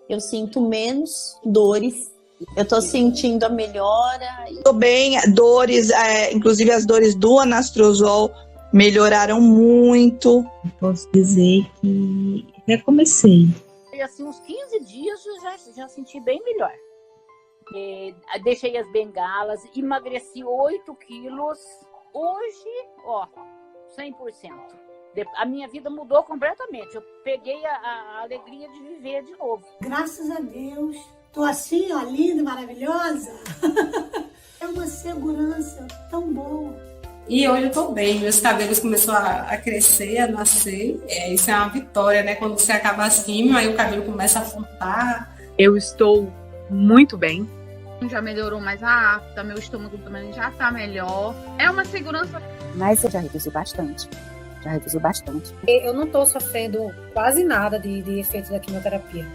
eu sinto menos dores, eu tô sentindo a melhora. Tô bem, dores, inclusive as dores do anastrozol melhoraram muito. Posso dizer que recomecei. E assim, uns 15 dias eu já senti bem melhor. Deixei as bengalas, emagreci 8 quilos. Hoje, 100%. A minha vida mudou completamente. Eu peguei a alegria de viver de novo. Graças a Deus. Tô assim, ó, linda, maravilhosa. É uma segurança tão boa. E hoje eu tô bem, meus cabelos começaram a crescer, a nascer. Isso é uma vitória, né? Quando você acaba as quimio, aí o cabelo começa a flutar. Eu estou muito bem. Já melhorou mais a afta, meu estômago também já tá melhor. É uma segurança. Mas eu já reduzi bastante. Eu não tô sofrendo quase nada de efeito da quimioterapia.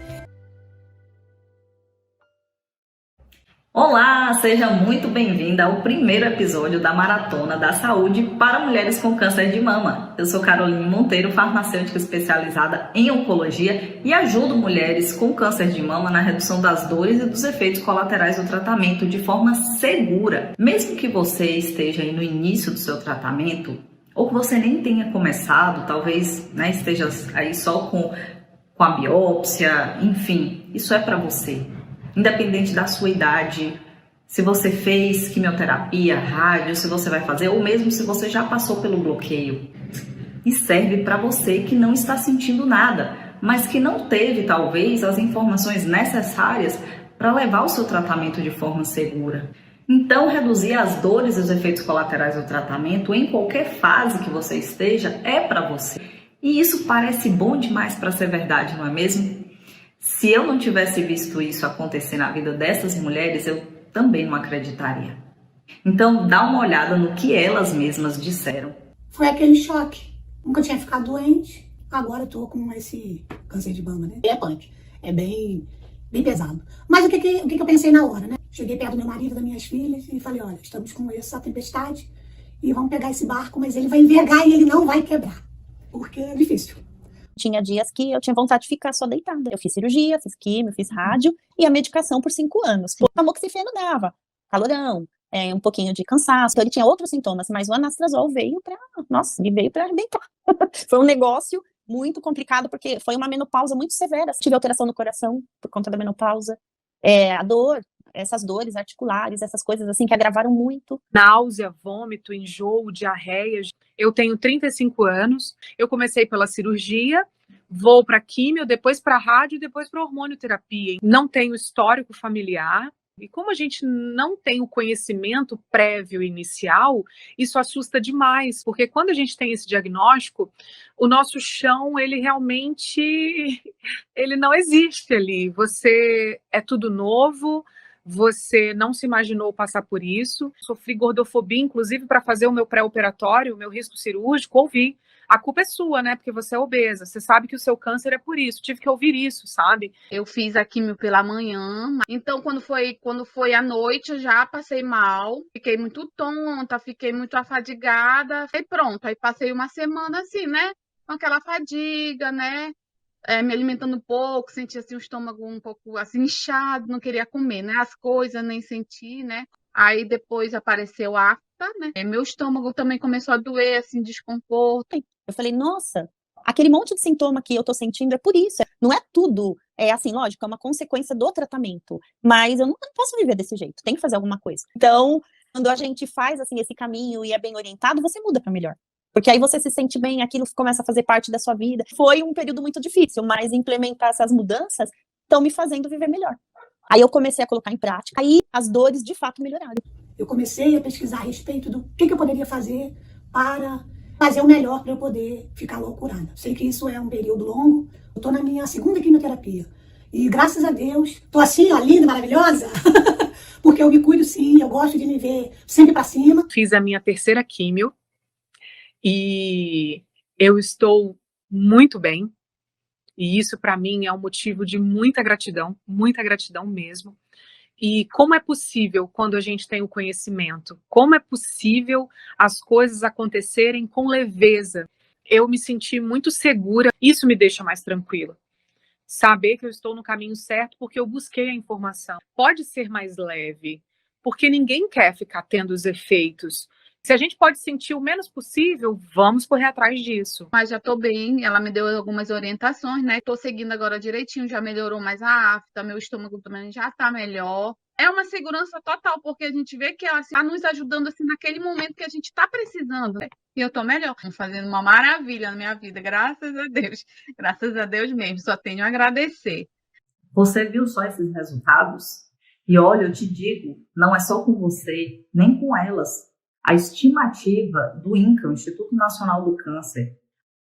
Olá, seja muito bem-vinda ao primeiro episódio da Maratona da Saúde para Mulheres com Câncer de Mama. Eu sou Caroline Monteiro, farmacêutica especializada em oncologia e ajudo mulheres com câncer de mama na redução das dores e dos efeitos colaterais do tratamento de forma segura. Mesmo que você esteja aí no início do seu tratamento, ou que você nem tenha começado, talvez esteja aí só com a biópsia, enfim, isso é para você. Independente da sua idade, se você fez quimioterapia, rádio, se você vai fazer, ou mesmo se você já passou pelo bloqueio. E serve para você que não está sentindo nada, mas que não teve, talvez, as informações necessárias para levar o seu tratamento de forma segura. Então, reduzir as dores e os efeitos colaterais do tratamento em qualquer fase que você esteja é para você. E isso parece bom demais para ser verdade, não é mesmo? Se eu não tivesse visto isso acontecer na vida dessas mulheres, eu também não acreditaria. Então, dá uma olhada no que elas mesmas disseram. Foi aquele choque. Nunca tinha ficado doente, agora eu tô com esse câncer de mama, né? É punk, é bem pesado. Mas o que eu pensei na hora, né? Cheguei perto do meu marido, das minhas filhas e falei, olha, estamos com essa tempestade e vamos pegar esse barco, mas ele vai envergar e ele não vai quebrar, porque é difícil. Tinha dias que eu tinha vontade de ficar só deitada. Eu fiz cirurgia, fiz quimio, fiz rádio e a medicação por 5 anos. O tamoxifeno dava calorão, um pouquinho de cansaço. Então ele tinha outros sintomas, mas o anastrozol veio para arrebentar. Foi um negócio muito complicado, porque foi uma menopausa muito severa. Tive alteração no coração por conta da menopausa. A dor, essas dores articulares, essas coisas assim que agravaram muito. Náusea, vômito, enjoo, diarreia. Eu tenho 35 anos, eu comecei pela cirurgia, vou para químio, depois para rádio, depois para hormonioterapia. Não tenho histórico familiar. E como a gente não tem o conhecimento prévio inicial, isso assusta demais, porque quando a gente tem esse diagnóstico, o nosso chão, ele realmente ele não existe ali. Você é tudo novo, você não se imaginou passar por isso. Sofri gordofobia, inclusive, para fazer o meu pré-operatório, o meu risco cirúrgico, ouvi. A culpa é sua, né? Porque você é obesa. Você sabe que o seu câncer é por isso. Tive que ouvir isso, sabe? Eu fiz a quimio pela manhã. Então, quando foi à noite, eu já passei mal. Fiquei muito tonta, fiquei muito afadigada. E pronto, aí passei uma semana assim, né? Com aquela fadiga, né? Me alimentando pouco, sentia assim, o estômago um pouco assim, inchado, não queria comer, né? As coisas nem senti, né? Aí depois apareceu a afta, né? Meu estômago também começou a doer, assim, desconforto. Eu falei, nossa, aquele monte de sintoma que eu tô sentindo é por isso. Não é tudo, assim, lógico, é uma consequência do tratamento. Mas eu não posso viver desse jeito, tem que fazer alguma coisa. Então, quando a gente faz, assim, esse caminho e é bem orientado, você muda para melhor. Porque aí você se sente bem, aquilo começa a fazer parte da sua vida. Foi um período muito difícil, mas implementar essas mudanças estão me fazendo viver melhor. Aí eu comecei a colocar em prática, aí as dores de fato melhoraram. Eu comecei a pesquisar a respeito do que eu poderia fazer para fazer o melhor para eu poder ficar logo curada. Sei que isso é um período longo. Eu estou na minha 2ª quimioterapia. E graças a Deus, estou assim, ó, linda, maravilhosa. Porque eu me cuido sim, eu gosto de me ver sempre para cima. Fiz a minha 3ª quimio. E eu estou muito bem, e isso para mim é um motivo de muita gratidão mesmo. E como é possível quando a gente tem o conhecimento? Como é possível as coisas acontecerem com leveza? Eu me senti muito segura, isso me deixa mais tranquila. saber que eu estou no caminho certo porque eu busquei a informação. Pode ser mais leve, porque ninguém quer ficar tendo os efeitos. Se a gente pode sentir o menos possível, vamos correr atrás disso. Mas já tô bem, ela me deu algumas orientações, né? Tô seguindo agora direitinho, já melhorou mais a afta, meu estômago também já tá melhor. É uma segurança total, porque a gente vê que ela está nos ajudando assim naquele momento que a gente tá precisando, né? E eu tô melhor, fazendo uma maravilha na minha vida, graças a Deus. Graças a Deus mesmo, só tenho a agradecer. Você viu só esses resultados? E olha, eu te digo, não é só com você, nem com elas. A estimativa do INCA, o Instituto Nacional do Câncer,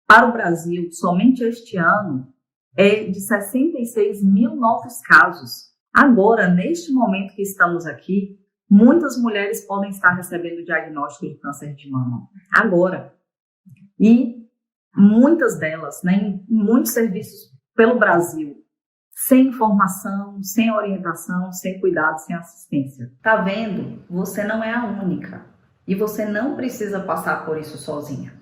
para o Brasil, somente este ano, é de 66 mil novos casos. Agora, neste momento que estamos aqui, muitas mulheres podem estar recebendo o diagnóstico de câncer de mama. Agora. E muitas delas, né, em muitos serviços pelo Brasil, sem informação, sem orientação, sem cuidado, sem assistência. Tá vendo? Você não é a única. E você não precisa passar por isso sozinha.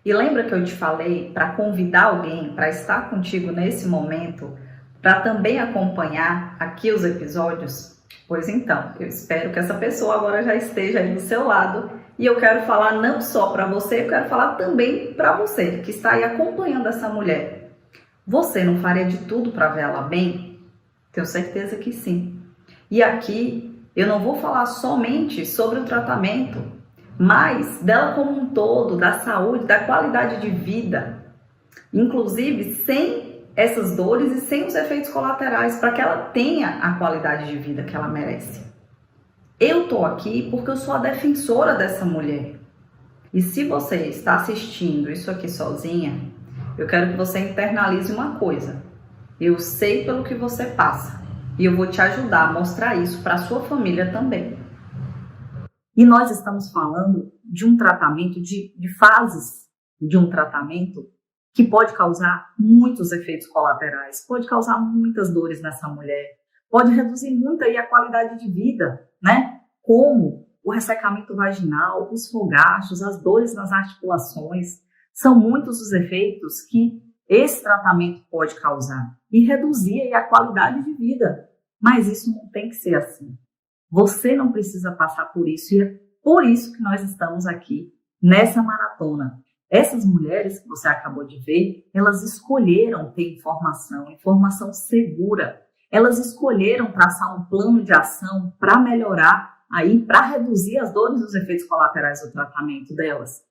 E lembra que eu te falei para convidar alguém para estar contigo nesse momento, para também acompanhar aqui os episódios? Pois então, eu espero que essa pessoa agora já esteja aí do seu lado. E eu quero falar não só para você, eu quero falar também para você que está aí acompanhando essa mulher. Você não faria de tudo para ver ela bem? Tenho certeza que sim. E aqui eu não vou falar somente sobre o tratamento, mas dela como um todo, da saúde, da qualidade de vida, inclusive sem essas dores e sem os efeitos colaterais, para que ela tenha a qualidade de vida que ela merece. Eu tô aqui porque eu sou a defensora dessa mulher. E se você está assistindo isso aqui sozinha, eu quero que você internalize uma coisa. Eu sei pelo que você passa e eu vou te ajudar a mostrar isso para a sua família também. E nós estamos falando de um tratamento, de fases de um tratamento que pode causar muitos efeitos colaterais, pode causar muitas dores nessa mulher, pode reduzir muito aí a qualidade de vida, né? Como o ressecamento vaginal, os fogachos, as dores nas articulações. São muitos os efeitos que esse tratamento pode causar e reduzir aí a qualidade de vida. Mas isso não tem que ser assim. Você não precisa passar por isso e é por isso que nós estamos aqui nessa maratona. Essas mulheres que você acabou de ver, elas escolheram ter informação segura. Elas escolheram traçar um plano de ação para melhorar aí, para reduzir as dores e os efeitos colaterais do tratamento delas.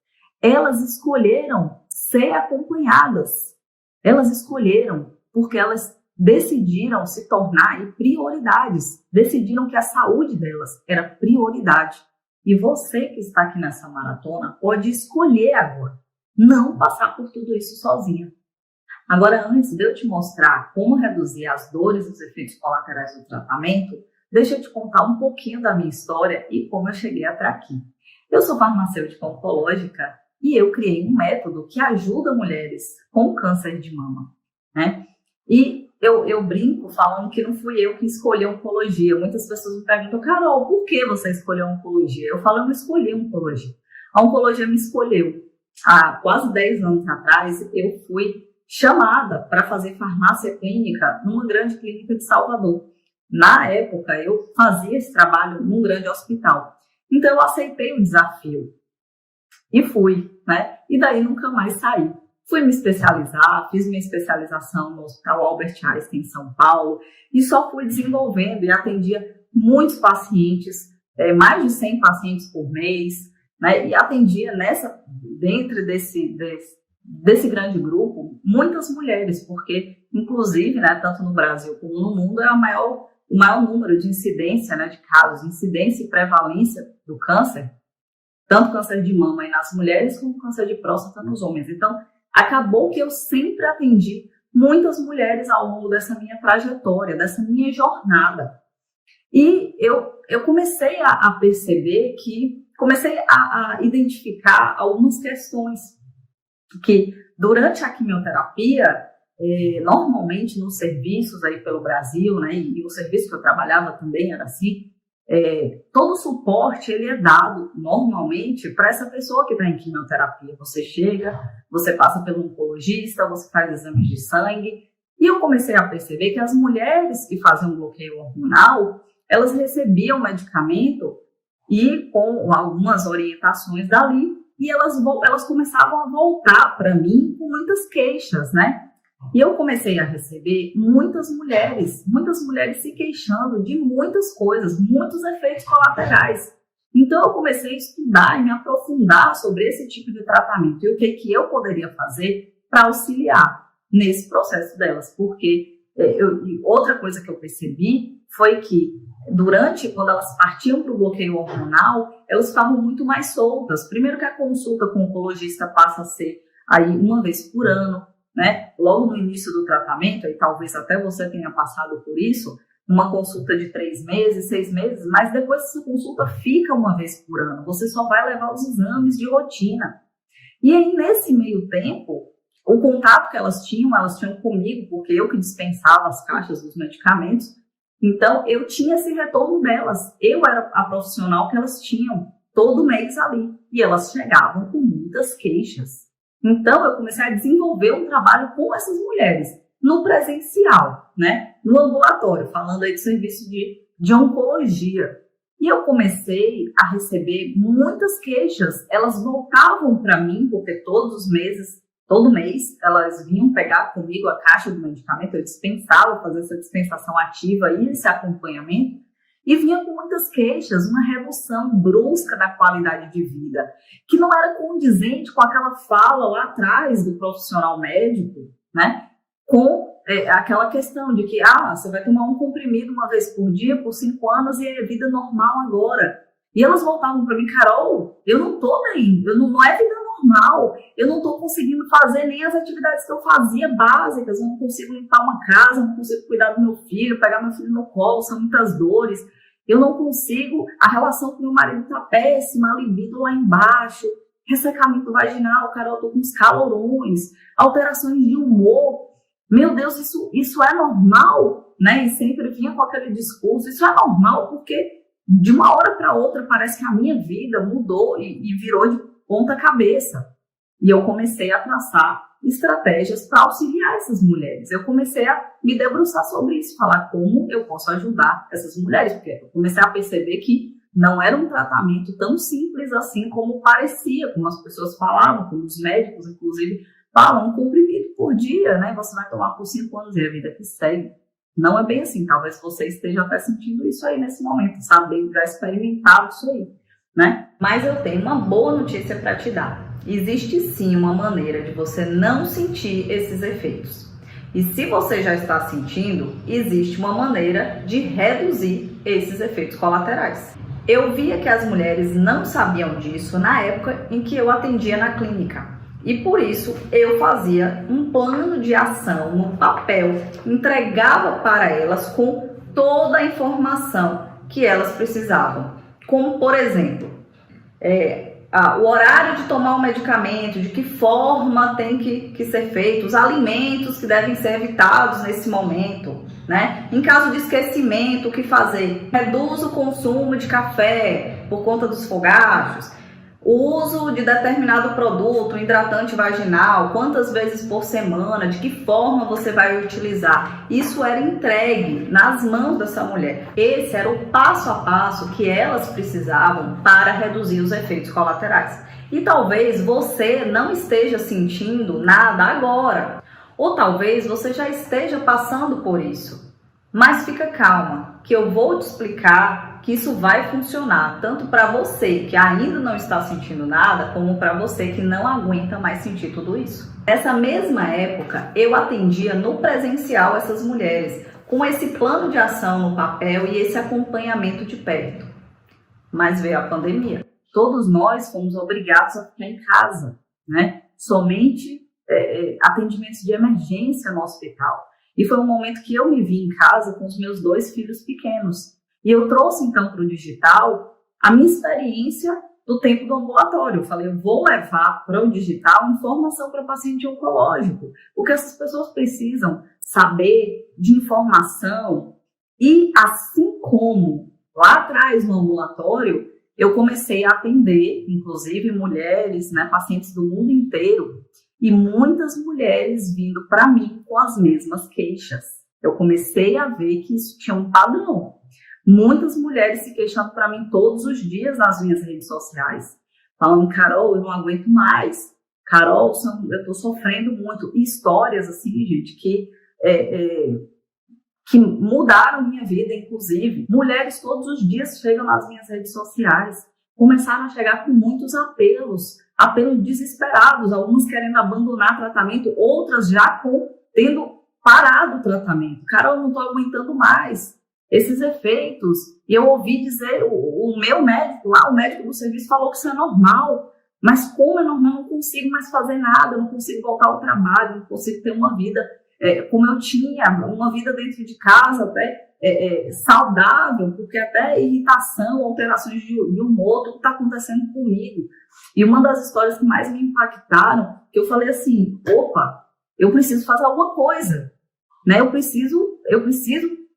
Elas escolheram ser acompanhadas. Elas escolheram porque elas decidiram se tornar prioridades, decidiram que a saúde delas era prioridade. E você que está aqui nessa maratona pode escolher agora não passar por tudo isso sozinha. Agora, antes de eu te mostrar como reduzir as dores e os efeitos colaterais do tratamento, deixa eu te contar um pouquinho da minha história e como eu cheguei até aqui. Eu sou farmacêutica oncológica e eu criei um método que ajuda mulheres com câncer de mama, né? E eu brinco falando que não fui eu que escolhi a oncologia. Muitas pessoas me perguntam, Carol, por que você escolheu a oncologia? Eu falo, eu não escolhi a oncologia. A oncologia me escolheu. Há quase 10 anos atrás, eu fui chamada para fazer farmácia clínica numa grande clínica de Salvador. Na época, eu fazia esse trabalho num grande hospital. Então, eu aceitei o desafio e fui, né? E daí nunca mais saí. Fui me especializar, fiz minha especialização no Hospital Albert Einstein, em São Paulo, e só fui desenvolvendo e atendia muitos pacientes, mais de 100 pacientes por mês, né? E atendia dentro desse grande grupo, muitas mulheres, porque, inclusive, né, tanto no Brasil como no mundo, é o maior número de incidência, né, de casos, incidência e prevalência do câncer, tanto câncer de mama aí nas mulheres, como câncer de próstata nos homens. Então, acabou que eu sempre atendi muitas mulheres ao longo dessa minha trajetória, dessa minha jornada. E eu comecei a perceber comecei a identificar algumas questões que durante a quimioterapia, normalmente nos serviços aí pelo Brasil, né, e o serviço que eu trabalhava também era assim, todo o suporte ele é dado normalmente para essa pessoa que está em quimioterapia. Você chega, você passa pelo oncologista, você faz exames de sangue E eu comecei a perceber que as mulheres que faziam bloqueio hormonal, elas recebiam medicamento e com algumas orientações dali, e elas começavam a voltar para mim com muitas queixas, né? E eu comecei a receber muitas mulheres se queixando de muitas coisas, muitos efeitos colaterais. Então eu comecei a estudar e me aprofundar sobre esse tipo de tratamento e o que eu poderia fazer para auxiliar nesse processo delas, porque outra coisa que eu percebi foi que quando elas partiam para o bloqueio hormonal, elas ficavam muito mais soltas. Primeiro que a consulta com o oncologista passa a ser aí uma vez por ano, né? Logo no início do tratamento, e talvez até você tenha passado por isso, uma consulta de 3 meses, 6 meses, mas depois essa consulta fica uma vez por ano, você só vai levar os exames de rotina. E aí, nesse meio tempo, o contato que elas tinham comigo, porque eu que dispensava as caixas dos medicamentos, então eu tinha esse retorno delas. Eu era a profissional que elas tinham todo mês ali, e elas chegavam com muitas queixas. Então eu comecei a desenvolver um trabalho com essas mulheres, no presencial, né? No ambulatório, falando aí do serviço de oncologia. E eu comecei a receber muitas queixas. Elas voltavam para mim, porque todo mês, elas vinham pegar comigo a caixa do medicamento, eu dispensava, fazer essa dispensação ativa e esse acompanhamento, e vinha com muitas queixas, uma redução brusca da qualidade de vida, que não era condizente com aquela fala lá atrás do profissional médico, né? Com aquela questão de que você vai tomar um comprimido uma vez por dia por 5 anos e é vida normal agora. E elas voltavam para mim, Carol, eu não tô bem, não é vida normal, eu não tô conseguindo fazer nem as atividades que eu fazia básicas, eu não consigo limpar uma casa, eu não consigo cuidar do meu filho, pegar meu filho no colo, são muitas dores, eu não consigo, a relação com meu marido tá péssima, a libido lá embaixo, ressecamento vaginal, Carol, eu tô com uns calorões, alterações de humor. Meu Deus, isso é normal, né? E sempre vinha com aquele discurso, isso é normal porque de uma hora para outra parece que a minha vida mudou e virou de ponta cabeça. E eu comecei a traçar estratégias para auxiliar essas mulheres. Eu comecei a me debruçar sobre isso, falar como eu posso ajudar essas mulheres, porque eu comecei a perceber que não era um tratamento tão simples assim como parecia, como as pessoas falavam, como os médicos, inclusive, falam, um comprimido por dia, né? Você vai tomar por 5 anos e a vida que segue. Não é bem assim. Talvez você esteja até sentindo isso aí nesse momento, sabendo, já experimentado isso aí, né? Mas eu tenho uma boa notícia para te dar. Existe sim uma maneira de você não sentir esses efeitos. E se você já está sentindo, existe uma maneira de reduzir esses efeitos colaterais. Eu via que as mulheres não sabiam disso na época em que eu atendia na clínica. E por isso eu fazia um plano de ação no papel, entregava para elas com toda a informação que elas precisavam. Como, por exemplo, o horário de tomar o medicamento, de que forma tem que ser feito, os alimentos que devem ser evitados nesse momento, né? Em caso de esquecimento, o que fazer? Reduz o consumo de café por conta dos fogachos. O uso de determinado produto, hidratante vaginal, quantas vezes por semana, de que forma você vai utilizar. Isso era entregue nas mãos dessa mulher. Esse era o passo a passo que elas precisavam para reduzir os efeitos colaterais. E talvez você não esteja sentindo nada agora. Ou talvez você já esteja passando por isso. Mas fica calma, que eu vou te explicar que isso vai funcionar tanto para você que ainda não está sentindo nada, como para você que não aguenta mais sentir tudo isso. Nessa mesma época, eu atendia no presencial essas mulheres, com esse plano de ação no papel e esse acompanhamento de perto. Mas veio a pandemia. Todos nós fomos obrigados a ficar em casa, né? Somente atendimentos de emergência no hospital. E foi um momento que eu me vi em casa com os meus 2 filhos pequenos. E eu trouxe, então, para o digital a minha experiência do tempo do ambulatório. Eu falei, eu vou levar para o digital informação para paciente oncológico. Porque essas pessoas precisam saber de informação. E assim como lá atrás no ambulatório, eu comecei a atender, inclusive, mulheres, né, pacientes do mundo inteiro. e muitas mulheres vindo para mim com as mesmas queixas. Eu comecei a ver que isso tinha um padrão. Muitas mulheres se queixando para mim todos os dias nas minhas redes sociais, falando: Carol, eu não aguento mais. Carol, eu estou sofrendo muito. E histórias assim, gente, que mudaram minha vida, inclusive. Mulheres todos os dias chegam nas minhas redes sociais, começaram a chegar com muitos apelos desesperados, algumas querendo abandonar tratamento, outras já tendo parado o tratamento. Carol, eu não estou aguentando mais esses efeitos. E eu ouvi dizer, o meu médico lá, o médico do serviço, falou que isso é normal. Mas como é normal, eu não consigo mais fazer nada, eu não consigo voltar ao trabalho, eu não consigo ter uma vida como eu tinha, uma vida dentro de casa, até saudável, porque até irritação, alterações de humor, tudo está acontecendo comigo. E uma das histórias que mais me impactaram, que eu falei assim: opa, eu preciso fazer alguma coisa, né? Eu preciso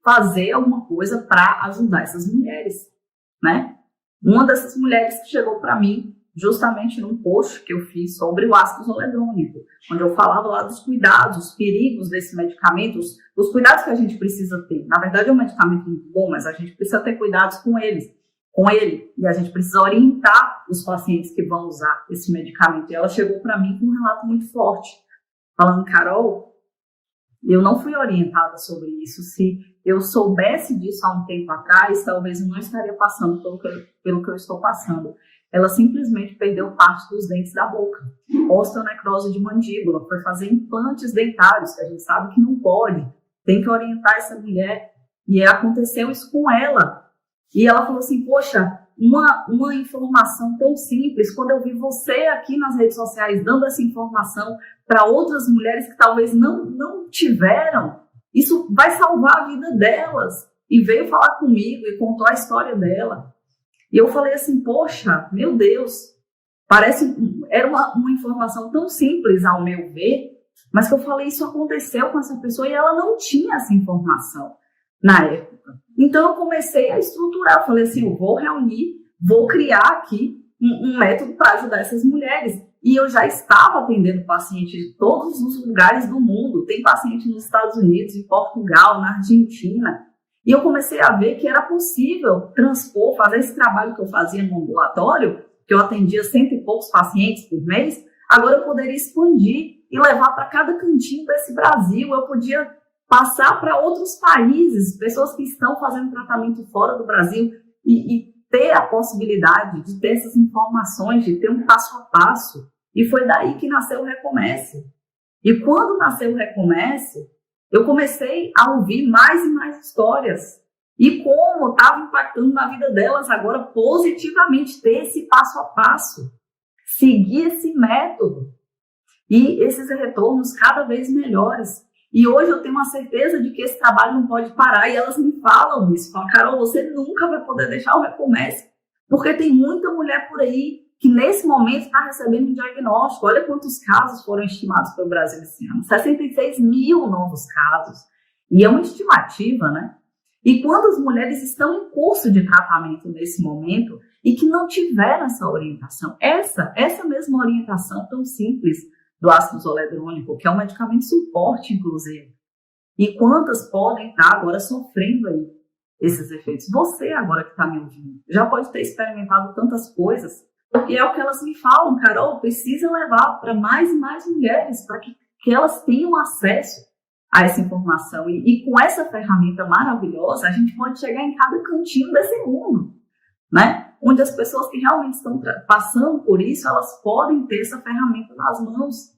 fazer alguma coisa para ajudar essas mulheres, né? Uma dessas mulheres que chegou para mim, justamente num post que eu fiz sobre o ácido zoledrônico, onde eu falava lá dos cuidados, os perigos desse medicamento, os cuidados que a gente precisa ter. Na verdade, é um medicamento muito bom, mas a gente precisa ter cuidados com ele, e a gente precisa orientar os pacientes que vão usar esse medicamento. E ela chegou para mim com um relato muito forte, falando: Carol, eu não fui orientada sobre isso. Se eu soubesse disso há um tempo atrás, talvez eu não estaria passando pelo que eu estou passando. Ela simplesmente perdeu parte dos dentes da boca, osteonecrose de mandíbula, foi fazer implantes dentários, que a gente sabe que não pode, tem que orientar essa mulher. E aconteceu isso com ela. E ela falou assim: poxa, uma informação tão simples, quando eu vi você aqui nas redes sociais dando essa informação para outras mulheres que talvez não tiveram, isso vai salvar a vida delas. E veio falar comigo e contou a história dela. E eu falei assim: poxa, meu Deus, era uma informação tão simples ao meu ver, mas que eu falei, isso aconteceu com essa pessoa e ela não tinha essa informação na época. Então eu comecei a estruturar, eu falei assim: eu vou reunir, vou criar aqui um método para ajudar essas mulheres. E eu já estava atendendo pacientes de todos os lugares do mundo, tem paciente nos Estados Unidos, em Portugal, na Argentina. E eu comecei a ver que era possível transpor, fazer esse trabalho que eu fazia no ambulatório, que eu atendia 100 e poucos pacientes por mês, agora eu poderia expandir e levar para cada cantinho desse Brasil. Eu podia passar para outros países, pessoas que estão fazendo tratamento fora do Brasil, e ter a possibilidade de ter essas informações, de ter um passo a passo. E foi daí que nasceu o Recomece. E quando nasceu o Recomece, eu comecei a ouvir mais e mais histórias. E como estava impactando na vida delas agora positivamente, ter esse passo a passo, seguir esse método e esses retornos cada vez melhores. E hoje eu tenho uma certeza de que esse trabalho não pode parar, e elas me falam isso. Falam: Carol, você nunca vai poder deixar o Recomece, porque tem muita mulher por aí que nesse momento está recebendo um diagnóstico. Olha quantos casos foram estimados pelo Brasil esse ano. 66 mil novos casos. E é uma estimativa, né? E quantas mulheres estão em curso de tratamento nesse momento e que não tiveram essa orientação? Essa mesma orientação tão simples do ácido zoledrônico, que é um medicamento suporte, inclusive. E quantas podem estar agora sofrendo aí esses efeitos? Você, agora que está me ouvindo, já pode ter experimentado tantas coisas. E é o que elas me falam: Carol, precisa levar para mais e mais mulheres, para que elas tenham acesso a essa informação. E com essa ferramenta maravilhosa, a gente pode chegar em cada cantinho desse mundo, né? Onde as pessoas que realmente estão passando por isso, elas podem ter essa ferramenta nas mãos,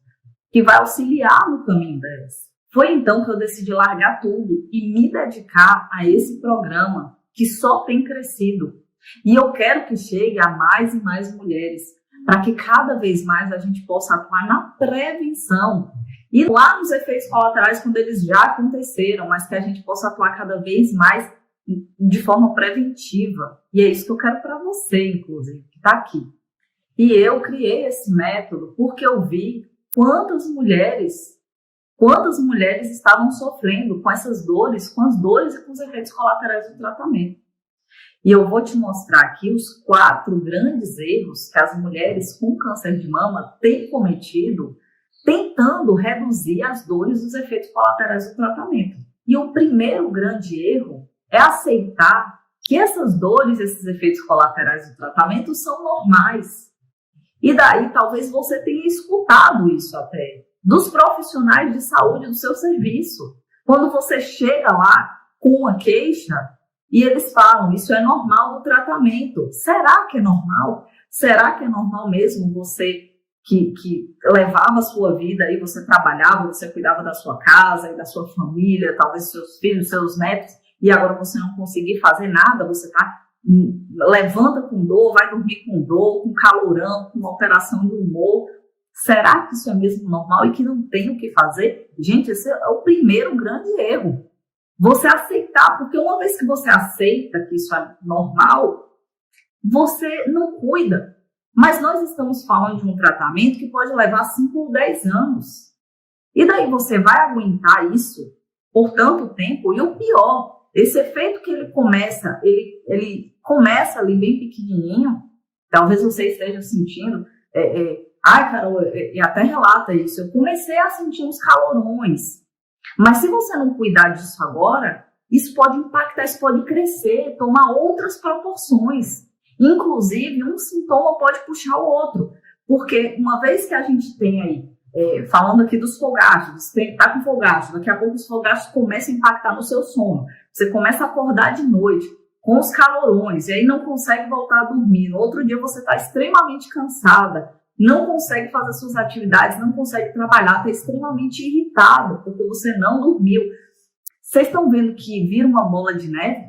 que vai auxiliar no caminho delas. Foi então que eu decidi largar tudo e me dedicar a esse programa, que só tem crescido. E eu quero que chegue a mais e mais mulheres, para que cada vez mais a gente possa atuar na prevenção. E lá nos efeitos colaterais, quando eles já aconteceram, mas que a gente possa atuar cada vez mais de forma preventiva. E é isso que eu quero para você, inclusive, que está aqui. E eu criei esse método porque eu vi quantas mulheres estavam sofrendo com essas dores, com as dores e com os efeitos colaterais do tratamento. E eu vou te mostrar aqui os 4 grandes erros que as mulheres com câncer de mama têm cometido tentando reduzir as dores e os efeitos colaterais do tratamento. E o primeiro grande erro é aceitar que essas dores, esses efeitos colaterais do tratamento são normais. E daí talvez você tenha escutado isso até dos profissionais de saúde do seu serviço. Quando você chega lá com uma queixa e eles falam, isso é normal no tratamento. Será que é normal? Será que é normal mesmo você que levava a sua vida e você trabalhava, você cuidava da sua casa e da sua família, talvez seus filhos, seus netos, e agora você não conseguir fazer nada, você levanta com dor, vai dormir com dor, com calorão, com alteração de humor. Será que isso é mesmo normal e que não tem o que fazer? Gente, esse é o primeiro grande erro. Você aceitar, porque uma vez que você aceita que isso é normal, você não cuida. Mas nós estamos falando de um tratamento que pode levar 5 ou 10 anos. E daí você vai aguentar isso por tanto tempo? E o pior, esse efeito que ele começa ali bem pequenininho, talvez você esteja sentindo, ai, Carol, e até relata isso, eu comecei a sentir uns calorões. Mas se você não cuidar disso agora, isso pode impactar, isso pode crescer, tomar outras proporções. Inclusive, um sintoma pode puxar o outro. Porque uma vez que a gente tem aí, falando aqui dos fogachos, você está com fogachos, daqui a pouco os fogachos começam a impactar no seu sono. Você começa a acordar de noite com os calorões, e aí não consegue voltar a dormir. No outro dia você está extremamente cansada, não consegue fazer suas atividades, não consegue trabalhar, está extremamente irritado porque você não dormiu. Vocês estão vendo que vira uma bola de neve?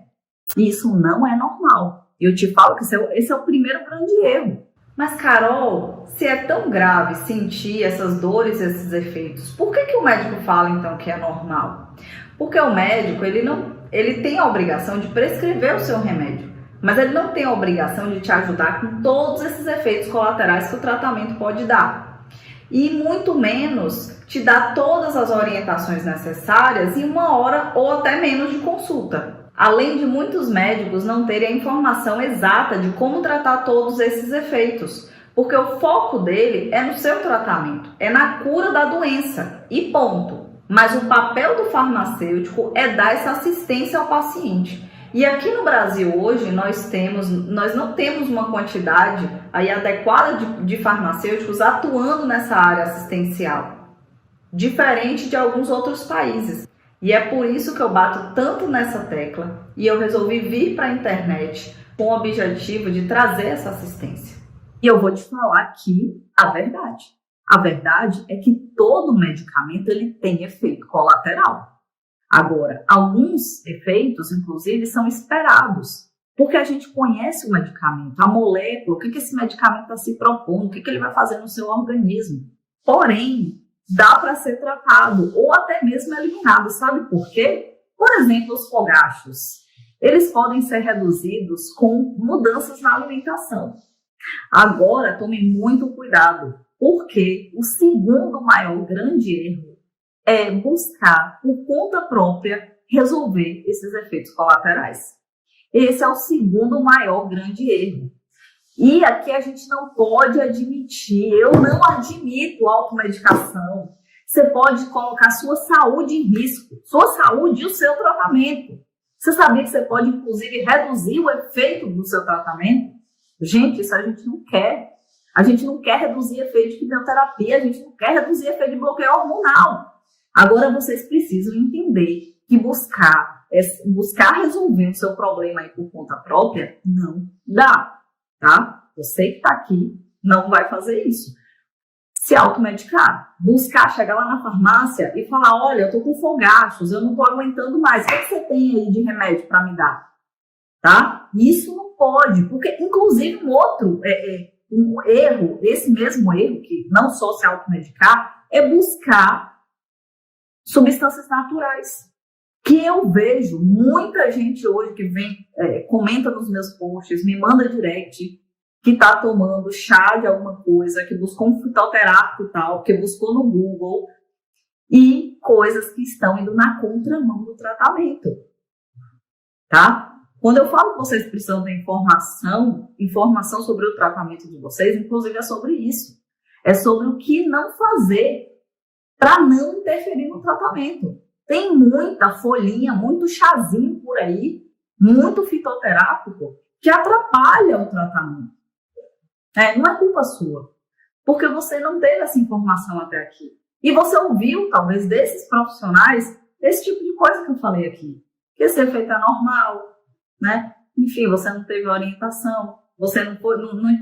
E isso não é normal. Eu te falo que esse é o primeiro grande erro. Mas, Carol, se é tão grave sentir essas dores, esses efeitos, por que o médico fala, então, que é normal? Porque o médico, ele tem a obrigação de prescrever o seu remédio, mas ele não tem a obrigação de te ajudar com todos esses efeitos colaterais que o tratamento pode dar. E muito menos te dar todas as orientações necessárias em 1 hora ou até menos de consulta. Além de muitos médicos não terem a informação exata de como tratar todos esses efeitos, porque o foco dele é no seu tratamento, é na cura da doença e ponto. Mas o papel do farmacêutico é dar essa assistência ao paciente. E aqui no Brasil hoje nós não temos uma quantidade aí adequada de farmacêuticos atuando nessa área assistencial, diferente de alguns outros países. E é por isso que eu bato tanto nessa tecla e eu resolvi vir para a internet com o objetivo de trazer essa assistência. E eu vou te falar aqui a verdade. A verdade é que todo medicamento ele tem efeito colateral. Agora, alguns efeitos, inclusive, são esperados, porque a gente conhece o medicamento, a molécula, o que esse medicamento está se propondo, o que ele vai fazer no seu organismo. Porém, dá para ser tratado ou até mesmo eliminado. Sabe por quê? Por exemplo, os fogachos. Eles podem ser reduzidos com mudanças na alimentação. Agora, tome muito cuidado, porque o segundo maior grande erro é buscar, por conta própria, resolver esses efeitos colaterais. Esse é o segundo maior grande erro. E aqui a gente não pode admitir, eu não admito automedicação. Você pode colocar sua saúde em risco, sua saúde e o seu tratamento. Você sabia que você pode, inclusive, reduzir o efeito do seu tratamento? Gente, isso a gente não quer. A gente não quer reduzir efeito de quimioterapia, a gente não quer reduzir efeito de bloqueio hormonal. Agora vocês precisam entender que buscar resolver o seu problema aí por conta própria não dá. Tá? Você que está aqui não vai fazer isso. Se automedicar, buscar, chegar lá na farmácia e falar, olha, eu tô com fogachos, eu não tô aguentando mais, o que você tem aí de remédio para me dar? Tá? Isso não pode, porque inclusive um erro, esse mesmo erro, que não só se automedicar, é buscar substâncias naturais. Que eu vejo muita gente hoje que vem, comenta nos meus posts, me manda direct, que está tomando chá de alguma coisa, que buscou um fitoterápico tal, que buscou no Google, e coisas que estão indo na contramão do tratamento. Tá? Quando eu falo que vocês precisam de informação sobre o tratamento de vocês, inclusive é sobre isso. É sobre o que não fazer para não interferir no tratamento. Tem muita folhinha, muito chazinho por aí, muito fitoterápico, que atrapalha o tratamento. Não é culpa sua, porque você não teve essa informação até aqui. E você ouviu, talvez, desses profissionais, esse tipo de coisa que eu falei aqui. Que esse efeito é normal, né? Enfim, você não teve orientação, você não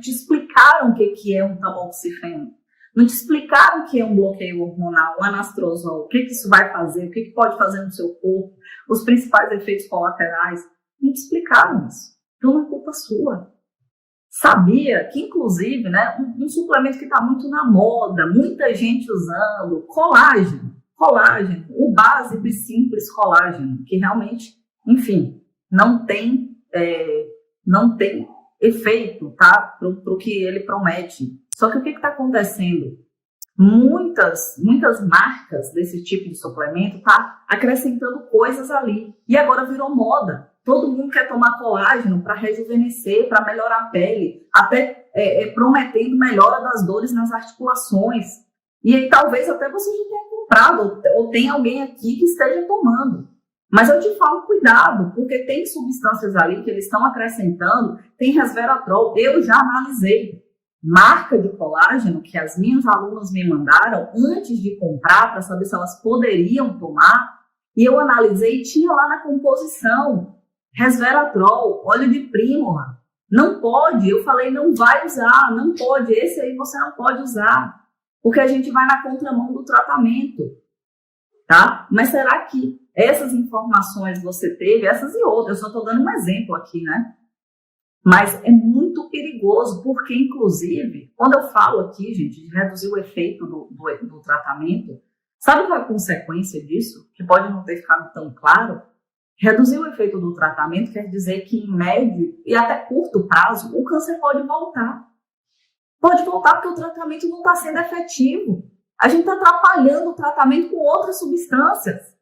te explicaram o que é um tamoxifeno, não te explicaram o que é um bloqueio hormonal, o anastrozol, o que isso vai fazer, o que pode fazer no seu corpo, os principais efeitos colaterais. Não te explicaram isso. Então não é culpa sua. Sabia que, inclusive, né, um suplemento que está muito na moda, muita gente usando, colágeno, o básico e simples colágeno, que realmente, enfim, não tem efeito, tá, para o que ele promete. Só que o que está acontecendo? Muitas marcas desse tipo de suplemento tá acrescentando coisas ali. E agora virou moda. Todo mundo quer tomar colágeno para rejuvenescer, para melhorar a pele, até prometendo melhora das dores nas articulações. E aí talvez até você já tenha comprado, ou tem alguém aqui que esteja tomando. Mas eu te falo, cuidado, porque tem substâncias ali que eles estão acrescentando, tem resveratrol, eu já analisei. Marca de colágeno que as minhas alunas me mandaram antes de comprar, para saber se elas poderiam tomar, e eu analisei e tinha lá na composição resveratrol, óleo de prímula. Não pode, eu falei, não vai usar, não pode, esse aí você não pode usar, porque a gente vai na contramão do tratamento, tá? Mas será que essas informações você teve, essas e outras, eu só estou dando um exemplo aqui, né? Mas é muito perigoso, porque, inclusive, quando eu falo aqui, gente, de reduzir o efeito do tratamento, sabe qual é a consequência disso? Que pode não ter ficado tão claro? Reduzir o efeito do tratamento quer dizer que, em médio e até curto prazo, o câncer pode voltar. Pode voltar porque o tratamento não está sendo efetivo. A gente está atrapalhando o tratamento com outras substâncias.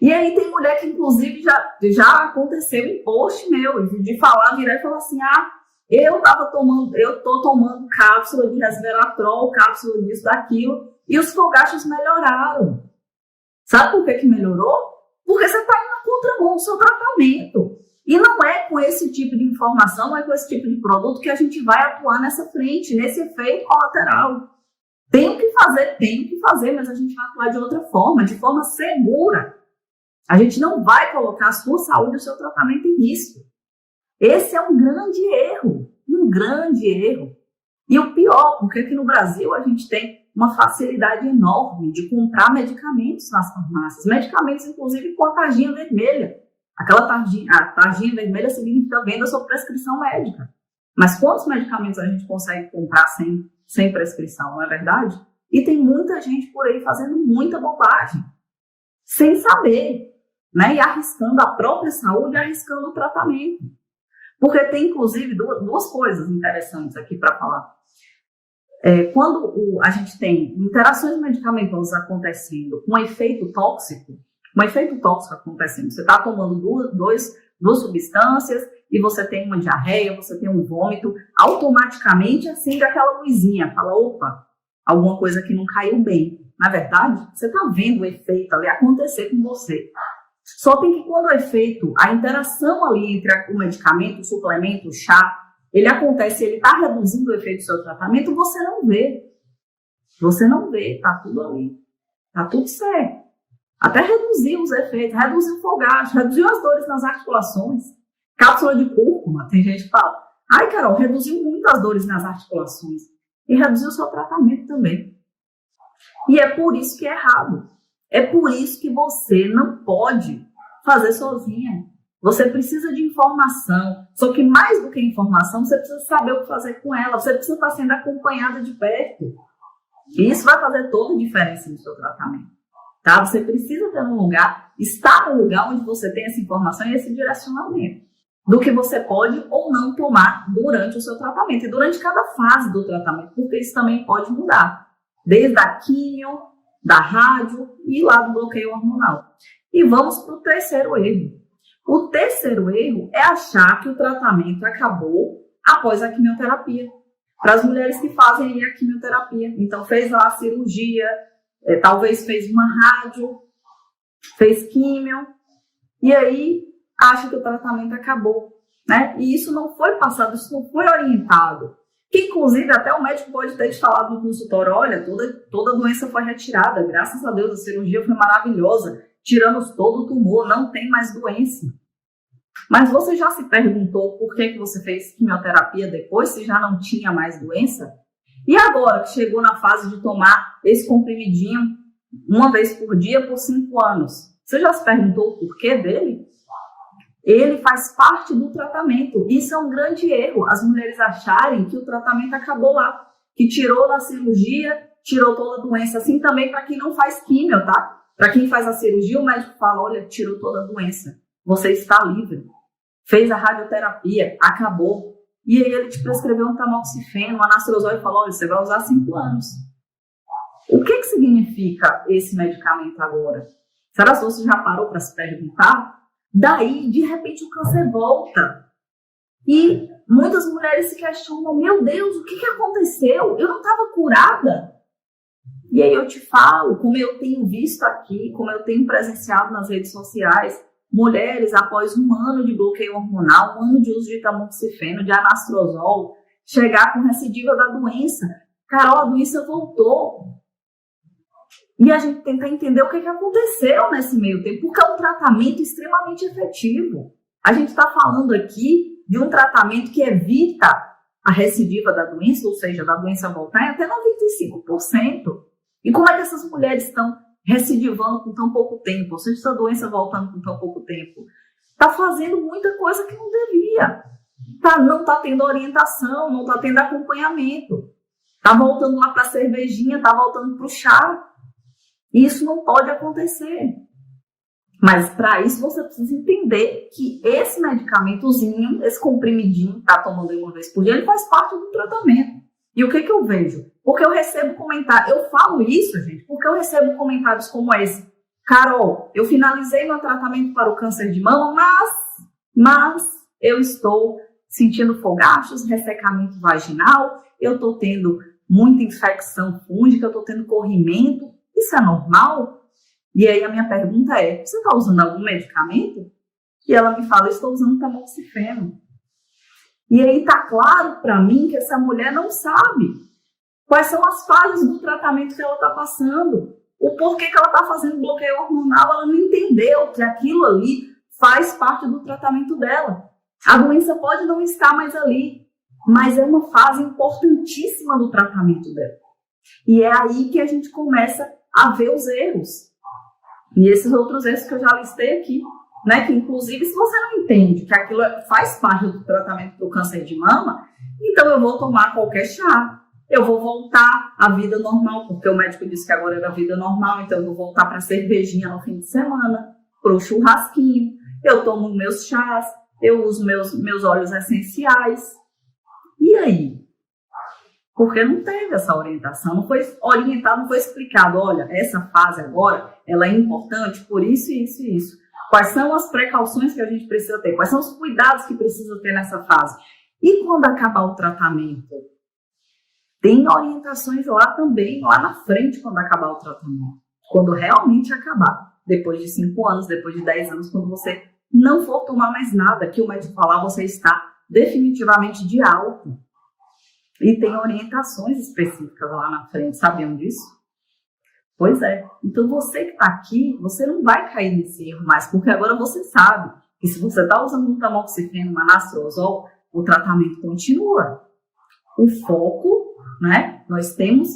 E aí tem mulher que, inclusive, já aconteceu em post meu, de falar, virar e falar assim, eu tô tomando cápsula de resveratrol, cápsula disso, daquilo, e os fogachos melhoraram. Sabe por que melhorou? Porque você está indo na contramão do seu tratamento. E não é com esse tipo de informação, não é com esse tipo de produto que a gente vai atuar nessa frente, nesse efeito colateral. Tem que fazer, mas a gente vai atuar de outra forma, de forma segura. A gente não vai colocar a sua saúde e o seu tratamento em risco. Esse é um grande erro. E o pior, porque aqui no Brasil a gente tem uma facilidade enorme de comprar medicamentos nas farmácias. Medicamentos, inclusive, com a tarjinha vermelha. A tarjinha vermelha significa venda sob prescrição médica. Mas quantos medicamentos a gente consegue comprar sem prescrição, não é verdade? E tem muita gente por aí fazendo muita bobagem, sem saber, né? E arriscando a própria saúde, arriscando o tratamento. Porque tem, inclusive, duas coisas interessantes aqui para falar. Quando a gente tem interações medicamentosas acontecendo com efeito tóxico acontecendo, você está tomando duas substâncias e você tem uma diarreia, você tem um vômito, automaticamente acende aquela luzinha, fala, opa, alguma coisa que não caiu bem. Na verdade, você está vendo o efeito ali acontecer com você. Só tem que quando o efeito, a interação ali entre o medicamento, o suplemento, o chá, ele acontece, ele está reduzindo o efeito do seu tratamento, você não vê. Você não vê, tá tudo ali. Tá tudo certo. Até reduzir os efeitos, reduzir o fogacho, reduzir as dores nas articulações. Cápsula de cúrcuma, tem gente que fala, ai Carol, reduziu muito as dores nas articulações. E reduziu o seu tratamento também. E é por isso que é errado. É por isso que você não pode fazer sozinha. Você precisa de informação. Só que mais do que informação, você precisa saber o que fazer com ela. Você precisa estar sendo acompanhada de perto. E isso vai fazer toda a diferença no seu tratamento. Tá? Você precisa estar num lugar onde você tem essa informação e esse direcionamento do que você pode ou não tomar durante o seu tratamento. E durante cada fase do tratamento, porque isso também pode mudar. Desde a quimio, da rádio e lá do bloqueio hormonal. E vamos para o terceiro erro. O terceiro erro é achar que o tratamento acabou após a quimioterapia. Para as mulheres que fazem a quimioterapia. Então, fez lá a cirurgia, talvez fez uma rádio, fez químio, e aí acha que o tratamento acabou, né? E isso não foi passado, isso não foi orientado. Que, inclusive, até o médico pode ter te falado no consultório, olha, toda a doença foi retirada, graças a Deus, a cirurgia foi maravilhosa, tiramos todo o tumor, não tem mais doença. Mas você já se perguntou por que você fez quimioterapia depois, se já não tinha mais doença? E agora que chegou na fase de tomar esse comprimidinho uma vez por dia por 5 anos, você já se perguntou o porquê dele? Ele faz parte do tratamento. Isso é um grande erro, as mulheres acharem que o tratamento acabou lá, que tirou da cirurgia, tirou toda a doença. Assim também para quem não faz químio, tá? Para quem faz a cirurgia, o médico fala, olha, tirou toda a doença. Você está livre. Fez a radioterapia, acabou. E aí ele te prescreveu um tamoxifeno, um anastrozol e falou, olha, você vai usar 5 anos. O que significa esse medicamento agora? Será que você já parou para se perguntar? Daí, de repente, o câncer volta. E muitas mulheres se questionam, meu Deus, o que aconteceu? Eu não estava curada? E aí eu te falo, como eu tenho visto aqui, como eu tenho presenciado nas redes sociais, mulheres, após 1 ano de bloqueio hormonal, 1 ano de uso de tamoxifeno, de anastrozol, chegar com recidiva da doença. Carol, a doença voltou. E a gente tentar entender o que aconteceu nesse meio tempo, porque é um tratamento extremamente efetivo. A gente está falando aqui de um tratamento que evita a recidiva da doença, ou seja, da doença voltar em até 95%. E como é que essas mulheres estão recidivando com tão pouco tempo, ou seja, essa doença voltando com tão pouco tempo? Está fazendo muita coisa que não devia. Não está tendo orientação, não está tendo acompanhamento. Está voltando lá para a cervejinha, está voltando para o chá. Isso não pode acontecer. Mas para isso você precisa entender que esse medicamentozinho, esse comprimidinho, tá tomando uma vez por dia, ele faz parte do tratamento. E o que eu vejo? Porque eu recebo comentários, eu falo isso, gente, porque eu recebo comentários como esse. Carol, eu finalizei meu tratamento para o câncer de mama, mas eu estou sentindo fogachos, ressecamento vaginal, eu estou tendo muita infecção fúngica, eu estou tendo corrimento. Isso é normal? E aí a minha pergunta é, você está usando algum medicamento? E ela me fala, estou usando tamoxifeno. E aí está claro para mim que essa mulher não sabe quais são as fases do tratamento que ela está passando. O porquê que ela está fazendo bloqueio hormonal, ela não entendeu que aquilo ali faz parte do tratamento dela. A doença pode não estar mais ali, mas é uma fase importantíssima do tratamento dela. E é aí que a gente começa a ver os erros. E esses outros erros que eu já listei aqui, né? Que inclusive, se você não entende que aquilo faz parte do tratamento do câncer de mama, então eu vou tomar qualquer chá, eu vou voltar à vida normal, porque o médico disse que agora era vida normal, então eu vou voltar para a cervejinha no fim de semana, para o churrasquinho, eu tomo meus chás, eu uso meus óleos essenciais. E aí? Porque não teve essa orientação, não foi orientado, não foi explicado, olha, essa fase agora, ela é importante por isso, isso e isso. Quais são as precauções que a gente precisa ter? Quais são os cuidados que precisa ter nessa fase? E quando acabar o tratamento? Tem orientações lá também, lá na frente, quando acabar o tratamento. Quando realmente acabar. Depois de 5 anos, depois de 10 anos, quando você não for tomar mais nada, que o médico falar, você está definitivamente de alta. E tem orientações específicas lá na frente, sabiam disso? Pois é. Então você que está aqui, você não vai cair nesse erro mais, porque agora você sabe que se você está usando um tamoxifeno, um anastrozol, o tratamento continua. O foco, né? Nós temos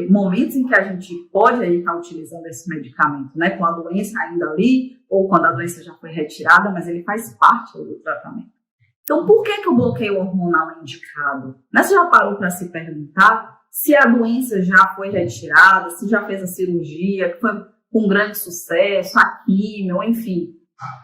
momentos em que a gente pode estar utilizando esse medicamento, né? Com a doença ainda ali, ou quando a doença já foi retirada, mas ele faz parte do tratamento. Então, por que o bloqueio hormonal é indicado? Você já parou para se perguntar se a doença já foi retirada, se já fez a cirurgia, que foi com grande sucesso, a químio, enfim.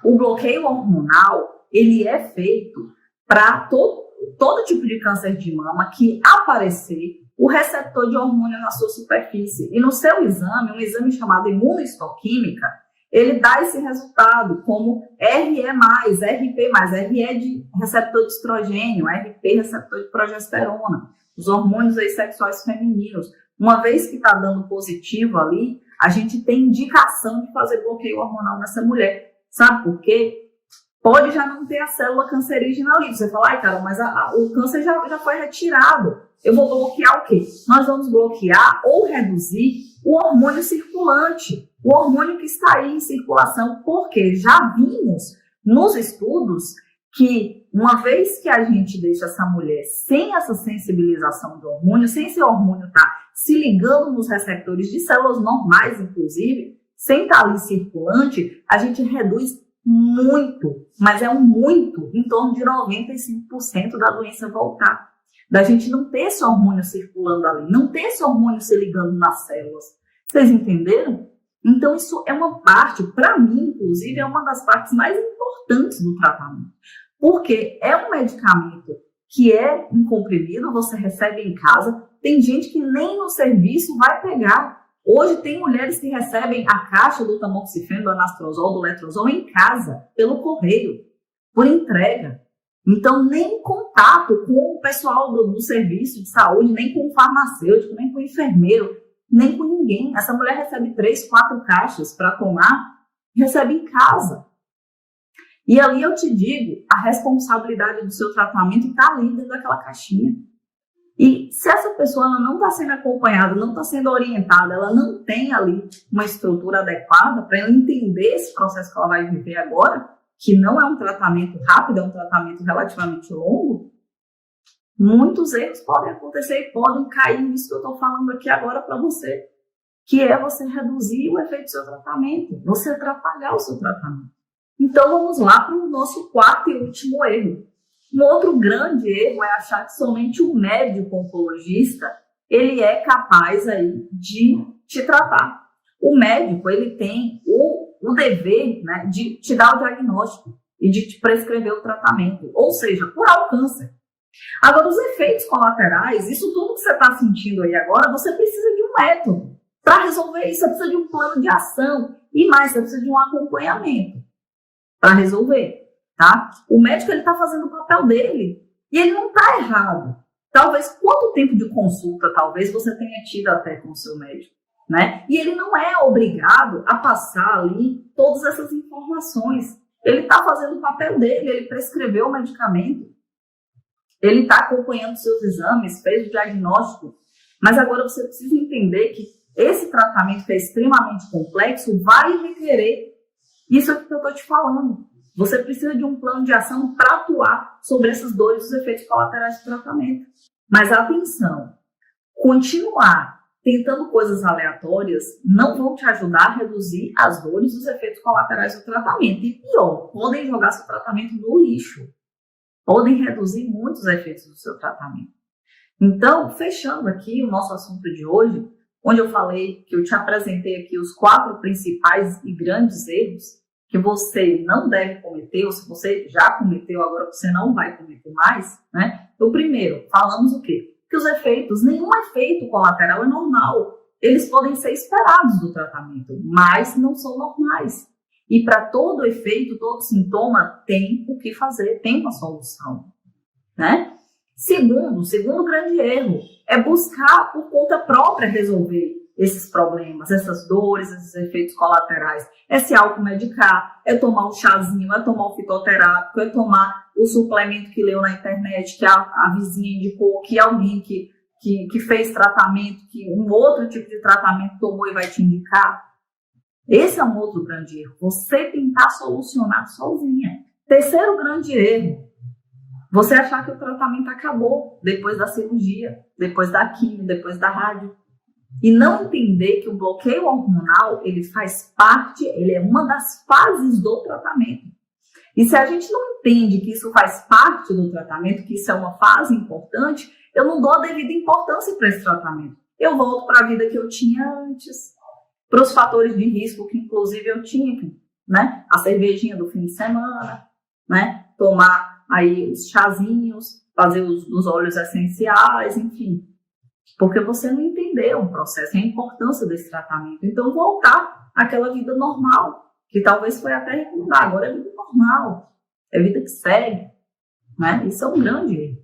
O bloqueio hormonal, ele é feito para todo tipo de câncer de mama que aparecer o receptor de hormônio na sua superfície. E no seu exame, um exame chamado imunohistoquímica, ele dá esse resultado como RE+, RP+, RE de receptor de estrogênio, RP receptor de progesterona, os hormônios sexuais femininos. uma vez que está dando positivo ali, a gente tem indicação de fazer bloqueio hormonal nessa mulher. Sabe por quê? Pode já não ter a célula cancerígena ali. Você fala, ai, cara, mas o câncer já foi retirado. Eu vou bloquear o quê? Nós vamos bloquear ou reduzir o hormônio circulante, o hormônio que está aí em circulação, porque já vimos nos estudos que uma vez que a gente deixa essa mulher sem essa sensibilização do hormônio, sem esse hormônio estar se ligando nos receptores de células normais, inclusive, sem estar ali circulante, a gente reduz muito, mas é um muito, em torno de 95% da doença voltar. Da gente não ter esse hormônio circulando ali, não ter esse hormônio se ligando nas células. Vocês entenderam? Então isso é uma parte, para mim, inclusive, é uma das partes mais importantes do tratamento. Porque é um medicamento que é um comprimido, você recebe em casa, tem gente que nem no serviço vai pegar. Hoje tem mulheres que recebem a caixa do tamoxifeno, do anastrozol, do letrozol em casa, pelo correio, por entrega. Então, nem contato com o pessoal do serviço de saúde, nem com o farmacêutico, nem com o enfermeiro, nem com ninguém. Essa mulher recebe 3, 4 caixas para tomar, recebe em casa. E ali eu te digo, a responsabilidade do seu tratamento está ali dentro daquela caixinha. E se essa pessoa ela não está sendo acompanhada, não está sendo orientada, ela não tem ali uma estrutura adequada para ela entender esse processo que ela vai viver agora, que não é um tratamento rápido, é um tratamento relativamente longo, muitos erros podem acontecer e podem cair nisso que eu estou falando aqui agora para você, que é você reduzir o efeito do seu tratamento, você atrapalhar o seu tratamento. Então vamos lá para o nosso quarto e último erro. Um outro grande erro é achar que somente o médico oncologista ele é capaz aí de te tratar. O médico ele tem o dever, né, de te dar o diagnóstico e de te prescrever o tratamento, ou seja, curar o câncer. Agora, os efeitos colaterais, isso tudo que você está sentindo aí agora, você precisa de um método. Para resolver isso, você precisa de um plano de ação e mais, você precisa de um acompanhamento para resolver. Tá? O médico está fazendo o papel dele e ele não está errado. Talvez quanto tempo de consulta talvez você tenha tido até com o seu médico, né? E ele não é obrigado a passar ali todas essas informações. Ele está fazendo o papel dele, ele prescreveu o medicamento, ele está acompanhando seus exames, fez o diagnóstico, mas agora você precisa entender que esse tratamento que é extremamente complexo vai requerer isso aqui que eu estou te falando. Você precisa de um plano de ação para atuar sobre essas dores e os efeitos colaterais do tratamento. Mas atenção, continuar tentando coisas aleatórias não vão te ajudar a reduzir as dores e os efeitos colaterais do tratamento. E pior, podem jogar seu tratamento no lixo. Podem reduzir muitos efeitos do seu tratamento. Então, fechando aqui o nosso assunto de hoje, onde eu falei que eu te apresentei aqui os 4 principais e grandes erros que você não deve cometer, ou se você já cometeu, agora você não vai cometer mais, né? O primeiro, falamos o quê? Que os efeitos, nenhum efeito colateral é normal. Eles podem ser esperados do tratamento, mas não são normais. E para todo efeito, todo sintoma, tem o que fazer, tem uma solução, né? Segundo grande erro, é buscar por conta própria resolver esses problemas, essas dores, esses efeitos colaterais. É se automedicar, é tomar um chazinho, é tomar um fitoterápico, é tomar o suplemento que leu na internet, que a vizinha indicou, que alguém que fez tratamento, que um outro tipo de tratamento tomou e vai te indicar. Esse é um outro grande erro. Você tentar solucionar sozinha. Terceiro grande erro, você achar que o tratamento acabou depois da cirurgia, depois da quimio, depois da rádio. E não entender que o bloqueio hormonal, ele faz parte, ele é uma das fases do tratamento. E se a gente não entende que isso faz parte do tratamento, que isso é uma fase importante, eu não dou a devida importância para esse tratamento. Eu volto para a vida que eu tinha antes, para os fatores de risco que inclusive eu tinha, né? A cervejinha do fim de semana, né? Tomar aí os chazinhos, fazer os óleos essenciais, enfim. Porque você não entendeu o processo, a importância desse tratamento. Então, voltar àquela vida normal, que talvez foi até recomendar. Agora é vida normal, é vida que segue, né? Isso é um grande erro.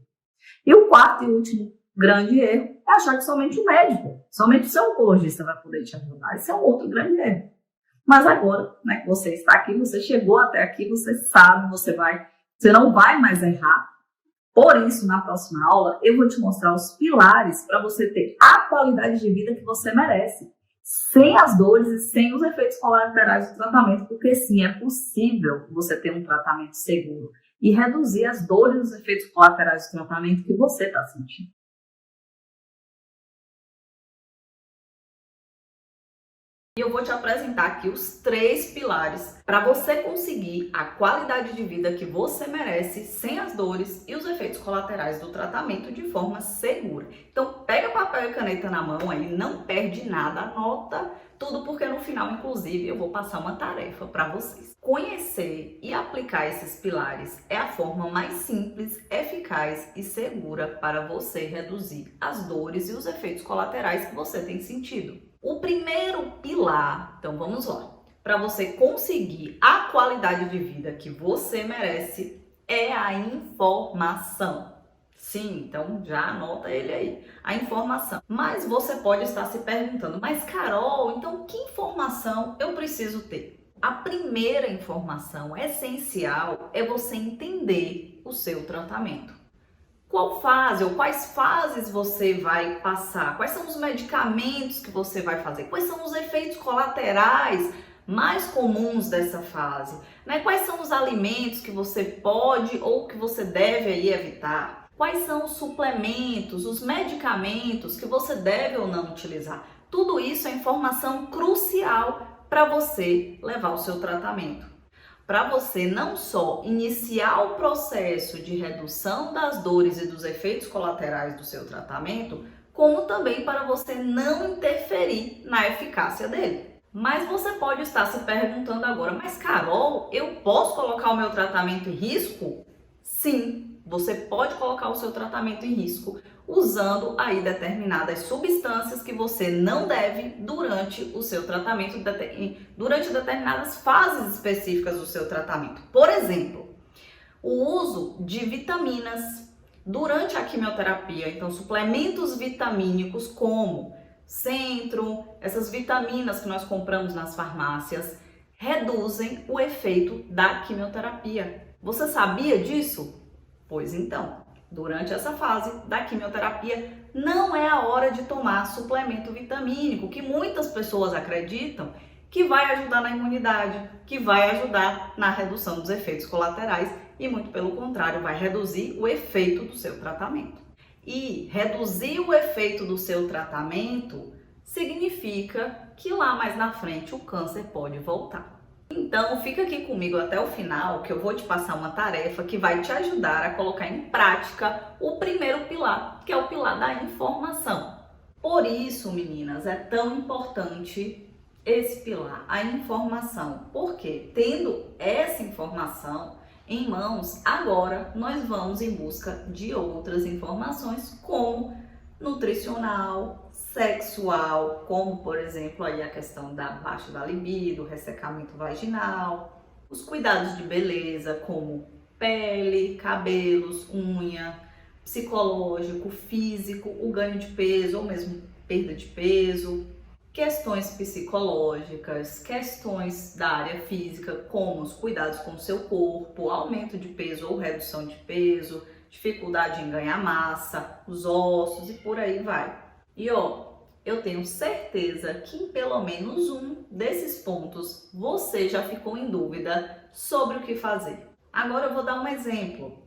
E o quarto e último grande erro é achar que somente o médico, somente o seu oncologista vai poder te ajudar. Esse é um outro grande erro. Mas agora, né, que você está aqui, você chegou até aqui, você sabe, você não vai mais errar. Por isso, na próxima aula, eu vou te mostrar os pilares para você ter a qualidade de vida que você merece, sem as dores e sem os efeitos colaterais do tratamento, porque sim, é possível você ter um tratamento seguro e reduzir as dores e os efeitos colaterais do tratamento que você está sentindo. E eu vou te apresentar aqui os 3 pilares para você conseguir a qualidade de vida que você merece sem as dores e os efeitos colaterais do tratamento de forma segura. Então pega papel e caneta na mão aí, não perde nada, anota tudo, porque no final, inclusive, eu vou passar uma tarefa para vocês. Conhecer e aplicar esses pilares é a forma mais simples, eficaz e segura para você reduzir as dores e os efeitos colaterais que você tem sentido. O primeiro pilar, então vamos lá, para você conseguir a qualidade de vida que você merece é a informação. Sim, então já anota ele aí, a informação. Mas você pode estar se perguntando, mas Carol, então que informação eu preciso ter? A primeira informação essencial é você entender o seu tratamento. Qual fase ou quais fases você vai passar? Quais são os medicamentos que você vai fazer? Quais são os efeitos colaterais mais comuns dessa fase? Quais são os alimentos que você pode ou que você deve aí evitar? Quais são os suplementos, os medicamentos que você deve ou não utilizar? Tudo isso é informação crucial para você levar o seu tratamento. Para você não só iniciar o processo de redução das dores e dos efeitos colaterais do seu tratamento, como também para você não interferir na eficácia dele. Mas você pode estar se perguntando agora, mas Carol, eu posso colocar o meu tratamento em risco? Sim, você pode colocar o seu tratamento em risco usando aí determinadas substâncias que você não deve durante o seu tratamento, durante determinadas fases específicas do seu tratamento. Por exemplo, o uso de vitaminas durante a quimioterapia. Então, suplementos vitamínicos como Centro, essas vitaminas que nós compramos nas farmácias, reduzem o efeito da quimioterapia. Você sabia disso? Pois então, durante essa fase da quimioterapia, não é a hora de tomar suplemento vitamínico, que muitas pessoas acreditam que vai ajudar na imunidade, que vai ajudar na redução dos efeitos colaterais e, muito pelo contrário, vai reduzir o efeito do seu tratamento. E reduzir o efeito do seu tratamento significa que lá mais na frente o câncer pode voltar. Então, fica aqui comigo até o final, que eu vou te passar uma tarefa que vai te ajudar a colocar em prática o primeiro pilar, que é o pilar da informação. Por isso, meninas, é tão importante esse pilar, a informação, porque tendo essa informação em mãos, agora nós vamos em busca de outras informações, como nutricional, sexual, como por exemplo aí a questão da baixa da libido, ressecamento vaginal, os cuidados de beleza como pele, cabelos, unha, psicológico, físico, o ganho de peso ou mesmo perda de peso, questões psicológicas, questões da área física, como os cuidados com o seu corpo, aumento de peso ou redução de peso, dificuldade em ganhar massa, os ossos e por aí vai. E eu tenho certeza que em pelo menos um desses pontos você já ficou em dúvida sobre o que fazer. Agora eu vou dar um exemplo.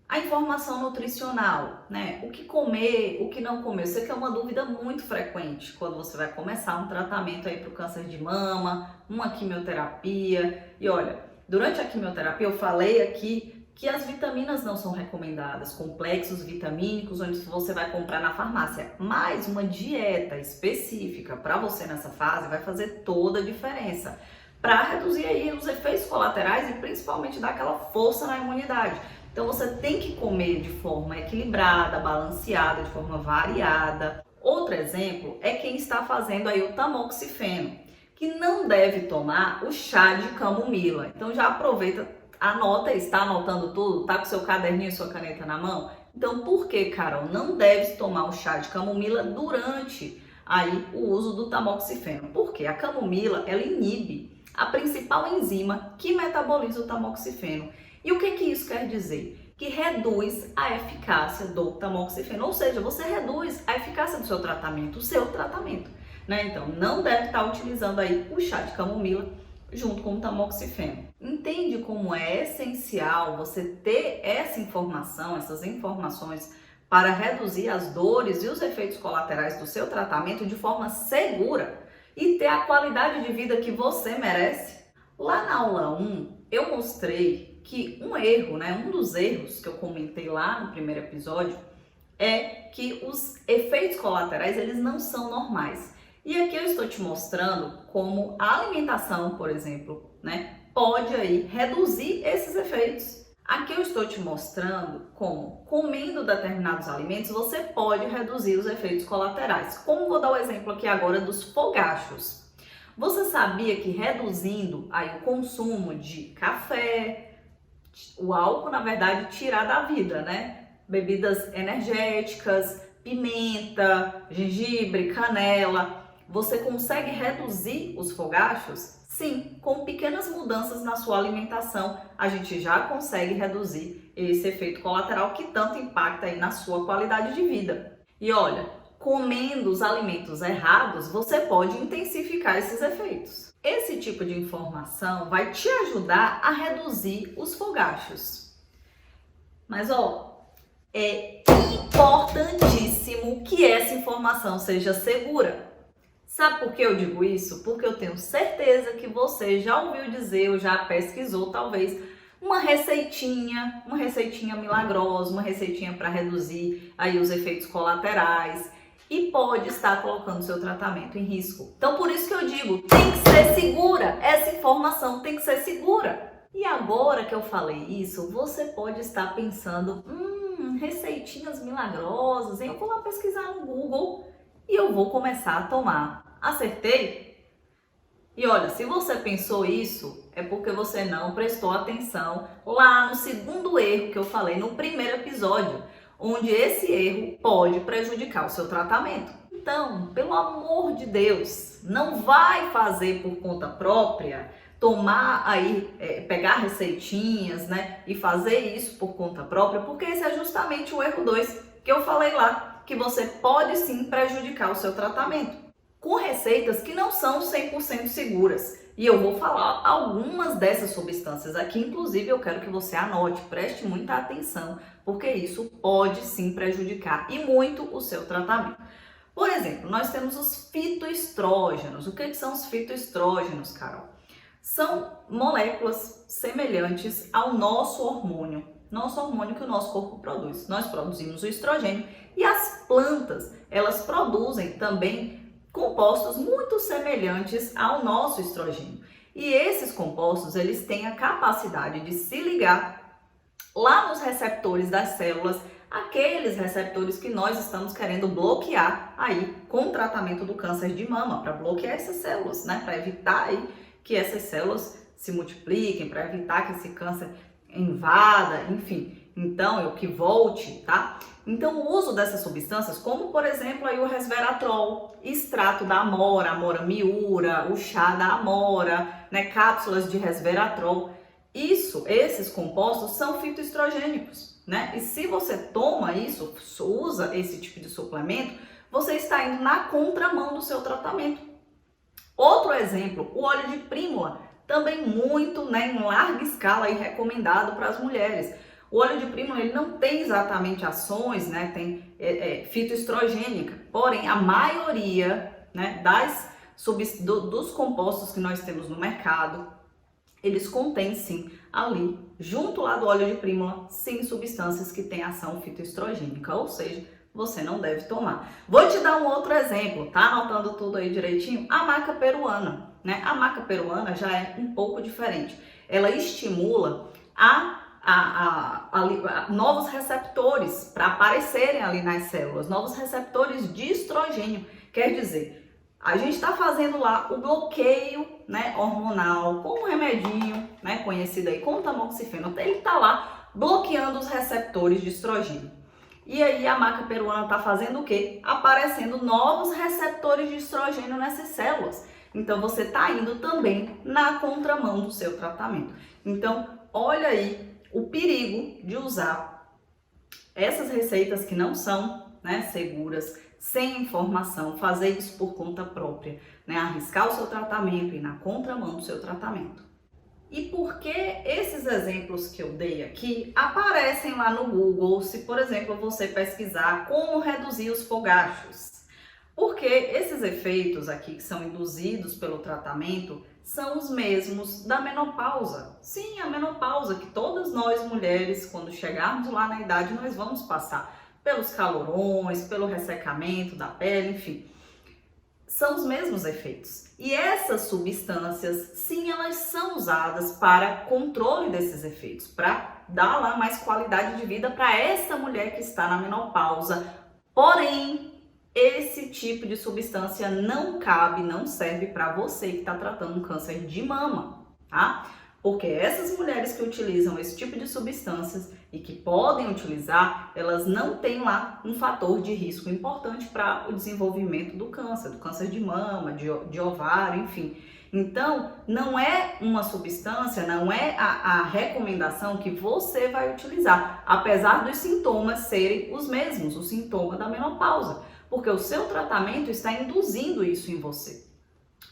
A informação nutricional, né? O que comer, o que não comer. Eu sei que é uma dúvida muito frequente quando você vai começar um tratamento aí para o câncer de mama, uma quimioterapia. E olha, durante a quimioterapia eu falei aqui que as vitaminas não são recomendadas, complexos vitamínicos, onde você vai comprar na farmácia. Mas uma dieta específica para você nessa fase vai fazer toda a diferença para reduzir aí os efeitos colaterais e principalmente dar aquela força na imunidade. Então você tem que comer de forma equilibrada, balanceada, de forma variada. Outro exemplo é quem está fazendo aí o tamoxifeno, que não deve tomar o chá de camomila. Então já aproveita, anota, está anotando tudo, tá com seu caderninho e sua caneta na mão? Então, por que, Carol, não deve tomar o chá de camomila durante aí o uso do tamoxifeno? Porque a camomila, ela inibe a principal enzima que metaboliza o tamoxifeno. E o que isso quer dizer? Que reduz a eficácia do tamoxifeno, ou seja, você reduz a eficácia do seu tratamento, o seu tratamento, né? Então, não deve estar utilizando aí o chá de camomila junto com o tamoxifeno. Entende como é essencial você ter essa informação, essas informações para reduzir as dores e os efeitos colaterais do seu tratamento de forma segura e ter a qualidade de vida que você merece? Lá na aula 1, eu mostrei que um erro, um dos erros que eu comentei lá no primeiro episódio é que os efeitos colaterais, eles não são normais. E aqui eu estou te mostrando como a alimentação, por exemplo, pode aí reduzir esses efeitos. Aqui eu estou te mostrando como, comendo determinados alimentos, você pode reduzir os efeitos colaterais. Como vou dar o exemplo aqui agora dos fogachos. Você sabia que reduzindo aí o consumo de café, o álcool, na verdade, tira da vida, Bebidas energéticas, pimenta, gengibre, canela, você consegue reduzir os fogachos? Sim, com pequenas mudanças na sua alimentação, a gente já consegue reduzir esse efeito colateral que tanto impacta aí na sua qualidade de vida. E olha, comendo os alimentos errados, você pode intensificar esses efeitos. Esse tipo de informação vai te ajudar a reduzir os fogachos. Mas é importantíssimo que essa informação seja segura. Sabe por que eu digo isso? Porque eu tenho certeza que você já ouviu dizer, ou já pesquisou talvez, uma receitinha milagrosa, uma receitinha para reduzir aí os efeitos colaterais e pode estar colocando o seu tratamento em risco. Então por isso que eu digo, tem que ser segura, essa informação tem que ser segura. E agora que eu falei isso, você pode estar pensando, receitinhas milagrosas, eu vou lá pesquisar no Google e eu vou começar a tomar. Acertei? E olha, se você pensou isso, é porque você não prestou atenção lá no segundo erro que eu falei no primeiro episódio, onde esse erro pode prejudicar o seu tratamento. Então, pelo amor de Deus, não vai fazer por conta própria, tomar aí, pegar receitinhas, e fazer isso por conta própria, porque esse é justamente o erro 2 que eu falei lá, que você pode sim prejudicar o seu tratamento com receitas que não são 100% seguras. E eu vou falar algumas dessas substâncias aqui, inclusive eu quero que você anote, preste muita atenção, porque isso pode sim prejudicar e muito o seu tratamento. Por exemplo, nós temos os fitoestrógenos. O que são os fitoestrógenos, Carol? São moléculas semelhantes ao nosso hormônio que o nosso corpo produz. Nós produzimos o estrogênio e as plantas, elas produzem também compostos muito semelhantes ao nosso estrogênio. E esses compostos, eles têm a capacidade de se ligar lá nos receptores das células, aqueles receptores que nós estamos querendo bloquear aí com o tratamento do câncer de mama, para bloquear essas células, para evitar aí que essas células se multipliquem, para evitar que esse câncer invada, enfim. Então, que volte, tá? Então, o uso dessas substâncias, como por exemplo aí o resveratrol, extrato da amora, amora miura, o chá da amora, cápsulas de resveratrol, esses compostos são fitoestrogênicos, E se você toma isso, usa esse tipo de suplemento, você está indo na contramão do seu tratamento. Outro exemplo, o óleo de prímula, também muito, em larga escala e recomendado para as mulheres. O óleo de prímula, ele não tem exatamente ações, tem fitoestrogênica, porém a maioria dos compostos que nós temos no mercado, eles contêm sim ali, junto lá do óleo de prímula, sim substâncias que têm ação fitoestrogênica, ou seja, você não deve tomar. Vou te dar um outro exemplo, tá anotando tudo aí direitinho? A maca peruana, A maca peruana já é um pouco diferente. Ela estimula novos receptores para aparecerem ali nas células, novos receptores de estrogênio. Quer dizer, a gente está fazendo lá o bloqueio hormonal com um remedinho conhecido aí como tamoxifeno. Ele está lá bloqueando os receptores de estrogênio. E aí a maca peruana está fazendo o quê? Aparecendo novos receptores de estrogênio nessas células. Então você está indo também na contramão do seu tratamento. Então olha aí o perigo de usar essas receitas que não são, né, seguras, sem informação, fazer isso por conta própria, né, arriscar o seu tratamento e ir na contramão do seu tratamento. E por que esses exemplos que eu dei aqui aparecem lá no Google, se por exemplo você pesquisar como reduzir os fogachos? Porque esses efeitos aqui que são induzidos pelo tratamento são os mesmos da menopausa. Sim, a menopausa que todas nós mulheres, quando chegarmos lá na idade, nós vamos passar pelos calorões, pelo ressecamento da pele, enfim. São os mesmos efeitos. E essas substâncias, sim, elas são usadas para controle desses efeitos, para dar lá mais qualidade de vida para essa mulher que está na menopausa. Porém, esse tipo de substância não cabe, não serve para você que está tratando um câncer de mama, tá? Porque essas mulheres que utilizam esse tipo de substâncias e que podem utilizar, elas não têm lá um fator de risco importante para o desenvolvimento do câncer de mama, de ovário, enfim. Então, não é uma substância, não é a recomendação que você vai utilizar, apesar dos sintomas serem os mesmos, o sintoma da menopausa, porque o seu tratamento está induzindo isso em você.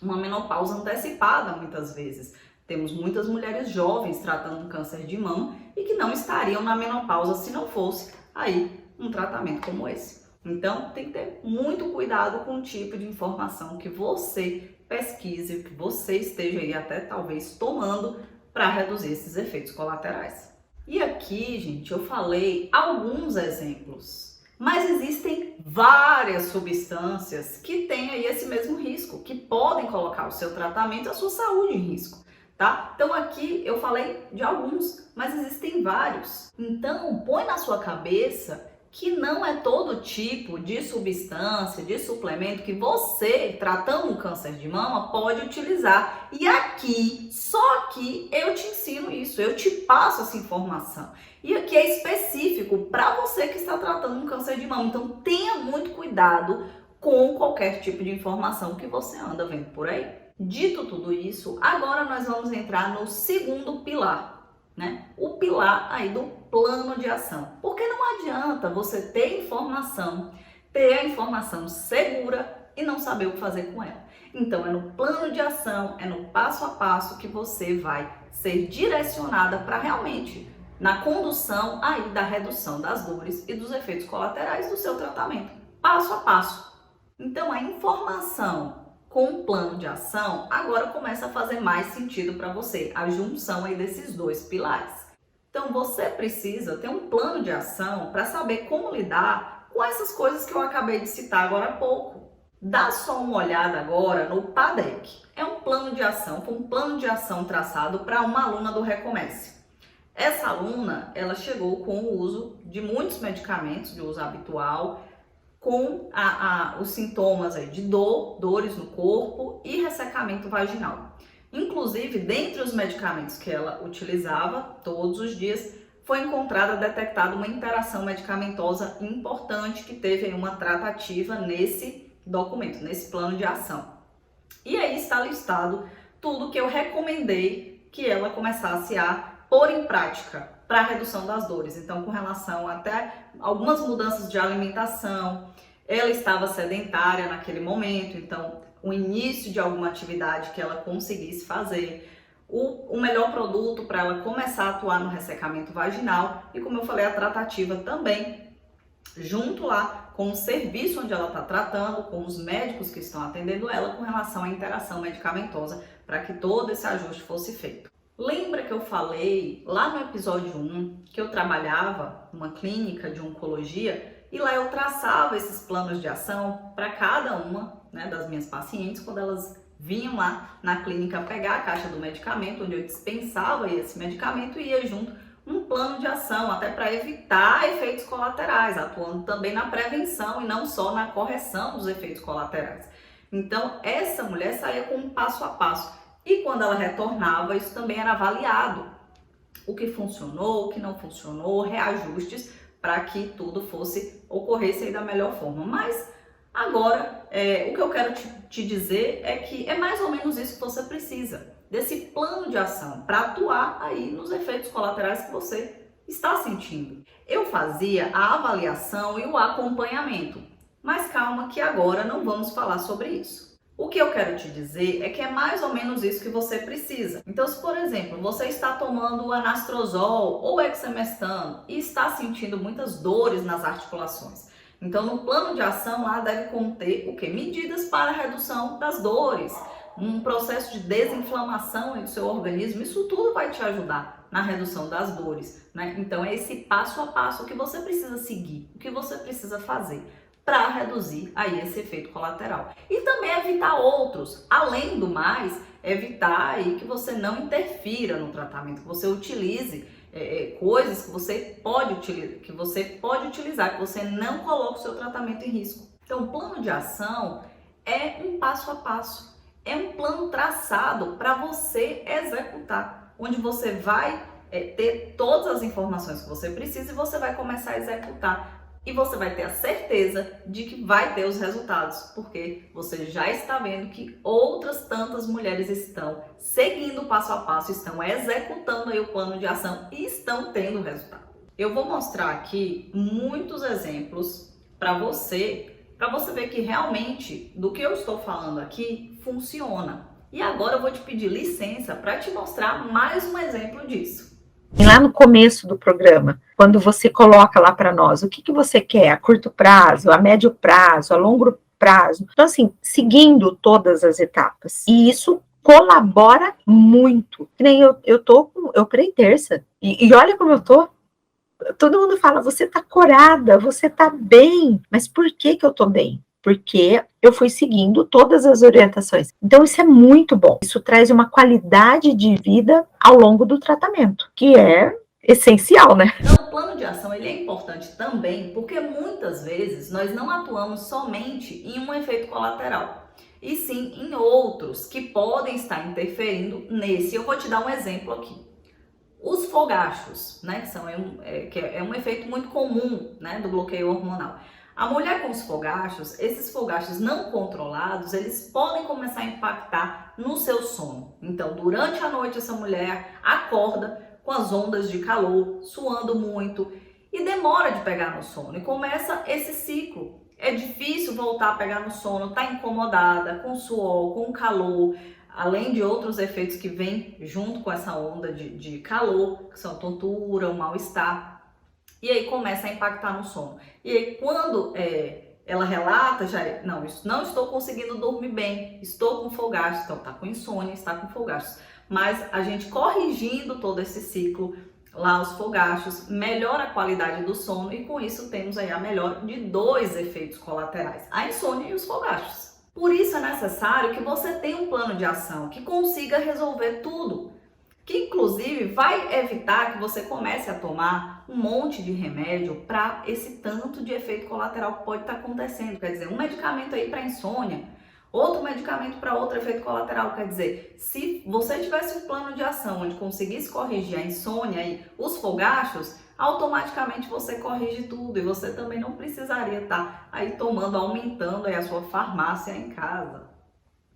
Uma menopausa antecipada, muitas vezes. Temos muitas mulheres jovens tratando um câncer de mama e que não estariam na menopausa se não fosse aí um tratamento como esse. Então, tem que ter muito cuidado com o tipo de informação que você pesquise, que você esteja aí até talvez tomando para reduzir esses efeitos colaterais. E aqui, gente, eu falei alguns exemplos, mas existem várias substâncias que têm aí esse mesmo risco, que podem colocar o seu tratamento e a sua saúde em risco. Tá? Então aqui eu falei de alguns, mas existem vários. Então põe na sua cabeça que não é todo tipo de substância, de suplemento que você, tratando um câncer de mama, pode utilizar. E aqui, só aqui, eu te ensino isso, eu te passo essa informação. E aqui é específico para você que está tratando um câncer de mama. Então tenha muito cuidado com qualquer tipo de informação que você anda vendo por aí. Dito tudo isso, agora nós vamos entrar no segundo pilar, né? O pilar aí do plano de ação. Porque não adianta você ter a informação segura e não saber o que fazer com ela. Então é no plano de ação, é no passo a passo que você vai ser direcionada para realmente na condução aí da redução das dores e dos efeitos colaterais do seu tratamento, passo a passo. Então a informação com o plano de ação, agora começa a fazer mais sentido para você, a junção aí desses dois pilares. Então você precisa ter um plano de ação para saber como lidar com essas coisas que eu acabei de citar agora há pouco. Dá só uma olhada agora no PADEC. É um plano de ação, foi um plano de ação traçado para uma aluna do Recomece. Essa aluna, ela chegou com o uso de muitos medicamentos de uso habitual, com os sintomas aí de dores no corpo e ressecamento vaginal. Inclusive, dentre os medicamentos que ela utilizava todos os dias, foi detectada uma interação medicamentosa importante que teve aí uma tratativa nesse documento, nesse plano de ação. E aí está listado tudo que eu recomendei que ela começasse a pôr em prática para a redução das dores. Então, com relação até algumas mudanças de alimentação, ela estava sedentária naquele momento, então o início de alguma atividade que ela conseguisse fazer, o melhor produto para ela começar a atuar no ressecamento vaginal e, como eu falei, a tratativa também, junto lá com o serviço onde ela está tratando, com os médicos que estão atendendo ela com relação à interação medicamentosa, para que todo esse ajuste fosse feito. Lembra que eu falei lá no episódio 1 que eu trabalhava numa clínica de oncologia e lá eu traçava esses planos de ação para cada uma, né, das minhas pacientes quando elas vinham lá na clínica pegar a caixa do medicamento, onde eu dispensava esse medicamento e ia junto um plano de ação, até para evitar efeitos colaterais, atuando também na prevenção e não só na correção dos efeitos colaterais. Então, essa mulher saía com um passo a passo. E quando ela retornava, isso também era avaliado. O que funcionou, o que não funcionou, reajustes, para que tudo ocorresse aí da melhor forma. Mas agora, o que eu quero te dizer é que é mais ou menos isso que você precisa, desse plano de ação para atuar aí nos efeitos colaterais que você está sentindo. Eu fazia a avaliação e o acompanhamento, mas calma que agora não vamos falar sobre isso. O que eu quero te dizer é que é mais ou menos isso que você precisa. Então, se por exemplo, você está tomando o anastrozol ou hexamestano e está sentindo muitas dores nas articulações, então no plano de ação lá deve conter o quê? Medidas para a redução das dores, um processo de desinflamação do seu organismo, isso tudo vai te ajudar na redução das dores, né? Então é esse passo a passo que você precisa seguir, o que você precisa fazer para reduzir aí esse efeito colateral. E também evitar outros, além do mais, evitar aí que você não interfira no tratamento, que você utilize coisas que você pode utilizar, que você não coloque o seu tratamento em risco. Então, o plano de ação é um passo a passo, é um plano traçado para você executar, onde você vai ter todas as informações que você precisa e você vai começar a executar. E você vai ter a certeza de que vai ter os resultados, porque você já está vendo que outras tantas mulheres estão seguindo passo a passo, estão executando aí o plano de ação e estão tendo resultado. Eu vou mostrar aqui muitos exemplos para você ver que realmente do que eu estou falando aqui funciona. E agora eu vou te pedir licença para te mostrar mais um exemplo disso. Lá no começo do programa, quando você coloca lá para nós o que você quer, a curto prazo, a médio prazo, a longo prazo. Então, assim, seguindo todas as etapas. E isso colabora muito. Que nem eu creio terça. E olha como eu tô. Todo mundo fala, você tá corada, você tá bem. Mas por que eu tô bem? Porque eu fui seguindo todas as orientações. Então, isso é muito bom. Isso traz uma qualidade de vida ao longo do tratamento, que é essencial, né? Então, o plano de ação ele é importante também porque muitas vezes nós não atuamos somente em um efeito colateral, e sim em outros que podem estar interferindo nesse. Eu vou te dar um exemplo aqui. Os fogachos, né, que é um efeito muito comum, né, do bloqueio hormonal. A mulher com os fogachos, esses fogachos não controlados, eles podem começar a impactar no seu sono. Então, durante a noite, essa mulher acorda com as ondas de calor, suando muito e demora de pegar no sono. E começa esse ciclo. É difícil voltar a pegar no sono, tá incomodada com suor, com calor, além de outros efeitos que vêm junto com essa onda de calor, que são tontura, o mal-estar. E aí começa a impactar no sono. E aí quando ela relata, não estou conseguindo dormir bem, estou com fogachos, então está com insônia, está com fogachos. Mas a gente corrigindo todo esse ciclo, lá os fogachos, melhora a qualidade do sono e com isso temos aí a melhora de 2 efeitos colaterais, a insônia e os fogachos. Por isso é necessário que você tenha um plano de ação que consiga resolver tudo, que inclusive vai evitar que você comece a tomar um monte de remédio para esse tanto de efeito colateral que pode estar acontecendo. Quer dizer, um medicamento aí para insônia, outro medicamento para outro efeito colateral. Quer dizer, se você tivesse um plano de ação onde conseguisse corrigir a insônia e os fogachos, automaticamente você corrige tudo e você também não precisaria estar aí aumentando aí a sua farmácia em casa,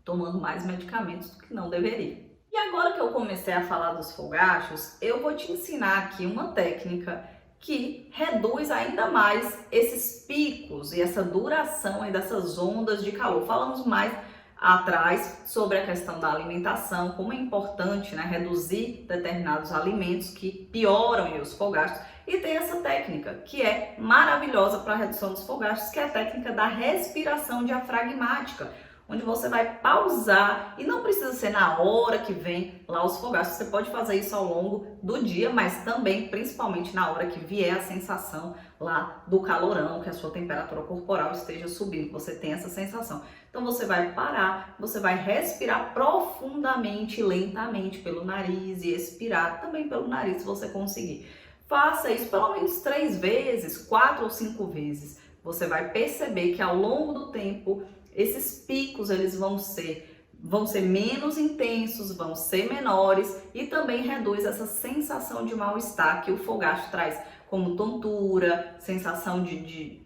tomando mais medicamentos do que não deveria. E agora que eu comecei a falar dos fogachos, eu vou te ensinar aqui uma técnica que reduz ainda mais esses picos e essa duração aí dessas ondas de calor. Falamos mais atrás sobre a questão da alimentação, como é importante, né, reduzir determinados alimentos que pioram os fogachos. E tem essa técnica que é maravilhosa para a redução dos fogachos, que é a técnica da respiração diafragmática, onde você vai pausar e não precisa ser na hora que vem lá os fogachos. Você pode fazer isso ao longo do dia, mas também, principalmente na hora que vier a sensação lá do calorão, que a sua temperatura corporal esteja subindo, você tem essa sensação. Então você vai parar, você vai respirar profundamente e lentamente pelo nariz e expirar também pelo nariz, se você conseguir. Faça isso pelo menos 3 vezes, 4 ou 5 vezes. Você vai perceber que ao longo do tempo esses picos eles vão ser menos intensos, vão ser menores e também reduz essa sensação de mal-estar que o fogacho traz como tontura, sensação de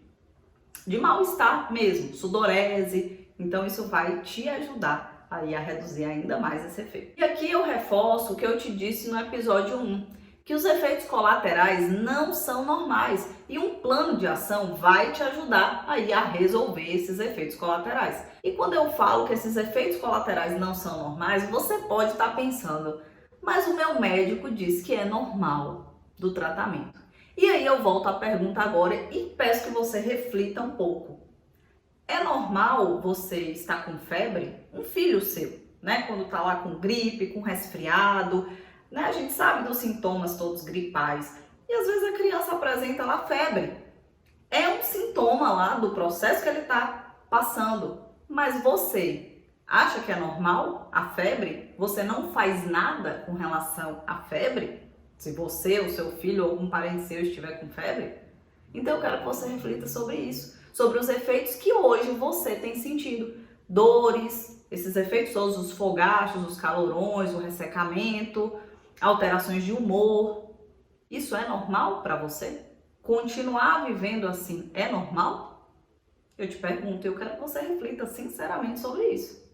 mal-estar mesmo, sudorese. Então isso vai te ajudar aí a reduzir ainda mais esse efeito. E aqui eu reforço o que eu te disse no episódio 1, que os efeitos colaterais não são normais e um plano de ação vai te ajudar aí a resolver esses efeitos colaterais. E quando eu falo que esses efeitos colaterais não são normais, você pode estar pensando, mas o meu médico disse que é normal do tratamento. E aí eu volto à pergunta agora e peço que você reflita um pouco. É normal você estar com febre? Um filho seu, né? Quando está lá com gripe, com resfriado, né? A gente sabe dos sintomas todos gripais. E às vezes a criança apresenta lá febre. É um sintoma lá do processo que ele está passando. Mas você acha que é normal a febre? Você não faz nada com relação à febre? Se você, o seu filho ou algum parente seu estiver com febre? Então eu quero que você reflita sobre isso. Sobre os efeitos que hoje você tem sentido. Dores, esses efeitos todos, os fogachos, os calorões, o ressecamento, alterações de humor. Isso é normal para você? Continuar vivendo assim é normal? Eu te pergunto, eu quero que você reflita sinceramente sobre isso.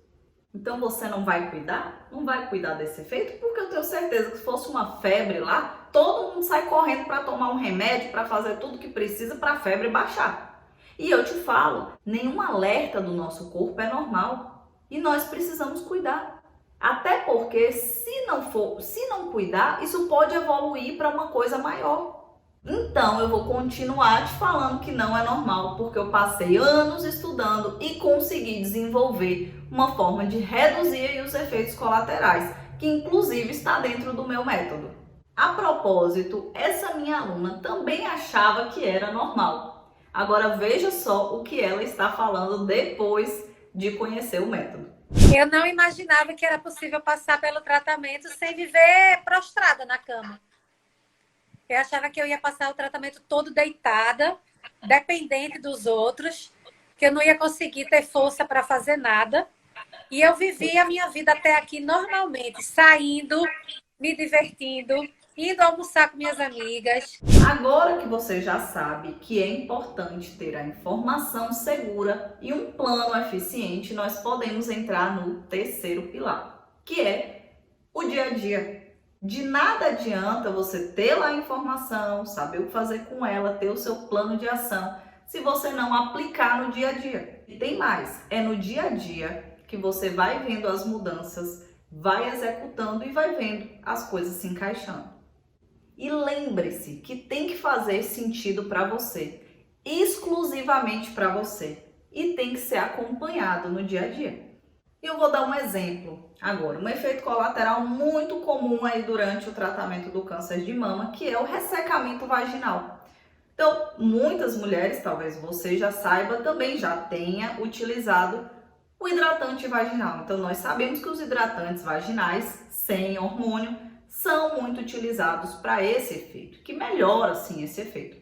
Então você não vai cuidar? Não vai cuidar desse efeito? Porque eu tenho certeza que se fosse uma febre lá, todo mundo sai correndo para tomar um remédio, para fazer tudo que precisa para a febre baixar. E eu te falo, nenhum alerta do nosso corpo é normal. E nós precisamos cuidar. Até porque se não cuidar, isso pode evoluir para uma coisa maior. Então eu vou continuar te falando que não é normal, porque eu passei anos estudando e consegui desenvolver uma forma de reduzir os efeitos colaterais, que inclusive está dentro do meu método. A propósito, essa minha aluna também achava que era normal. Agora veja só o que ela está falando depois de conhecer o método. Eu não imaginava que era possível passar pelo tratamento sem viver prostrada na cama. Eu achava que eu ia passar o tratamento todo deitada, dependente dos outros, que eu não ia conseguir ter força para fazer nada. E eu vivi a minha vida até aqui normalmente, saindo, me divertindo, indo almoçar com minhas amigas. Agora que você já sabe que é importante ter a informação segura e um plano eficiente, nós podemos entrar no terceiro pilar, que é o dia a dia. De nada adianta você ter lá a informação, saber o que fazer com ela, ter o seu plano de ação, se você não aplicar no dia a dia. E tem mais, é no dia a dia que você vai vendo as mudanças, vai executando e vai vendo as coisas se encaixando. E lembre-se que tem que fazer sentido para você, exclusivamente para você, e tem que ser acompanhado no dia a dia. E eu vou dar um exemplo agora, um efeito colateral muito comum aí durante o tratamento do câncer de mama, que é o ressecamento vaginal. Então, muitas mulheres, talvez você já saiba, também já tenha utilizado o hidratante vaginal. Então, nós sabemos que os hidratantes vaginais sem hormônio são muito utilizados para esse efeito, que melhora sim esse efeito.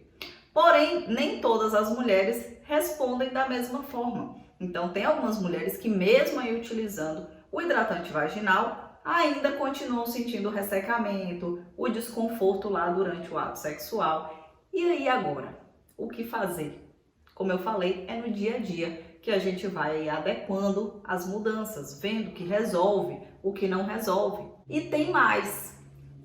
Porém, nem todas as mulheres respondem da mesma forma. Então, tem algumas mulheres que mesmo aí utilizando o hidratante vaginal, ainda continuam sentindo o ressecamento, o desconforto lá durante o ato sexual. E aí agora, o que fazer? Como eu falei, é no dia a dia que a gente vai adequando as mudanças, vendo o que resolve, o que não resolve. E tem mais.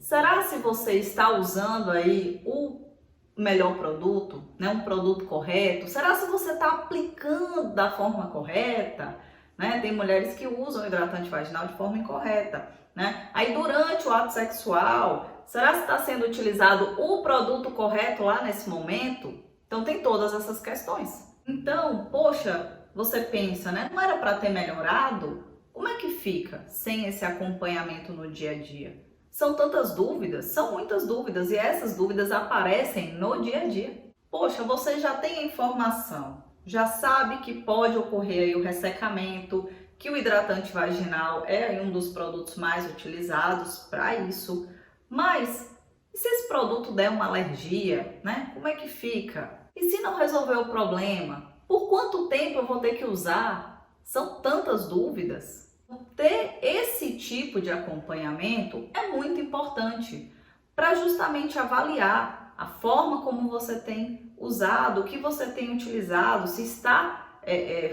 Será se você está usando aí o melhor produto, né, um produto correto? Será se você está aplicando da forma correta? Né? Tem mulheres que usam o hidratante vaginal de forma incorreta. Né? Aí durante o ato sexual, será se está sendo utilizado o produto correto lá nesse momento? Então tem todas essas questões. Então, poxa, você pensa, né? Não era para ter melhorado? Como é que fica sem esse acompanhamento no dia a dia? São tantas dúvidas, são muitas dúvidas, e essas dúvidas aparecem no dia a dia. Poxa, você já tem a informação, já sabe que pode ocorrer aí o ressecamento, que o hidratante vaginal é um dos produtos mais utilizados para isso. Mas e se esse produto der uma alergia, né? Como é que fica? E se não resolver o problema? Por quanto tempo eu vou ter que usar? São tantas dúvidas. Ter esse tipo de acompanhamento é muito importante para justamente avaliar a forma como você tem usado, o que você tem utilizado, se está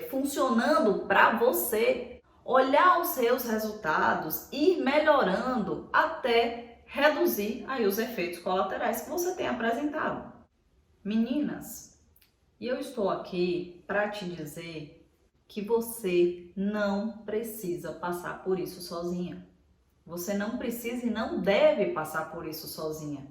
funcionando para você. Olhar os seus resultados, ir melhorando até reduzir aí os efeitos colaterais que você tem apresentado. Meninas, eu estou aqui para te dizer que você não precisa passar por isso sozinha. Você não precisa e não deve passar por isso sozinha.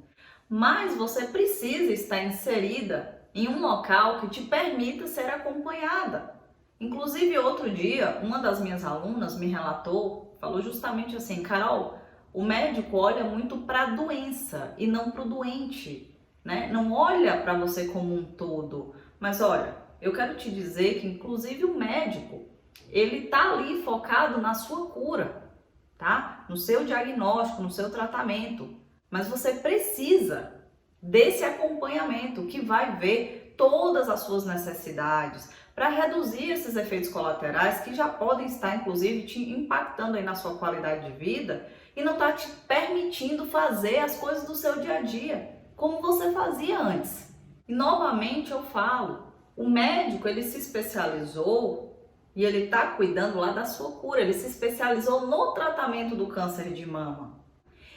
Mas você precisa estar inserida em um local que te permita ser acompanhada. Inclusive, outro dia, uma das minhas alunas me relatou, falou justamente assim: Carol, o médico olha muito para a doença e não para o doente, né? Não olha para você como um todo. Mas olha, eu quero te dizer que inclusive o médico, ele tá ali focado na sua cura, tá? No seu diagnóstico, no seu tratamento. Mas você precisa desse acompanhamento que vai ver todas as suas necessidades para reduzir esses efeitos colaterais que já podem estar, inclusive, te impactando aí na sua qualidade de vida e não tá te permitindo fazer as coisas do seu dia a dia, como você fazia antes. E novamente eu falo, o médico, ele se especializou e ele tá cuidando lá da sua cura, ele se especializou no tratamento do câncer de mama.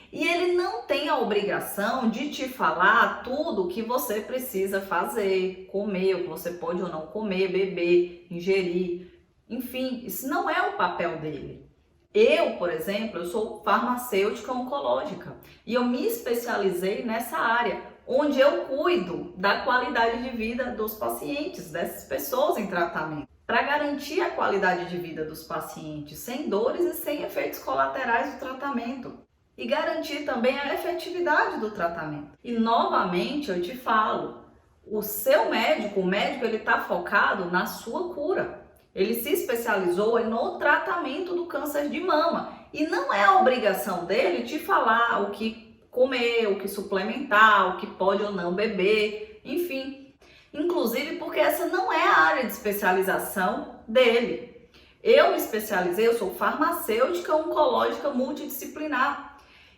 E ele não tem a obrigação de te falar tudo o que você precisa fazer, comer, o que você pode ou não comer, beber, ingerir. Enfim, isso não é o papel dele. Eu, por exemplo, eu sou farmacêutica oncológica e eu me especializei nessa área, onde eu cuido da qualidade de vida dos pacientes, dessas pessoas em tratamento, para garantir a qualidade de vida dos pacientes, sem dores e sem efeitos colaterais do tratamento. E garantir também a efetividade do tratamento. E novamente eu te falo, o seu médico, o médico, ele está focado na sua cura. Ele se especializou no tratamento do câncer de mama. E não é a obrigação dele te falar o que comer, o que suplementar, o que pode ou não beber, enfim. Inclusive porque essa não é a área de especialização dele. Eu me especializei, eu sou farmacêutica oncológica multidisciplinar.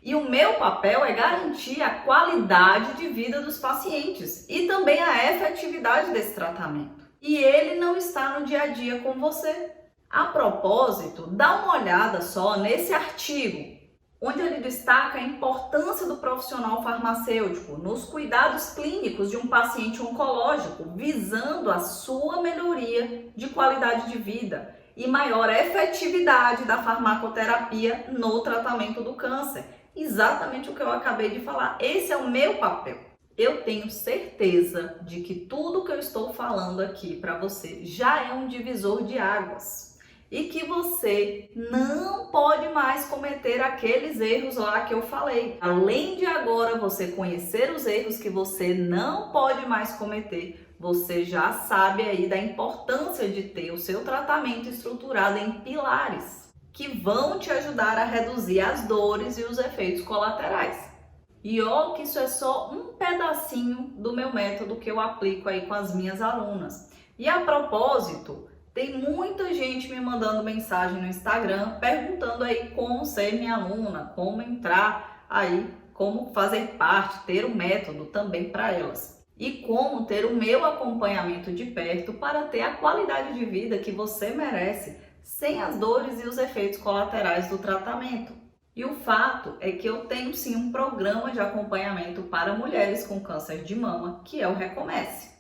E o meu papel é garantir a qualidade de vida dos pacientes e também a efetividade desse tratamento. E ele não está no dia a dia com você. A propósito, dá uma olhada só nesse artigo, onde ele destaca a importância do profissional farmacêutico nos cuidados clínicos de um paciente oncológico, visando a sua melhoria de qualidade de vida e maior efetividade da farmacoterapia no tratamento do câncer. Exatamente o que eu acabei de falar. Esse é o meu papel. Eu tenho certeza de que tudo que eu estou falando aqui para você já é um divisor de águas e que você não pode mais cometer aqueles erros lá que eu falei. Além de agora você conhecer os erros que você não pode mais cometer, você já sabe aí da importância de ter o seu tratamento estruturado em pilares que vão te ajudar a reduzir as dores e os efeitos colaterais. E ó, que isso é só um pedacinho do meu método que eu aplico aí com as minhas alunas. E a propósito, tem muita gente me mandando mensagem no Instagram perguntando aí como ser minha aluna, como entrar aí, como fazer parte, ter o método também para elas. E como ter o meu acompanhamento de perto para ter a qualidade de vida que você merece, sem as dores e os efeitos colaterais do tratamento. E o fato é que eu tenho sim um programa de acompanhamento para mulheres com câncer de mama, que é o Recomece.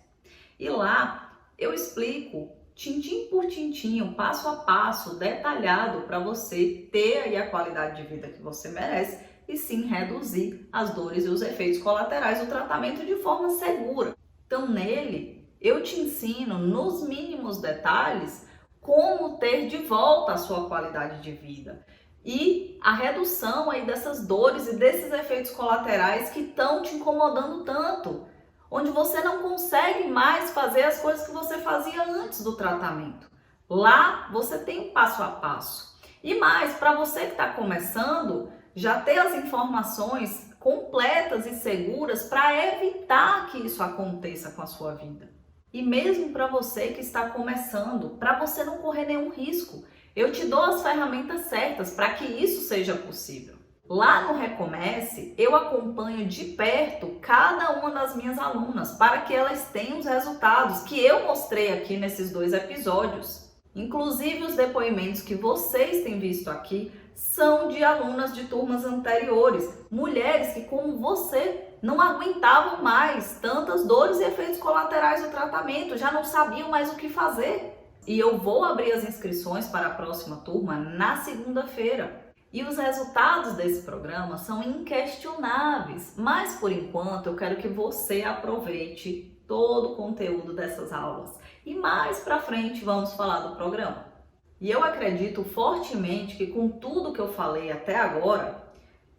E lá eu explico tintim por tintim, passo a passo, detalhado para você ter aí a qualidade de vida que você merece e sim reduzir as dores e os efeitos colaterais do tratamento de forma segura. Então nele eu te ensino nos mínimos detalhes como ter de volta a sua qualidade de vida e a redução aí dessas dores e desses efeitos colaterais que estão te incomodando tanto, onde você não consegue mais fazer as coisas que você fazia antes do tratamento. Lá você tem um passo a passo. E mais, para você que está começando, já ter as informações completas e seguras para evitar que isso aconteça com a sua vida. E mesmo para você que está começando, para você não correr nenhum risco, eu te dou as ferramentas certas para que isso seja possível. Lá no Recomece, eu acompanho de perto cada uma das minhas alunas para que elas tenham os resultados que eu mostrei aqui nesses 2 episódios. Inclusive, os depoimentos que vocês têm visto aqui são de alunas de turmas anteriores, mulheres que, como você, não aguentavam mais tantas dores e efeitos colaterais do tratamento, já não sabiam mais o que fazer. E eu vou abrir as inscrições para a próxima turma na segunda-feira. E os resultados desse programa são inquestionáveis, mas por enquanto eu quero que você aproveite todo o conteúdo dessas aulas. E mais pra frente vamos falar do programa. E eu acredito fortemente que com tudo que eu falei até agora,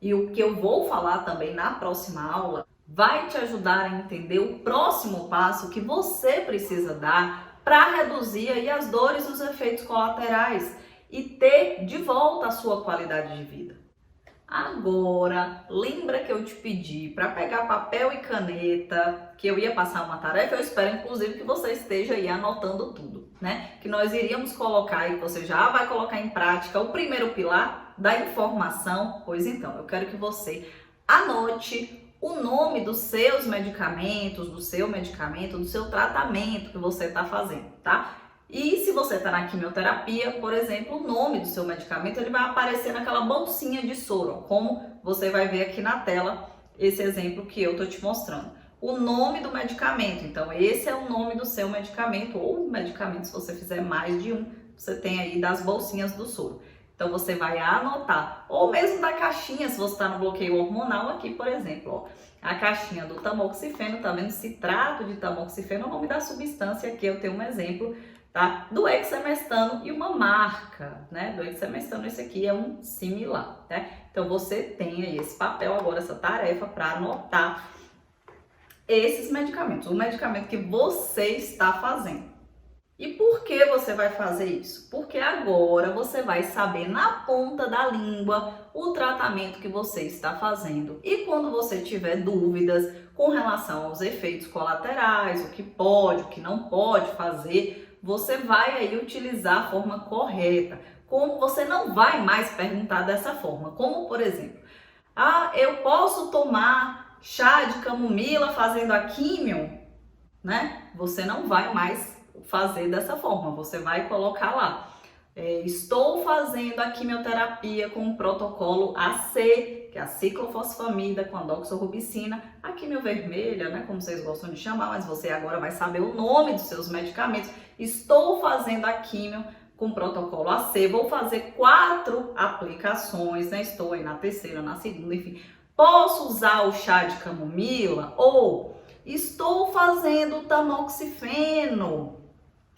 e o que eu vou falar também na próxima aula, vai te ajudar a entender o próximo passo que você precisa dar para reduzir aí as dores e os efeitos colaterais e ter de volta a sua qualidade de vida. Agora, lembra que eu te pedi para pegar papel e caneta, que eu ia passar uma tarefa? Eu espero, inclusive, que você esteja aí anotando tudo, né? Que nós iríamos colocar e você já vai colocar em prática o primeiro pilar da informação. Pois então, eu quero que você anote o nome dos seus medicamentos, do seu medicamento, do seu tratamento que você está fazendo, tá? E se você está na quimioterapia, por exemplo, o nome do seu medicamento ele vai aparecer naquela bolsinha de soro, como você vai ver aqui na tela, esse exemplo que eu estou te mostrando. O nome do medicamento, então esse é o nome do seu medicamento, ou medicamento, se você fizer mais de um, você tem aí das bolsinhas do soro. Então você vai anotar, ou mesmo da caixinha, se você está no bloqueio hormonal aqui, por exemplo, ó, a caixinha do tamoxifeno, tá vendo? Citrato de tamoxifeno, é o nome da substância aqui, eu tenho um exemplo, tá? Do hexamestano e uma marca, né? Do hexamestano, esse aqui é um similar, né? Então você tem aí esse papel agora, essa tarefa para anotar esses medicamentos, o medicamento que você está fazendo. E por que você vai fazer isso? Porque agora você vai saber na ponta da língua o tratamento que você está fazendo. E quando você tiver dúvidas com relação aos efeitos colaterais, o que pode, o que não pode fazer, você vai aí utilizar a forma correta. Como você não vai mais perguntar dessa forma. Como, por exemplo, eu posso tomar chá de camomila fazendo a químio? Né? Você não vai mais fazer dessa forma, você vai colocar lá, estou fazendo a quimioterapia com o protocolo AC, que é a ciclofosfamida com a doxorubicina, a quimio vermelha, né, como vocês gostam de chamar, mas você agora vai saber o nome dos seus medicamentos. Estou fazendo a quimio com o protocolo AC, vou fazer 4 aplicações, né, estou aí na terceira, na segunda, enfim. Posso usar o chá de camomila? Ou estou fazendo tamoxifeno,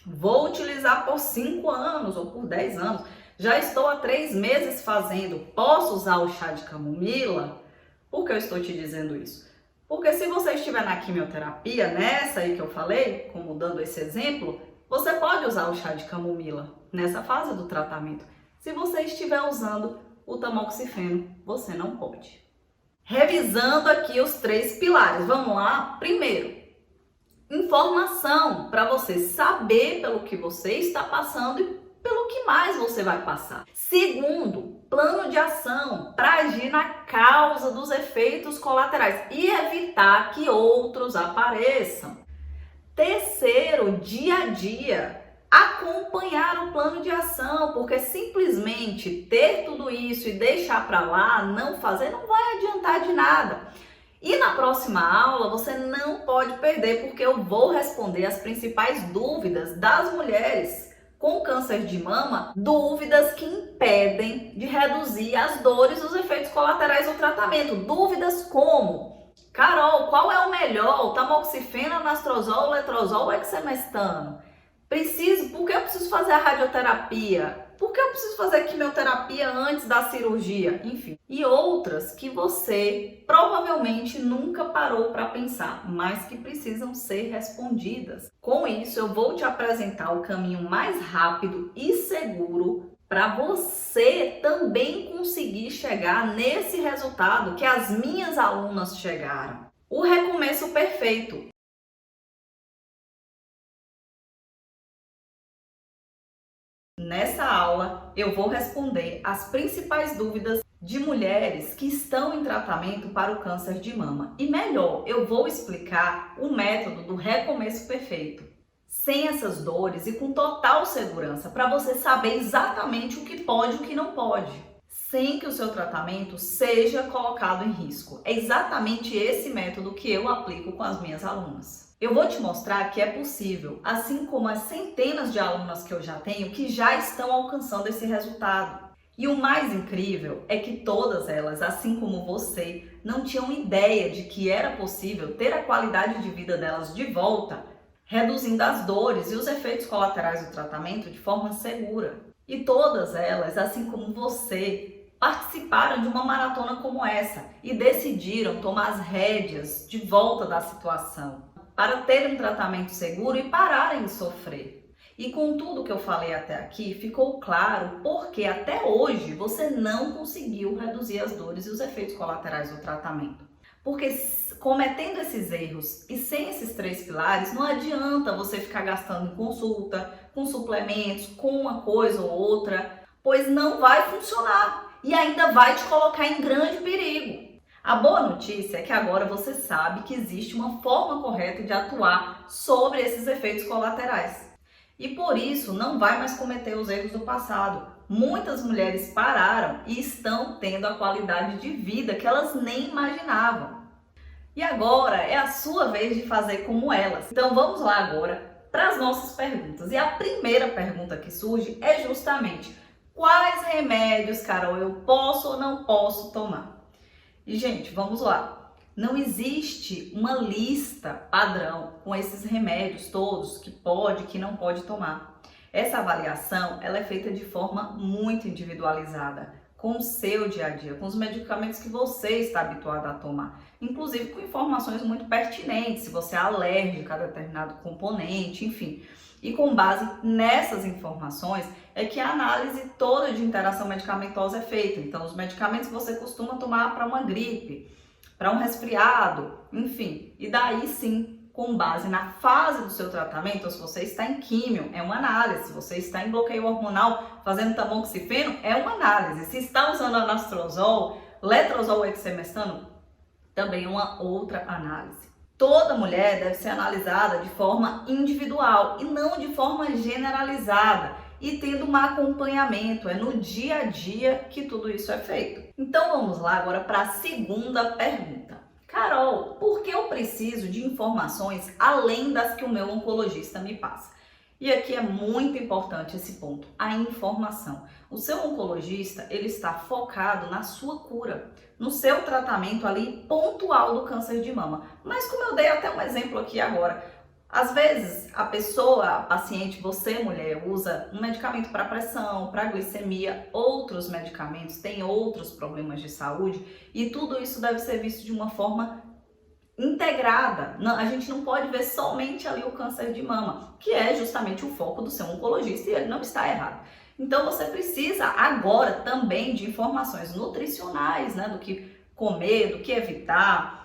vou utilizar por 5 anos ou por 10 anos. Já estou há 3 meses fazendo. Posso usar o chá de camomila? Por que eu estou te dizendo isso? Porque se você estiver na quimioterapia, nessa aí que eu falei, como dando esse exemplo, você pode usar o chá de camomila nessa fase do tratamento. Se você estiver usando o tamoxifeno, você não pode. Revisando aqui os 3 pilares. Vamos lá? Primeiro, informação para você saber pelo que você está passando e pelo que mais você vai passar. Segundo, plano de ação para agir na causa dos efeitos colaterais e evitar que outros apareçam. Terceiro, dia a dia, acompanhar o plano de ação, porque simplesmente ter tudo isso e deixar para lá, não fazer, não vai adiantar de nada. E na próxima aula você não pode perder, porque eu vou responder as principais dúvidas das mulheres com câncer de mama, dúvidas que impedem de reduzir as dores e os efeitos colaterais do tratamento. Dúvidas como: Carol, qual é o melhor? O tamoxifeno, anastrozol, letrozol ou hexamestano? Por que eu preciso fazer a radioterapia? Por que eu preciso fazer quimioterapia antes da cirurgia? Enfim. E outras que você provavelmente nunca parou para pensar, mas que precisam ser respondidas. Com isso, eu vou te apresentar o caminho mais rápido e seguro para você também conseguir chegar nesse resultado que as minhas alunas chegaram. O recomeço perfeito. Nessa aula, eu vou responder as principais dúvidas de mulheres que estão em tratamento para o câncer de mama. E melhor, eu vou explicar o método do recomeço perfeito, sem essas dores e com total segurança, para você saber exatamente o que pode e o que não pode, sem que o seu tratamento seja colocado em risco. É exatamente esse método que eu aplico com as minhas alunas. Eu vou te mostrar que é possível, assim como as centenas de alunas que eu já tenho que já estão alcançando esse resultado. E o mais incrível é que todas elas, assim como você, não tinham ideia de que era possível ter a qualidade de vida delas de volta, reduzindo as dores e os efeitos colaterais do tratamento de forma segura. E todas elas, assim como você, participaram de uma maratona como essa e decidiram tomar as rédeas de volta da situação para ter um tratamento seguro e pararem de sofrer. E com tudo que eu falei até aqui, ficou claro porque até hoje você não conseguiu reduzir as dores e os efeitos colaterais do tratamento. Porque cometendo esses erros e sem esses 3 pilares, não adianta você ficar gastando em consulta, com suplementos, com uma coisa ou outra, pois não vai funcionar e ainda vai te colocar em grande perigo. A boa notícia é que agora você sabe que existe uma forma correta de atuar sobre esses efeitos colaterais. E por isso não vai mais cometer os erros do passado. Muitas mulheres pararam e estão tendo a qualidade de vida que elas nem imaginavam. E agora é a sua vez de fazer como elas. Então vamos lá agora para as nossas perguntas. E a primeira pergunta que surge é justamente: quais remédios, Carol, eu posso ou não posso tomar? E gente, vamos lá. Não existe uma lista padrão com esses remédios todos que pode e que não pode tomar. Essa avaliação ela é feita de forma muito individualizada, com o seu dia a dia, com os medicamentos que você está habituado a tomar. Inclusive com informações muito pertinentes, se você é alérgica a determinado componente, enfim. E com base nessas informações é que a análise toda de interação medicamentosa é feita. Então, os medicamentos que você costuma tomar para uma gripe, para um resfriado, enfim. E daí sim, com base na fase do seu tratamento, se você está em químio, é uma análise. Se você está em bloqueio hormonal, fazendo tamoxifeno, é uma análise. Se está usando anastrozol, letrozol ou exemestano, também é uma outra análise. Toda mulher deve ser analisada de forma individual e não de forma generalizada e tendo um acompanhamento. É no dia a dia que tudo isso é feito. Então vamos lá agora para a segunda pergunta. Carol, por que eu preciso de informações além das que o meu oncologista me passa? E aqui é muito importante esse ponto, a informação. O seu oncologista, ele está focado na sua cura, no seu tratamento ali pontual do câncer de mama. Mas como eu dei até um exemplo aqui agora, às vezes a pessoa, a paciente, você mulher, usa um medicamento para pressão, para glicemia, outros medicamentos, tem outros problemas de saúde e tudo isso deve ser visto de uma forma integrada. Não, a gente não pode ver somente ali o câncer de mama, que é justamente o foco do seu oncologista e ele não está errado. Então você precisa agora também de informações nutricionais, né, do que comer, do que evitar,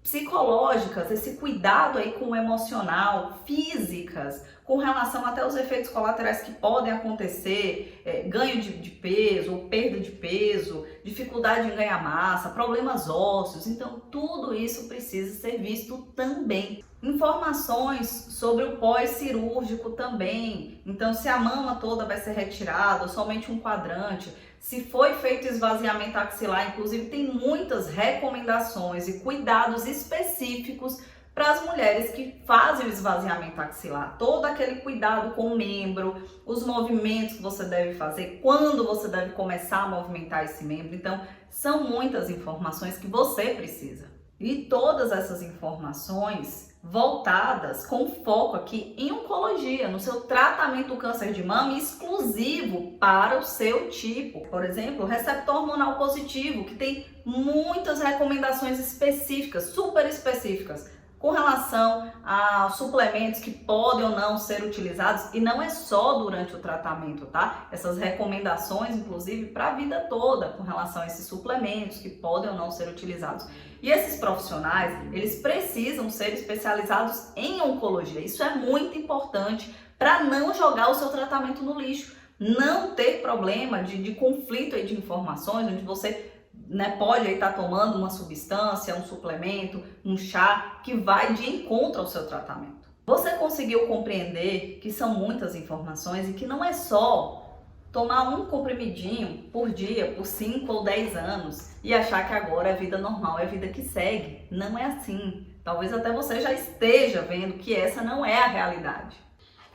psicológicas, esse cuidado aí com o emocional, físicas, com relação até aos efeitos colaterais que podem acontecer, ganho de peso ou perda de peso, dificuldade em ganhar massa, problemas ósseos. Então tudo isso precisa ser visto também. Informações sobre o pós-cirúrgico também. Então se a mama toda vai ser retirada ou somente um quadrante, se foi feito esvaziamento axilar, inclusive tem muitas recomendações e cuidados específicos para as mulheres que fazem o esvaziamento axilar. Todo aquele cuidado com o membro, os movimentos que você deve fazer, quando você deve começar a movimentar esse membro. Então, são muitas informações que você precisa. E todas essas informações voltadas com foco aqui em oncologia, no seu tratamento do câncer de mama exclusivo para o seu tipo. Por exemplo, o receptor hormonal positivo, que tem muitas recomendações específicas, super específicas, com relação a suplementos que podem ou não ser utilizados, e não é só durante o tratamento, tá? Essas recomendações, inclusive, para a vida toda, com relação a esses suplementos que podem ou não ser utilizados. E esses profissionais, eles precisam ser especializados em oncologia. Isso é muito importante para não jogar o seu tratamento no lixo, não ter problema de conflito aí de informações, onde você, né, pode estar tomando uma substância, um suplemento, um chá que vai de encontro ao seu tratamento. Você conseguiu compreender que são muitas informações e que não é só tomar um comprimidinho por dia, por 5 ou 10 anos e achar que agora é vida normal, é vida que segue. Não é assim. Talvez até você já esteja vendo que essa não é a realidade.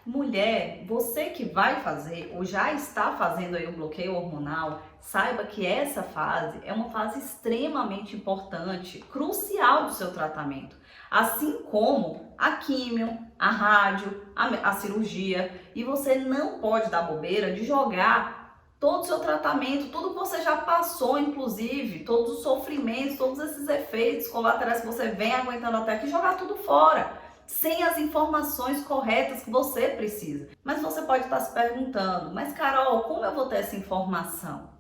Mulher, você que vai fazer ou já está fazendo aí o bloqueio hormonal, saiba que essa fase é uma fase extremamente importante, crucial do seu tratamento. Assim como a químio, a rádio, a cirurgia. E você não pode dar bobeira de jogar todo o seu tratamento, tudo que você já passou, inclusive, todos os sofrimentos, todos esses efeitos colaterais que você vem aguentando até aqui, jogar tudo fora, sem as informações corretas que você precisa. Mas você pode estar se perguntando, mas Carol, como eu vou ter essa informação?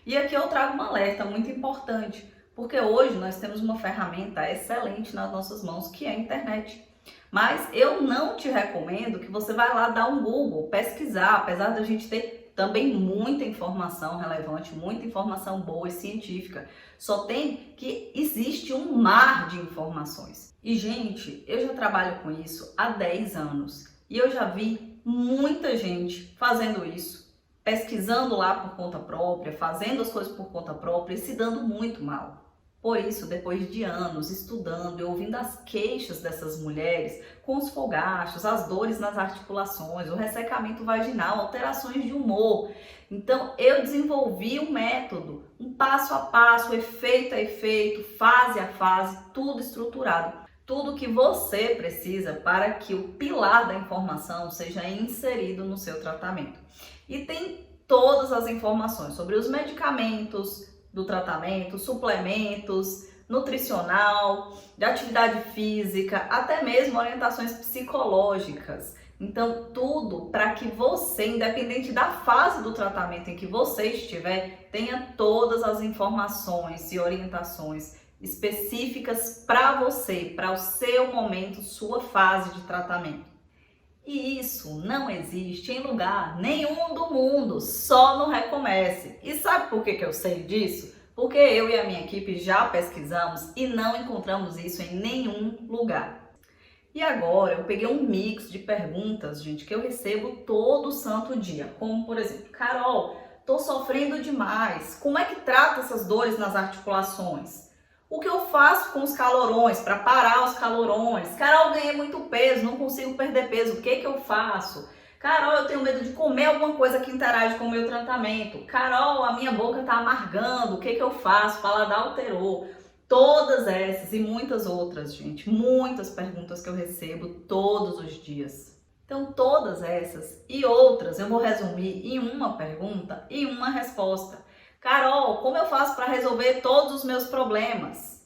E aqui eu trago um alerta muito importante, porque hoje nós temos uma ferramenta excelente nas nossas mãos, que é a internet. Mas eu não te recomendo que você vá lá dar um Google, pesquisar, apesar da gente ter também muita informação relevante, muita informação boa e científica. Só tem que existe um mar de informações. E, gente, eu já trabalho com isso há 10 anos e eu já vi muita gente fazendo isso, pesquisando lá por conta própria, fazendo as coisas por conta própria e se dando muito mal. Por isso, depois de anos estudando e ouvindo as queixas dessas mulheres com os fogachos, as dores nas articulações, o ressecamento vaginal, alterações de humor, então eu desenvolvi um método, um passo a passo, efeito a efeito, fase a fase, tudo estruturado. Tudo que você precisa para que o pilar da informação seja inserido no seu tratamento. E tem todas as informações sobre os medicamentos do tratamento, suplementos, nutricional, de atividade física, até mesmo orientações psicológicas. Então, tudo para que você, independente da fase do tratamento em que você estiver, tenha todas as informações e orientações específicas para você, para o seu momento, sua fase de tratamento. E isso não existe em lugar nenhum do mundo, só no Recomece. E sabe por que eu sei disso? Porque eu e a minha equipe já pesquisamos e não encontramos isso em nenhum lugar. E agora eu peguei um mix de perguntas, gente, que eu recebo todo santo dia. Como, por exemplo, Carol, tô sofrendo demais. Como é que trata essas dores nas articulações? O que eu faço com os calorões, para parar os calorões? Carol, ganhei muito peso, não consigo perder peso, o que eu faço? Carol, eu tenho medo de comer alguma coisa que interage com o meu tratamento. Carol, a minha boca está amargando, o que eu faço? Paladar alterou. Todas essas e muitas outras, gente, muitas perguntas que eu recebo todos os dias. Então, todas essas e outras eu vou resumir em uma pergunta e uma resposta. Carol, como eu faço para resolver todos os meus problemas?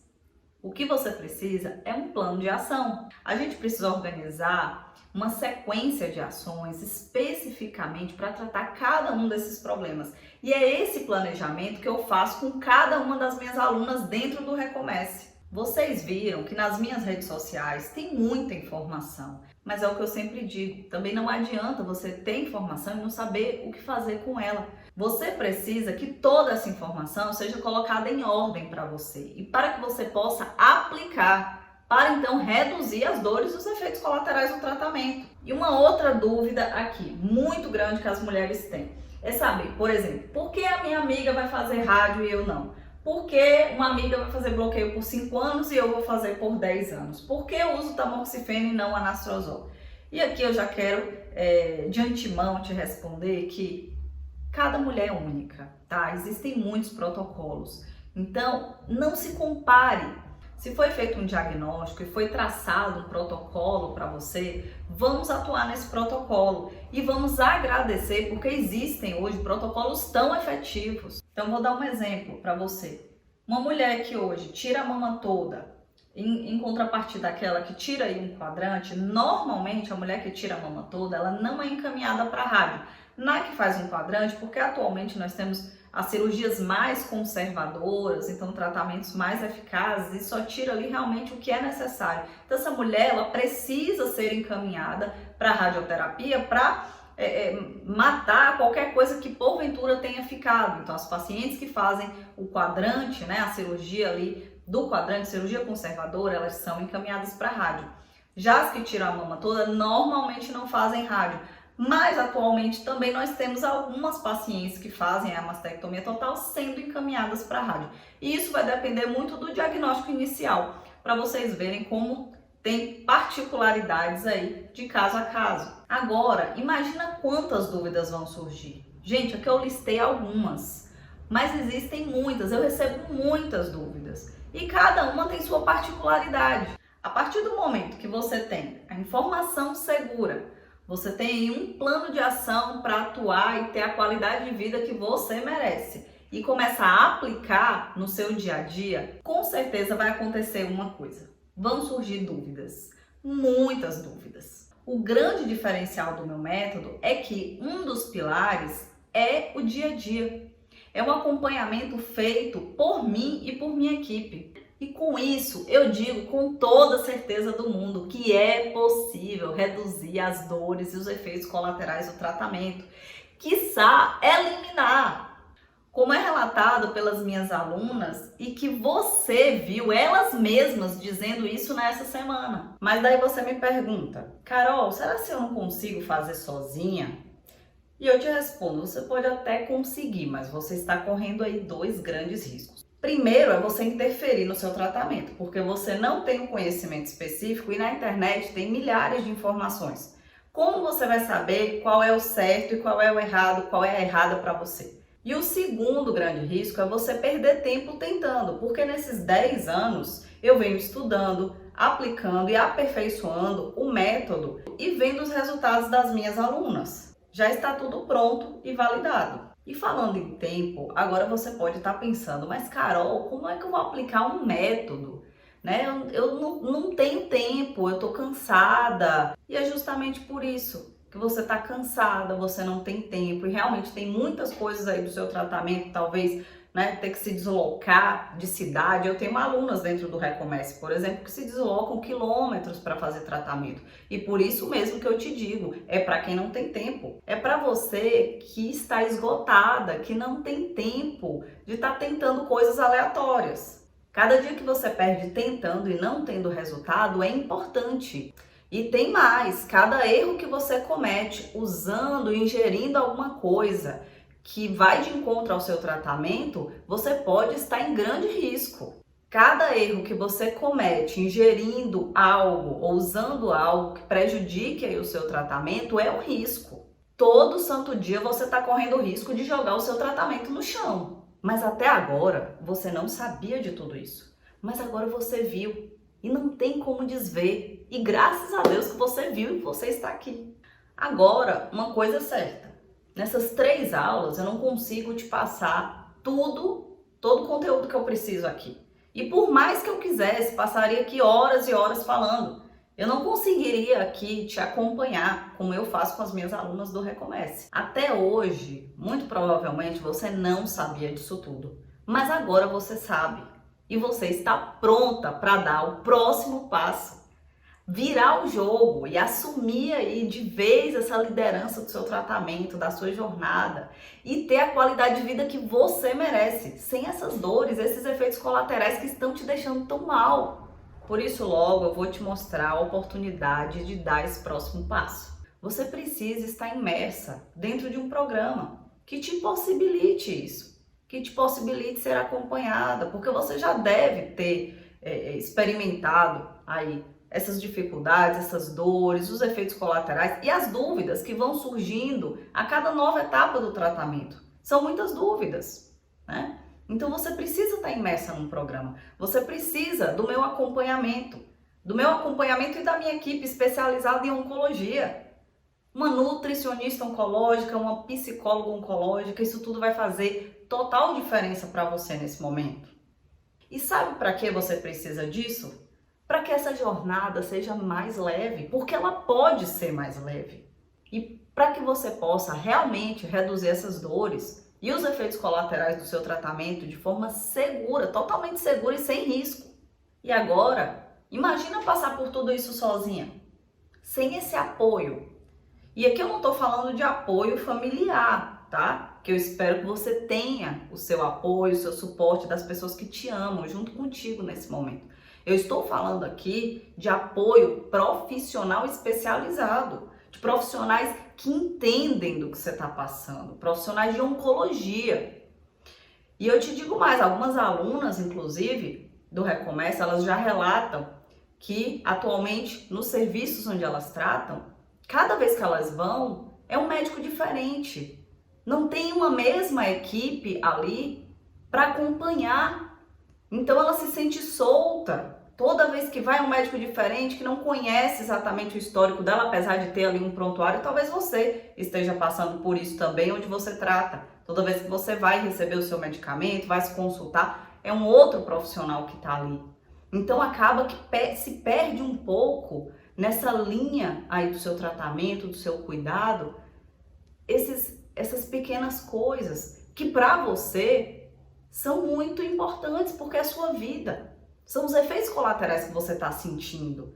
O que você precisa é um plano de ação. A gente precisa organizar uma sequência de ações especificamente para tratar cada um desses problemas. E é esse planejamento que eu faço com cada uma das minhas alunas dentro do Recomece. Vocês viram que nas minhas redes sociais tem muita informação, mas é o que eu sempre digo, também não adianta você ter informação e não saber o que fazer com ela. Você precisa que toda essa informação seja colocada em ordem para você e para que você possa aplicar, para então reduzir as dores e os efeitos colaterais do tratamento. E uma outra dúvida aqui, muito grande que as mulheres têm, é saber, por exemplo, por que a minha amiga vai fazer rádio e eu não? Por que uma amiga vai fazer bloqueio por 5 anos e eu vou fazer por 10 anos? Por que eu uso tamoxifeno e não anastrozol? E aqui eu já quero, de antemão, te responder que cada mulher é única, tá? Existem muitos protocolos. Então, não se compare. Se foi feito um diagnóstico e foi traçado um protocolo para você, vamos atuar nesse protocolo e vamos agradecer porque existem hoje protocolos tão efetivos. Então, vou dar um exemplo para você. Uma mulher que hoje tira a mama toda, em contrapartida daquela que tira aí um quadrante, normalmente a mulher que tira a mama toda, ela não é encaminhada para a rádio. Na que faz um quadrante, porque atualmente nós temos as cirurgias mais conservadoras, então tratamentos mais eficazes e só tira ali realmente o que é necessário. Então essa mulher, ela precisa ser encaminhada para a radioterapia para matar qualquer coisa que porventura tenha ficado. Então, as pacientes que fazem o quadrante, né, a cirurgia ali do quadrante, cirurgia conservadora, elas são encaminhadas para rádio. Já as que tiram a mama toda, normalmente não fazem rádio. Mas, atualmente, também nós temos algumas pacientes que fazem a mastectomia total sendo encaminhadas para rádio. E isso vai depender muito do diagnóstico inicial, para vocês verem como tem particularidades aí de caso a caso. Agora, imagina quantas dúvidas vão surgir. Gente, aqui eu listei algumas, mas existem muitas, eu recebo muitas dúvidas. E cada uma tem sua particularidade. A partir do momento que você tem a informação segura, você tem um plano de ação para atuar e ter a qualidade de vida que você merece e começa a aplicar no seu dia a dia, com certeza vai acontecer uma coisa. Vão surgir dúvidas, muitas dúvidas. O grande diferencial do meu método é que um dos pilares é o dia a dia. É um acompanhamento feito por mim e por minha equipe. E com isso, eu digo com toda certeza do mundo que é possível reduzir as dores e os efeitos colaterais do tratamento, quiçá eliminar, como é relatado pelas minhas alunas e que você viu elas mesmas dizendo isso nessa semana. Mas daí você me pergunta, Carol, será que eu não consigo fazer sozinha? E eu te respondo, você pode até conseguir, mas você está correndo aí 2 grandes riscos. Primeiro é você interferir no seu tratamento, porque você não tem um conhecimento específico e na internet tem milhares de informações. Como você vai saber qual é o certo e qual é o errado, qual é a errada para você? E o segundo grande risco é você perder tempo tentando, porque nesses 10 anos eu venho estudando, aplicando e aperfeiçoando o método e vendo os resultados das minhas alunas. Já está tudo pronto e validado. E falando em tempo, agora você pode estar pensando, mas Carol, como é que eu vou aplicar um método? Né? Eu não tenho tempo, eu estou cansada. E é justamente por isso que você está cansada, você não tem tempo e realmente tem muitas coisas aí do seu tratamento, talvez, né, ter que se deslocar de cidade. Eu tenho alunas dentro do Recomece, por exemplo, que se deslocam quilômetros para fazer tratamento. E por isso mesmo que eu te digo, é para quem não tem tempo. É para você que está esgotada, que não tem tempo de estar tentando coisas aleatórias. Cada dia que você perde tentando e não tendo resultado é importante. E tem mais, cada erro que você comete usando e ingerindo alguma coisa que vai de encontro ao seu tratamento, você pode estar em grande risco. Cada erro que você comete ingerindo algo ou usando algo que prejudique aí o seu tratamento é um risco. Todo santo dia você está correndo o risco de jogar o seu tratamento no chão. Mas até agora você não sabia de tudo isso. Mas agora você viu e não tem como desver. E graças a Deus que você viu e você está aqui. Agora, uma coisa é certa. Nessas 3 aulas eu não consigo te passar todo o conteúdo que eu preciso aqui. E por mais que eu quisesse, passaria aqui horas e horas falando. Eu não conseguiria aqui te acompanhar como eu faço com as minhas alunas do Recomece. Até hoje, muito provavelmente, você não sabia disso tudo. Mas agora você sabe. E você está pronta para dar o próximo passo. Virar o jogo e assumir aí de vez essa liderança do seu tratamento, da sua jornada e ter a qualidade de vida que você merece, sem essas dores, esses efeitos colaterais que estão te deixando tão mal. Por isso, logo eu vou te mostrar a oportunidade de dar esse próximo passo. Você precisa estar imersa dentro de um programa que te possibilite isso, que te possibilite ser acompanhada, porque você já deve ter experimentado aí essas dificuldades, essas dores, os efeitos colaterais e as dúvidas que vão surgindo a cada nova etapa do tratamento. São muitas dúvidas, né? Então você precisa estar imersa num programa. Você precisa do meu acompanhamento e da minha equipe especializada em oncologia. Uma nutricionista oncológica, uma psicóloga oncológica, isso tudo vai fazer total diferença para você nesse momento. E sabe para que você precisa disso? Para que essa jornada seja mais leve, porque ela pode ser mais leve. E para que você possa realmente reduzir essas dores e os efeitos colaterais do seu tratamento de forma segura, totalmente segura e sem risco. E agora, imagina passar por tudo isso sozinha, sem esse apoio. E aqui eu não estou falando de apoio familiar, tá? Que eu espero que você tenha o seu apoio, o seu suporte das pessoas que te amam junto contigo nesse momento. Eu estou falando aqui de apoio profissional especializado, de profissionais que entendem do que você está passando, profissionais de oncologia. E eu te digo mais, algumas alunas, inclusive, do Recomeça, elas já relatam que atualmente nos serviços onde elas tratam, cada vez que elas vão, é um médico diferente. Não tem uma mesma equipe ali para acompanhar. Então ela se sente solta. Toda vez que vai um médico diferente, que não conhece exatamente o histórico dela, apesar de ter ali um prontuário, talvez você esteja passando por isso também, onde você trata. Toda vez que você vai receber o seu medicamento, vai se consultar, é um outro profissional que está ali. Então acaba que se perde um pouco nessa linha aí do seu tratamento, do seu cuidado, essas pequenas coisas que para você são muito importantes, porque é a sua vida. São os efeitos colaterais que você está sentindo.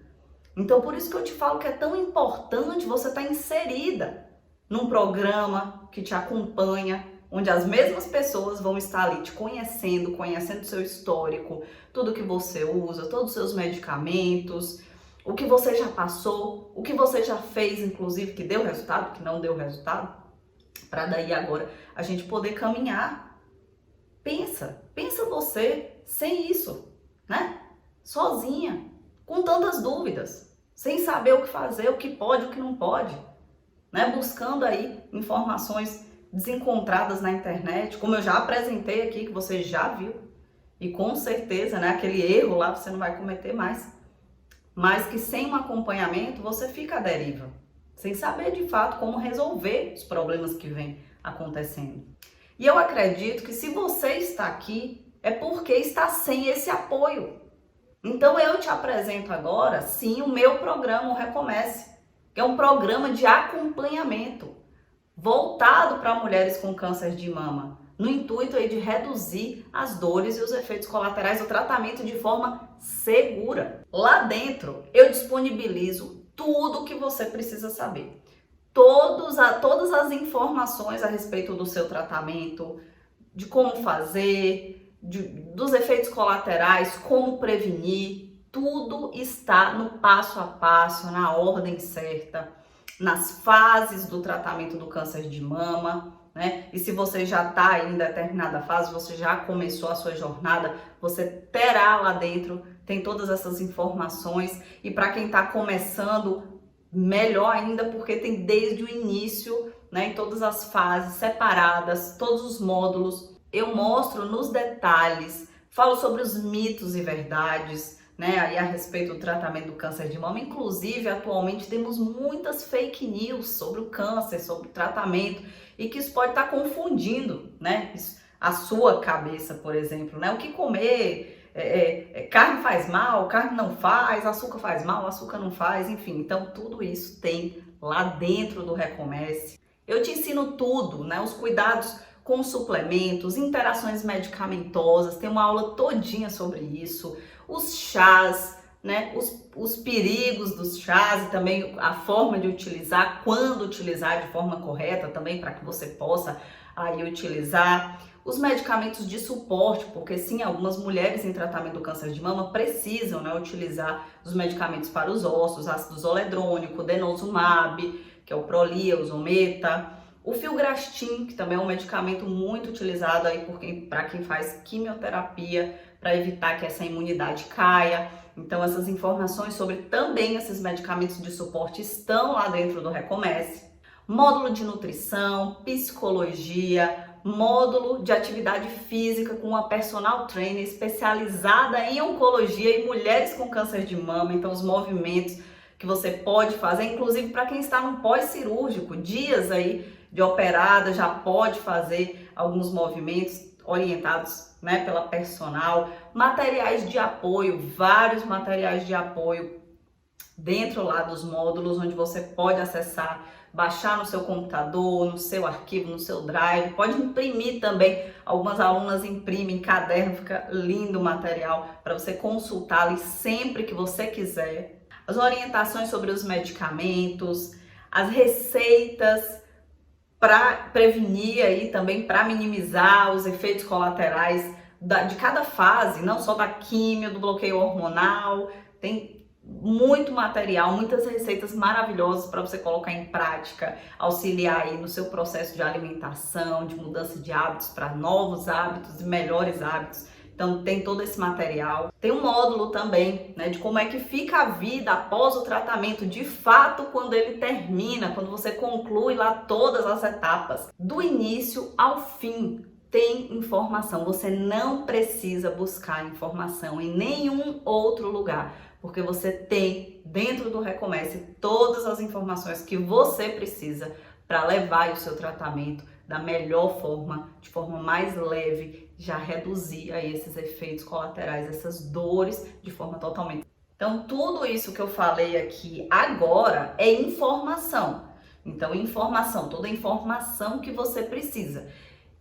Então, por isso que eu te falo que é tão importante você estar inserida num programa que te acompanha, onde as mesmas pessoas vão estar ali te conhecendo o seu histórico, tudo que você usa, todos os seus medicamentos, o que você já passou, o que você já fez, inclusive, que deu resultado, que não deu resultado, para daí agora a gente poder caminhar. Pensa você sem isso, né? Sozinha, com tantas dúvidas, sem saber o que fazer, o que pode, o que não pode, né? Buscando aí informações desencontradas na internet, como eu já apresentei aqui, que você já viu, e com certeza, né, aquele erro lá você não vai cometer mais, mas que sem um acompanhamento você fica à deriva, sem saber de fato como resolver os problemas que vêm acontecendo. E eu acredito que se você está aqui, é porque está sem esse apoio. Então eu te apresento agora, sim, o meu programa, o Recomece, que é um programa de acompanhamento voltado para mulheres com câncer de mama, no intuito aí de reduzir as dores e os efeitos colaterais do tratamento de forma segura. Lá dentro eu disponibilizo tudo o que você precisa saber. Todas as informações a respeito do seu tratamento, de como fazer, dos efeitos colaterais, como prevenir, tudo está no passo a passo, na ordem certa, nas fases do tratamento do câncer de mama, né? E se você já está em determinada fase, você já começou a sua jornada, você terá lá dentro, tem todas essas informações. E para quem está começando, melhor ainda, porque tem desde o início, né, em todas as fases separadas, todos os módulos. Eu mostro nos detalhes, falo sobre os mitos e verdades, né, aí a respeito do tratamento do câncer de mama. Inclusive, atualmente temos muitas fake news sobre o câncer, sobre o tratamento, e que isso pode estar confundindo, né, a sua cabeça, por exemplo, né, o que comer, carne faz mal, carne não faz, açúcar faz mal, açúcar não faz, enfim. Então, tudo isso tem lá dentro do Recomece. Eu te ensino tudo, né, os cuidados com suplementos, interações medicamentosas, tem uma aula todinha sobre isso, os chás, né, os perigos dos chás e também a forma de utilizar, quando utilizar de forma correta também, para que você possa aí utilizar. Os medicamentos de suporte, porque sim, algumas mulheres em tratamento do câncer de mama precisam, né, utilizar os medicamentos para os ossos, ácido zoledrônico, denosumab, que é o Prolia, o Zometa, o Filgrastim, que também é um medicamento muito utilizado aí para quem faz quimioterapia, para evitar que essa imunidade caia. Então essas informações sobre também esses medicamentos de suporte estão lá dentro do Recomece. Módulo de nutrição, psicologia, módulo de atividade física com uma personal trainer especializada em oncologia e mulheres com câncer de mama. Então os movimentos que você pode fazer, inclusive para quem está no pós-cirúrgico, dias aí de operada, já pode fazer alguns movimentos orientados, né, pela personal. Materiais de apoio, vários materiais de apoio dentro lá dos módulos, onde você pode acessar, baixar no seu computador, no seu arquivo, no seu drive, pode imprimir também. Algumas alunas imprimem caderno, fica lindo o material para você consultar ali sempre que você quiser. As orientações sobre os medicamentos, as receitas para prevenir aí também, para minimizar os efeitos colaterais de cada fase, não só da químio, do bloqueio hormonal. Tem muito material, muitas receitas maravilhosas para você colocar em prática, auxiliar aí no seu processo de alimentação, de mudança de hábitos para novos hábitos e melhores hábitos. Então tem todo esse material. Tem um módulo também, né, de como é que fica a vida após o tratamento, de fato, quando ele termina, quando você conclui lá todas as etapas, do início ao fim. Tem informação, você não precisa buscar informação em nenhum outro lugar, porque você tem dentro do Recomece todas as informações que você precisa para levar o seu tratamento da melhor forma, de forma mais leve, já reduzir aí esses efeitos colaterais, essas dores de forma totalmente. Então, tudo isso que eu falei aqui agora é informação. Então, informação, toda a informação que você precisa.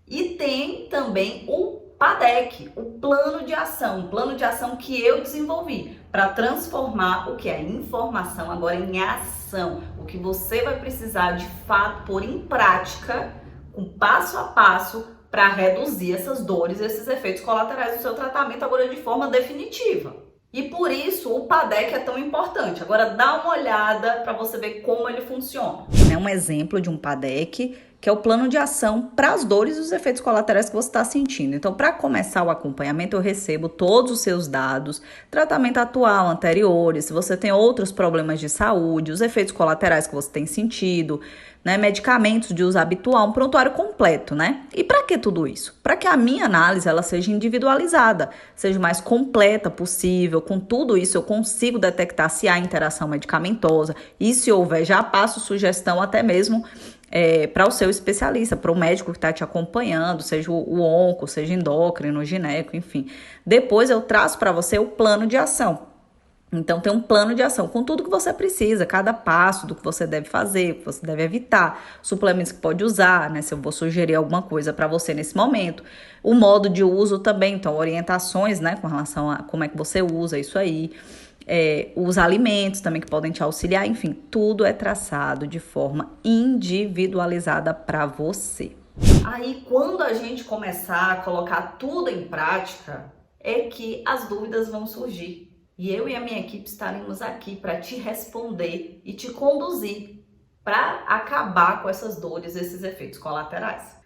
E tem também o PADEC, o plano de ação que eu desenvolvi para transformar o que é informação agora em ação, o que você vai precisar de fato pôr em prática, com passo a passo, para reduzir essas dores, esses efeitos colaterais do seu tratamento agora de forma definitiva. E por isso o PADEC é tão importante. Agora dá uma olhada para você ver como ele funciona. É um exemplo de um PADEC, que é o plano de ação para as dores e os efeitos colaterais que você está sentindo. Então, para começar o acompanhamento, eu recebo todos os seus dados, tratamento atual, anteriores, se você tem outros problemas de saúde, os efeitos colaterais que você tem sentido, né, medicamentos de uso habitual, um prontuário completo, né? E para que tudo isso? Para que a minha análise ela seja individualizada, seja o mais completa possível. Com tudo isso, eu consigo detectar se há interação medicamentosa e, se houver, já passo sugestão até mesmo para o seu especialista, para o médico que está te acompanhando, seja o onco, seja endócrino, gineco, enfim. Depois eu traço para você o plano de ação. Então tem um plano de ação com tudo que você precisa, cada passo do que você deve fazer, o que você deve evitar, suplementos que pode usar, né? Se eu vou sugerir alguma coisa para você nesse momento. O modo de uso também, então orientações, né, com relação a como é que você usa isso aí. Os alimentos também que podem te auxiliar, enfim, tudo é traçado de forma individualizada para você. Aí, quando a gente começar a colocar tudo em prática, é que as dúvidas vão surgir. E eu e a minha equipe estaremos aqui para te responder e te conduzir para acabar com essas dores, esses efeitos colaterais.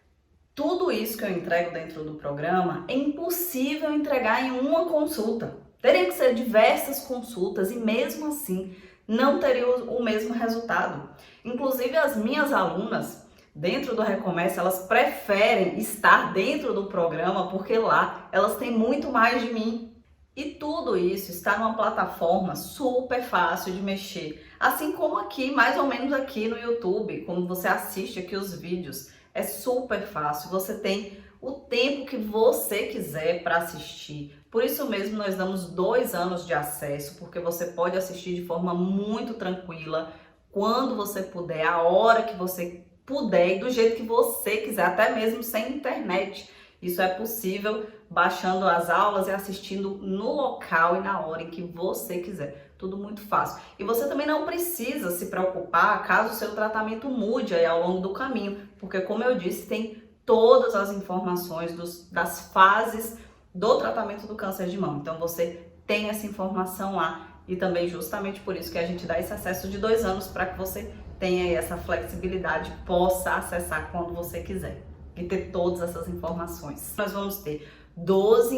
Tudo isso que eu entrego dentro do programa é impossível entregar em uma consulta. Teria que ser diversas consultas e mesmo assim não teria o mesmo resultado. Inclusive as minhas alunas dentro do Recomece, elas preferem estar dentro do programa porque lá elas têm muito mais de mim. E tudo isso está numa plataforma super fácil de mexer. Assim como aqui, mais ou menos aqui no YouTube, quando você assiste aqui os vídeos, é super fácil. Você tem o tempo que você quiser para assistir. Por isso mesmo nós damos 2 anos de acesso, porque você pode assistir de forma muito tranquila, quando você puder, a hora que você puder e do jeito que você quiser, até mesmo sem internet. Isso é possível baixando as aulas e assistindo no local e na hora em que você quiser. Tudo muito fácil. E você também não precisa se preocupar caso o seu tratamento mude aí ao longo do caminho, porque como eu disse, tem todas as informações das fases do tratamento do câncer de mama. Então você tem essa informação lá e também justamente por isso que a gente dá esse acesso de 2 anos para que você tenha aí essa flexibilidade, possa acessar quando você quiser e ter todas essas informações. Nós vamos ter 12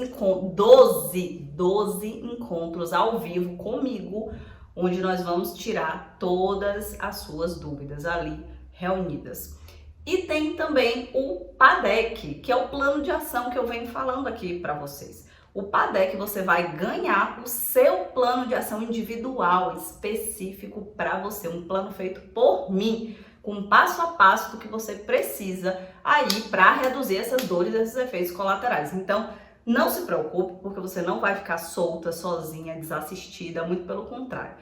encontros ao vivo comigo, onde nós vamos tirar todas as suas dúvidas ali reunidas. E tem também o PADEC, que é o plano de ação que eu venho falando aqui para vocês. O PADEC, você vai ganhar o seu plano de ação individual, específico para você, um plano feito por mim, com passo a passo do que você precisa aí para reduzir essas dores e esses efeitos colaterais. Então, não se preocupe, porque você não vai ficar solta, sozinha, desassistida, muito pelo contrário.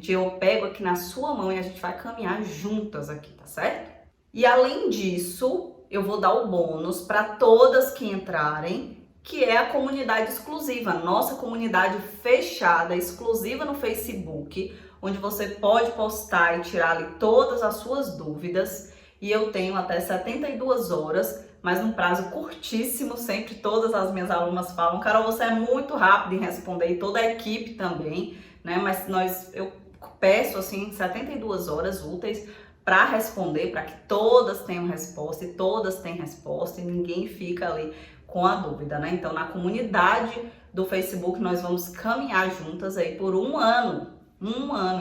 Eu pego aqui na sua mão e a gente vai caminhar juntas aqui, tá certo? E além disso, eu vou dar o bônus para todas que entrarem, que é a comunidade exclusiva, nossa comunidade fechada, exclusiva no Facebook, onde você pode postar e tirar ali todas as suas dúvidas. E eu tenho até 72 horas, mas num prazo curtíssimo. Sempre todas as minhas alunas falam: Carol, você é muito rápida em responder, e toda a equipe também, né? Mas eu peço assim 72 horas úteis para responder, para que todas tenham resposta, e todas têm resposta, e ninguém fica ali com a dúvida, né? Então, na comunidade do Facebook, nós vamos caminhar juntas aí por um ano.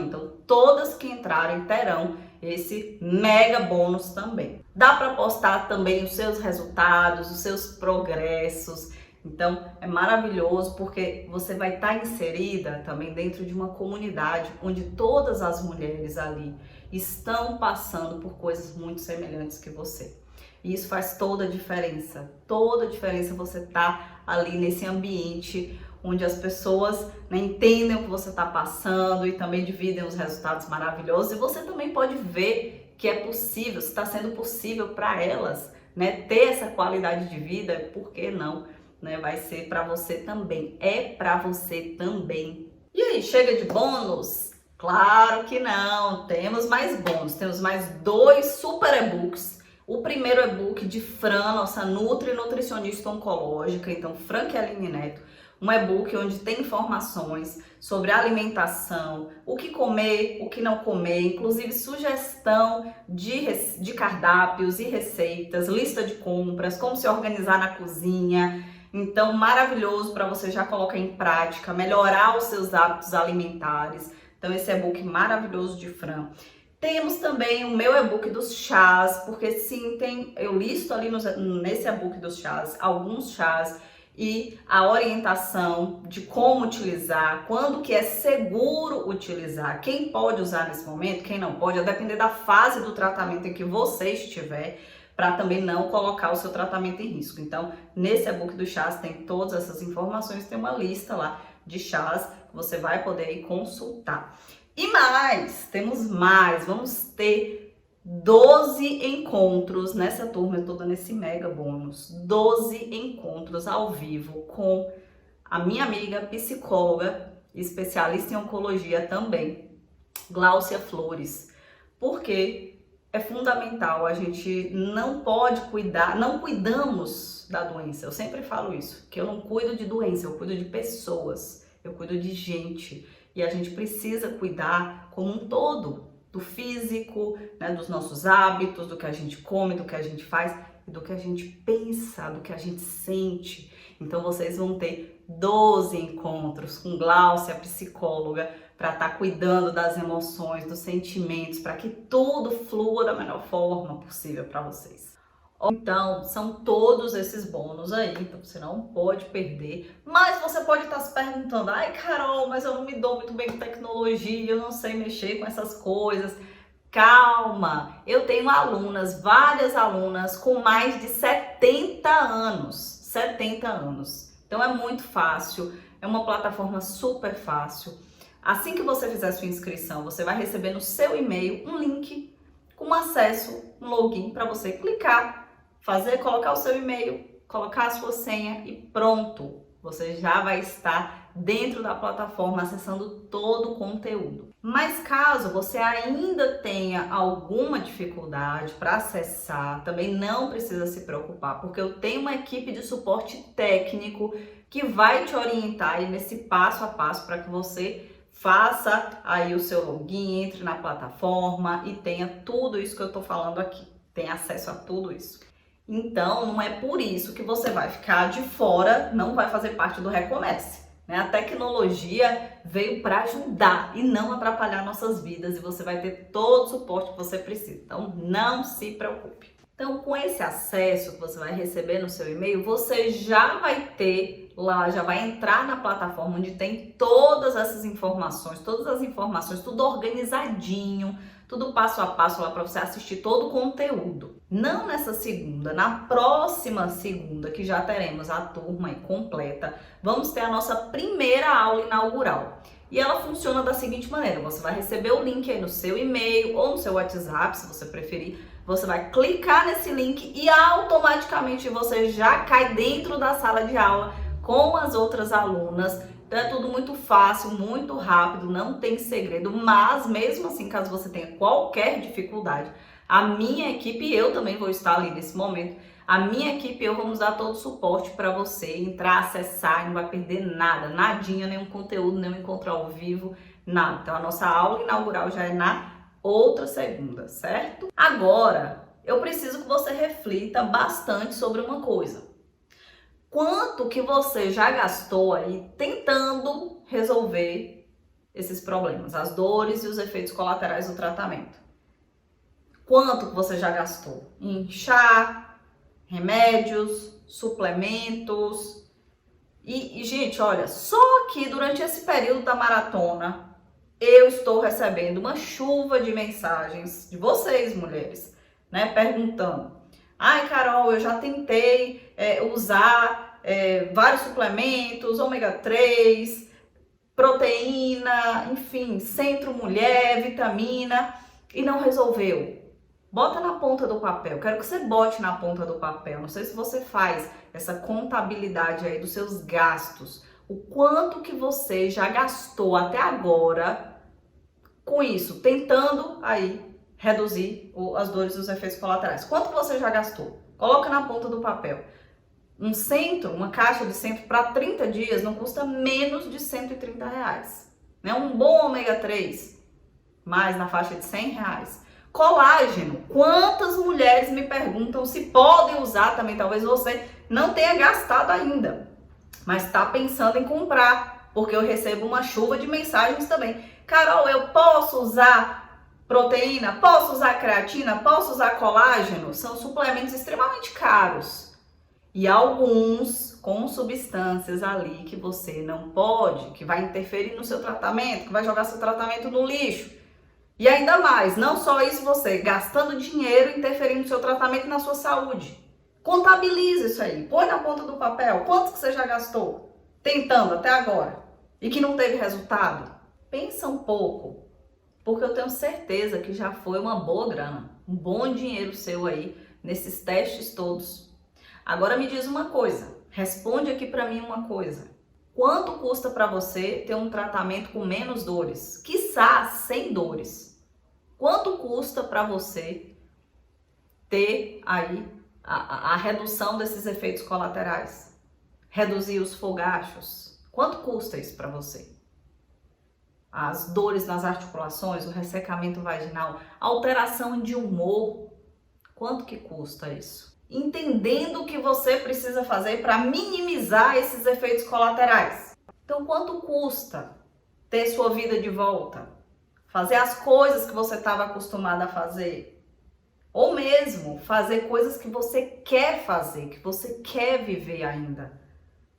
Então, todas que entrarem terão esse mega bônus também. Dá para postar também os seus resultados, os seus progressos. Então, é maravilhoso, porque você vai estar inserida também dentro de uma comunidade onde todas as mulheres ali estão passando por coisas muito semelhantes que você. E isso faz toda a diferença você estar ali nesse ambiente onde as pessoas, né, entendem o que você está passando e também dividem os resultados maravilhosos. E você também pode ver que é possível, se está sendo possível para elas, né, ter essa qualidade de vida. Por que não? Né, vai ser para você também, é para você também. E aí, chega de bônus? Claro que não, temos mais bônus, temos mais 2 super e-books. O primeiro e-book de Fran, nossa nutricionista oncológica, então Fran Keline Neto, um e-book onde tem informações sobre alimentação, o que comer, o que não comer, inclusive sugestão de cardápios e receitas, lista de compras, como se organizar na cozinha. Então, maravilhoso para você já colocar em prática, melhorar os seus hábitos alimentares. Então, esse e-book maravilhoso de Fran. Temos também o meu e-book dos chás, porque sim, eu listo ali nesse e-book dos chás, alguns chás e a orientação de como utilizar, quando que é seguro utilizar, quem pode usar nesse momento, quem não pode, a depender da fase do tratamento em que você estiver, para também não colocar o seu tratamento em risco. Então, nesse e-book dos chás tem todas essas informações, tem uma lista lá de chás que você vai poder ir consultar. E mais, temos mais, vamos ter 12 encontros nessa turma, eu tô dando esse mega bônus, 12 encontros ao vivo com a minha amiga psicóloga, especialista em oncologia também, Gláucia Flores, porque é fundamental, a gente não pode cuidar, não cuidamos da doença, eu sempre falo isso, que eu não cuido de doença, eu cuido de pessoas, eu cuido de gente, e a gente precisa cuidar como um todo, do físico, né, dos nossos hábitos, do que a gente come, do que a gente faz, e do que a gente pensa, do que a gente sente. Então vocês vão ter 12 encontros com Gláucia, psicóloga, para estar cuidando das emoções, dos sentimentos, para que tudo flua da melhor forma possível para vocês. Então, são todos esses bônus aí, então você não pode perder. Mas você pode estar se perguntando: ai, Carol, mas eu não me dou muito bem com tecnologia, eu não sei mexer com essas coisas. Calma, eu tenho alunas, várias alunas com mais de 70 anos. 70 anos. Então é muito fácil, é uma plataforma super fácil. Assim que você fizer sua inscrição, você vai receber no seu e-mail um link com acesso, um login para você clicar, colocar o seu e-mail, colocar a sua senha e pronto. Você já vai estar dentro da plataforma acessando todo o conteúdo. Mas caso você ainda tenha alguma dificuldade para acessar, também não precisa se preocupar, porque eu tenho uma equipe de suporte técnico que vai te orientar aí nesse passo a passo para que você faça aí o seu login, entre na plataforma e tenha tudo isso que eu tô falando aqui. Tenha acesso a tudo isso. Então, não é por isso que você vai ficar de fora, não vai fazer parte do Recomece, né? A tecnologia veio para ajudar e não atrapalhar nossas vidas, e você vai ter todo o suporte que você precisa. Então, não se preocupe. Então, com esse acesso que você vai receber no seu e-mail, você já vai ter lá, já vai entrar na plataforma onde tem todas essas informações, tudo organizadinho, tudo passo a passo lá para você assistir todo o conteúdo. Não nessa segunda, na próxima segunda, que já teremos a turma aí completa, vamos ter a nossa primeira aula inaugural. E ela funciona da seguinte maneira: você vai receber o link aí no seu e-mail ou no seu WhatsApp, se você preferir. Você vai clicar nesse link e automaticamente você já cai dentro da sala de aula com as outras alunas Então é tudo muito fácil, muito rápido, não tem segredo, mas mesmo assim, caso você tenha qualquer dificuldade, a minha equipe e eu também vou estar ali nesse momento, a minha equipe e eu vamos dar todo o suporte para você entrar, acessar, e não vai perder nada, nadinha, nenhum conteúdo, nenhum encontro ao vivo, nada. Então a nossa aula inaugural já é na outra segunda, certo? Agora, eu preciso que você reflita bastante sobre uma coisa. Quanto que você já gastou aí tentando resolver esses problemas, as dores e os efeitos colaterais do tratamento? Quanto que você já gastou em chá, remédios, suplementos? E gente, olha, só que durante esse período da maratona, eu estou recebendo uma chuva de mensagens de vocês, mulheres, né, perguntando: ai, Carol, eu já tentei usar vários suplementos, ômega 3, proteína, enfim, Centro Mulher, vitamina, e não resolveu. Bota na ponta do papel, quero que você bote na ponta do papel, não sei se você faz essa contabilidade aí dos seus gastos, o quanto que você já gastou até agora com isso, tentando aí reduzir as dores e os efeitos colaterais. Quanto você já gastou? Coloca na ponta do papel. Um centro, uma caixa de centro para 30 dias não custa menos de R$130. Né? Um bom ômega 3, mais na faixa de R$100. Colágeno. Quantas mulheres me perguntam se podem usar também? Talvez você não tenha gastado ainda, mas está pensando em comprar, porque eu recebo uma chuva de mensagens também. Carol, eu posso usar proteína? Posso usar creatina? Posso usar colágeno? São suplementos extremamente caros. E alguns com substâncias ali que você não pode, que vai interferir no seu tratamento, que vai jogar seu tratamento no lixo. E ainda mais, não só isso, você gastando dinheiro, interferindo no seu tratamento e na sua saúde. Contabiliza isso aí, põe na ponta do papel, quanto que você já gastou tentando até agora e que não teve resultado. Pensa um pouco, porque eu tenho certeza que já foi uma boa grana, um bom dinheiro seu aí nesses testes todos. Agora me diz uma coisa, responde aqui para mim uma coisa. Quanto custa para você ter um tratamento com menos dores? Quiçá sem dores. Quanto custa para você ter aí a redução desses efeitos colaterais? Reduzir os fogachos? Quanto custa isso para você? As dores nas articulações, o ressecamento vaginal, alteração de humor. Quanto que custa isso? Entendendo o que você precisa fazer para minimizar esses efeitos colaterais. Então, quanto custa ter sua vida de volta? Fazer as coisas que você estava acostumada a fazer? Ou mesmo fazer coisas que você quer fazer, que você quer viver ainda?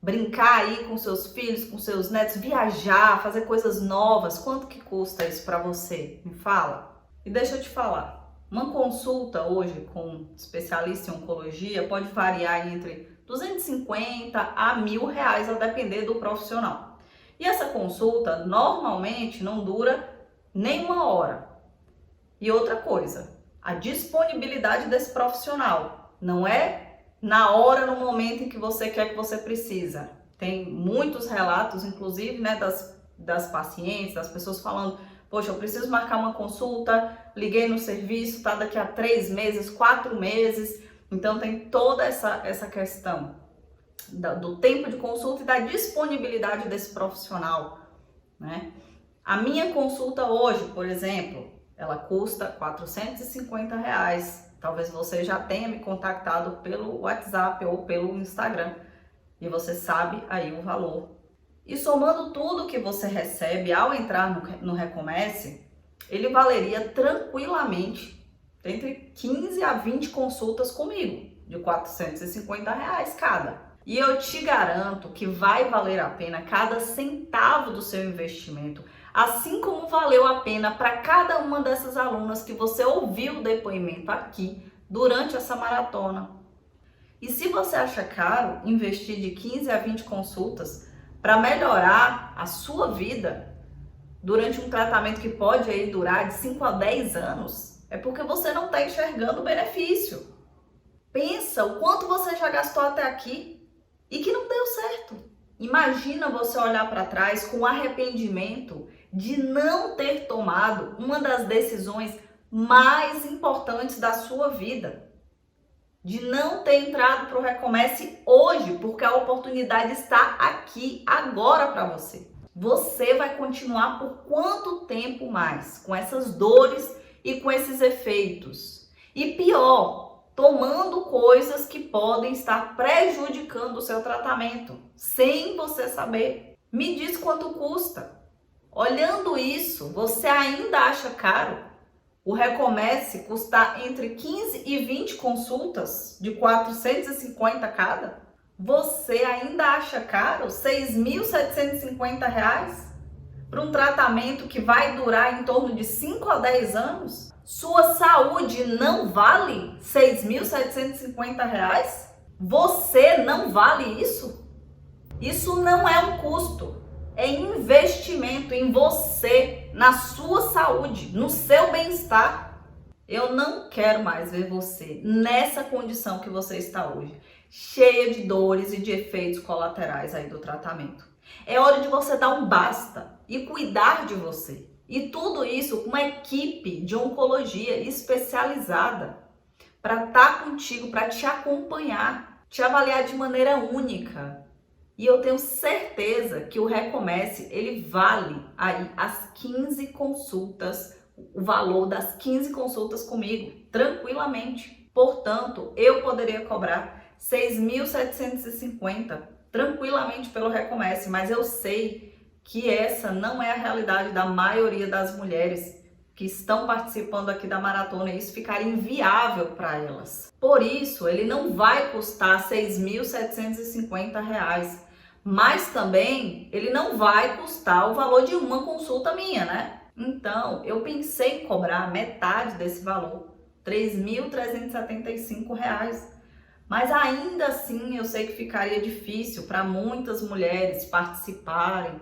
Brincar aí com seus filhos, com seus netos, viajar, fazer coisas novas. Quanto que custa isso para você? Me fala. E deixa eu te falar. Uma consulta hoje com especialista em oncologia pode variar entre 250 a R$1.000, a depender do profissional. E essa consulta normalmente não dura nem uma hora. E outra coisa, a disponibilidade desse profissional não é na hora, no momento em que você quer, que você precisa. Tem muitos relatos, inclusive, né, das pacientes, das pessoas falando: poxa, eu preciso marcar uma consulta, liguei no serviço, tá daqui a 3 meses, 4 meses. Então tem toda essa questão do tempo de consulta e da disponibilidade desse profissional, né? A minha consulta hoje, por exemplo, ela custa R$450. Talvez você já tenha me contactado pelo WhatsApp ou pelo Instagram e você sabe aí o valor. E somando tudo que você recebe ao entrar no Recomece, ele valeria tranquilamente entre 15 a 20 consultas comigo, de R$450 cada. E eu te garanto que vai valer a pena cada centavo do seu investimento, assim como valeu a pena para cada uma dessas alunas que você ouviu o depoimento aqui durante essa maratona. E se você acha caro investir de 15 a 20 consultas para melhorar a sua vida durante um tratamento que pode aí durar de 5 a 10 anos, é porque você não está enxergando o benefício. Pensa o quanto você já gastou até aqui e que não deu certo. Imagina você olhar para trás com arrependimento de não ter tomado uma das decisões mais importantes da sua vida. De não ter entrado para o Recomece hoje, porque a oportunidade está aqui, agora para você. Você vai continuar por quanto tempo mais com essas dores e com esses efeitos? E pior, tomando coisas que podem estar prejudicando o seu tratamento, sem você saber. Me diz quanto custa. Olhando isso, você ainda acha caro? O Recomece custa entre 15 e 20 consultas de 450 cada? Você ainda acha caro R$ 6.750 para um tratamento que vai durar em torno de 5 a 10 anos? Sua saúde não vale R$ 6.750? Você não vale isso? Isso não é um custo, é investimento em você, na sua saúde, no seu bem-estar. Eu não quero mais ver você nessa condição que você está hoje, cheia de dores e de efeitos colaterais aí do tratamento. É hora de você dar um basta e cuidar de você. E tudo isso com uma equipe de oncologia especializada para estar contigo, para te acompanhar, te avaliar de maneira única. E eu tenho certeza que o Recomece, ele vale aí as 15 consultas, o valor das 15 consultas comigo, tranquilamente. Portanto, eu poderia cobrar R$ 6.750 tranquilamente pelo Recomece, mas eu sei que essa não é a realidade da maioria das mulheres que estão participando aqui da maratona e isso ficaria inviável para elas. Por isso, ele não vai custar R$ 6.750, mas também ele não vai custar o valor de uma consulta minha, né? Então, eu pensei em cobrar metade desse valor, R$ 3.375. Mas ainda assim, eu sei que ficaria difícil para muitas mulheres participarem.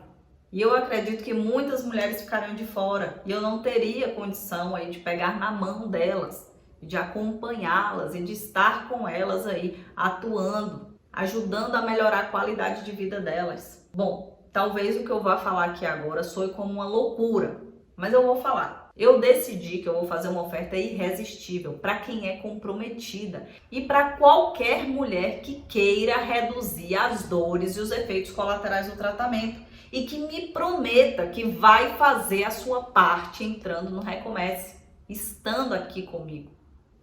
E eu acredito que muitas mulheres ficariam de fora. E eu não teria condição aí de pegar na mão delas, de acompanhá-las e de estar com elas aí, atuando, ajudando a melhorar a qualidade de vida delas. Bom, talvez o que eu vá falar aqui agora soe como uma loucura, mas eu vou falar. Eu decidi que eu vou fazer uma oferta irresistível para quem é comprometida e para qualquer mulher que queira reduzir as dores e os efeitos colaterais do tratamento e que me prometa que vai fazer a sua parte entrando no Recomece, estando aqui comigo.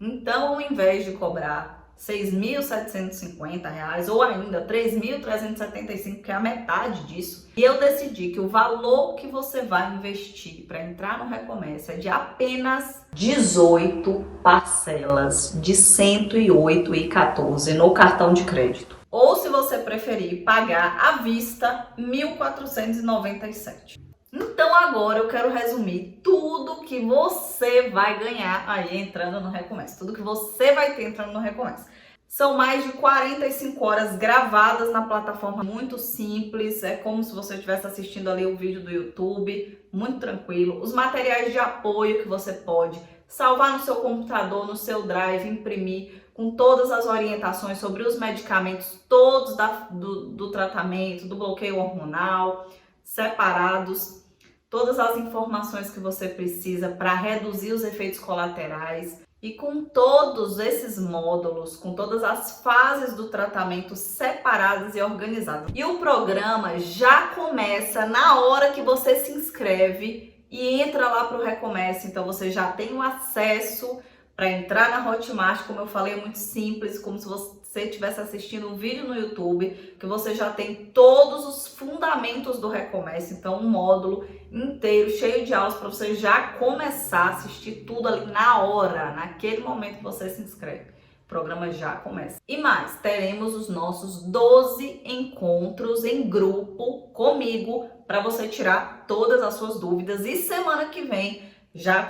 Então, ao invés de cobrar R$ 6.750 ou ainda R$ 3.375, que é a metade disso, e eu decidi que o valor que você vai investir para entrar no Recomece é de apenas 18 parcelas de R$ 108,14 no cartão de crédito. Ou, se você preferir, pagar à vista R$ 1.497. Então agora eu quero resumir tudo que você vai ganhar aí entrando no Recomece. Tudo que você vai ter entrando no Recomece. São mais de 45 horas gravadas na plataforma, muito simples. É como se você estivesse assistindo ali o vídeo do YouTube, muito tranquilo. Os materiais de apoio que você pode salvar no seu computador, no seu Drive, imprimir, com todas as orientações sobre os medicamentos todos do tratamento, do bloqueio hormonal, separados. Todas as informações que você precisa para reduzir os efeitos colaterais e com todos esses módulos, com todas as fases do tratamento separadas e organizadas. E o programa já começa na hora que você se inscreve e entra lá para o Recomece. Então você já tem o acesso para entrar na Hotmart, como eu falei, é muito simples, como se você estivesse assistindo um vídeo no YouTube, que você já tem todos os fundamentos do Recomece, então um módulo inteiro, cheio de aulas, para você já começar a assistir tudo ali na hora, naquele momento que você se inscreve. O programa já começa. E mais, teremos os nossos 12 encontros em grupo comigo, para você tirar todas as suas dúvidas, e semana que vem já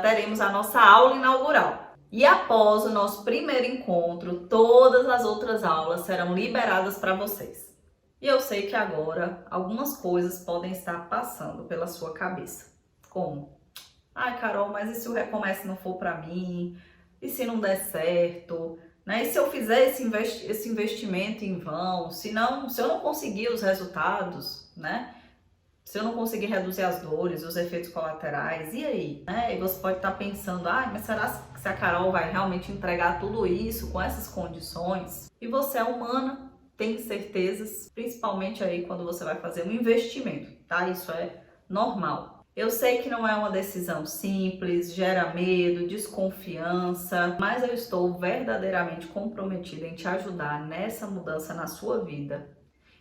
teremos a nossa aula inaugural. E após o nosso primeiro encontro, todas as outras aulas serão liberadas para vocês. E eu sei que agora algumas coisas podem estar passando pela sua cabeça. Como? Ai, Carol, mas e se o Recomece não for para mim? E se não der certo? né? E se eu fizer esse investimento em vão, se eu não conseguir os resultados, né? Se eu não conseguir reduzir as dores, os efeitos colaterais, e aí? Né? E você pode estar pensando, mas será que a Carol vai realmente entregar tudo isso com essas condições? E você é humana, tem certezas, principalmente aí quando você vai fazer um investimento, tá? Isso é normal. Eu sei que não é uma decisão simples, gera medo, desconfiança, mas eu estou verdadeiramente comprometida em te ajudar nessa mudança na sua vida.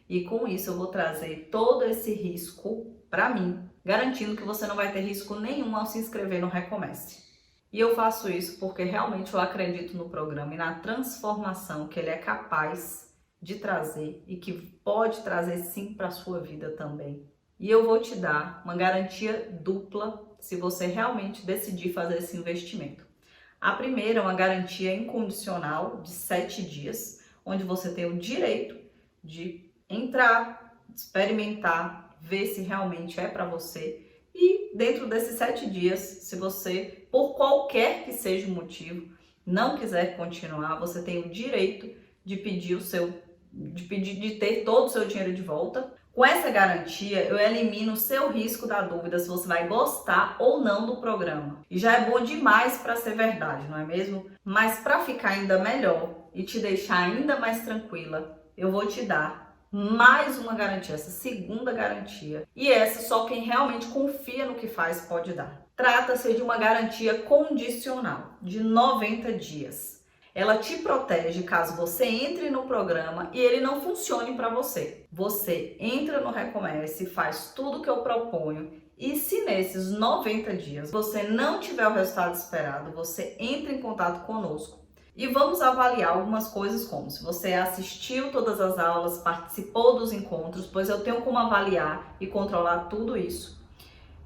E com isso eu vou trazer todo esse risco para mim, garantindo que você não vai ter risco nenhum ao se inscrever no Recomece. E eu faço isso porque realmente eu acredito no programa e na transformação que ele é capaz de trazer e que pode trazer sim para a sua vida também. E eu vou te dar uma garantia dupla se você realmente decidir fazer esse investimento. A primeira é uma garantia incondicional de 7 dias, onde você tem o direito de entrar, experimentar, ver se realmente é para você. E dentro desses 7 dias, se você, por qualquer que seja o motivo, não quiser continuar, você tem o direito de pedir de ter todo o seu dinheiro de volta. Com essa garantia, eu elimino o seu risco da dúvida se você vai gostar ou não do programa. E já é bom demais para ser verdade, não é mesmo? Mas para ficar ainda melhor e te deixar ainda mais tranquila, eu vou te dar mais uma garantia, essa segunda garantia. E essa só quem realmente confia no que faz pode dar. Trata-se de uma garantia condicional de 90 dias. Ela te protege caso você entre no programa e ele não funcione para você. Você entra no Recomece, faz tudo o que eu proponho e se nesses 90 dias você não tiver o resultado esperado, você entra em contato conosco. E vamos avaliar algumas coisas como se você assistiu todas as aulas, participou dos encontros, pois eu tenho como avaliar e controlar tudo isso.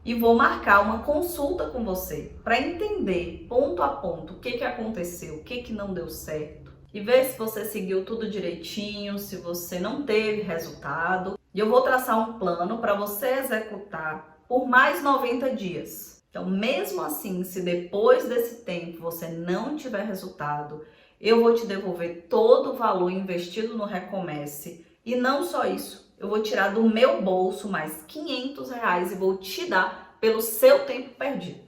E vou marcar uma consulta com você para entender ponto a ponto o que aconteceu, o que não deu certo. E ver se você seguiu tudo direitinho, se você não teve resultado. E eu vou traçar um plano para você executar por mais 90 dias. Então, mesmo assim, se depois desse tempo você não tiver resultado, eu vou te devolver todo o valor investido no Recomece. E não só isso, eu vou tirar do meu bolso mais R$500 e vou te dar pelo seu tempo perdido.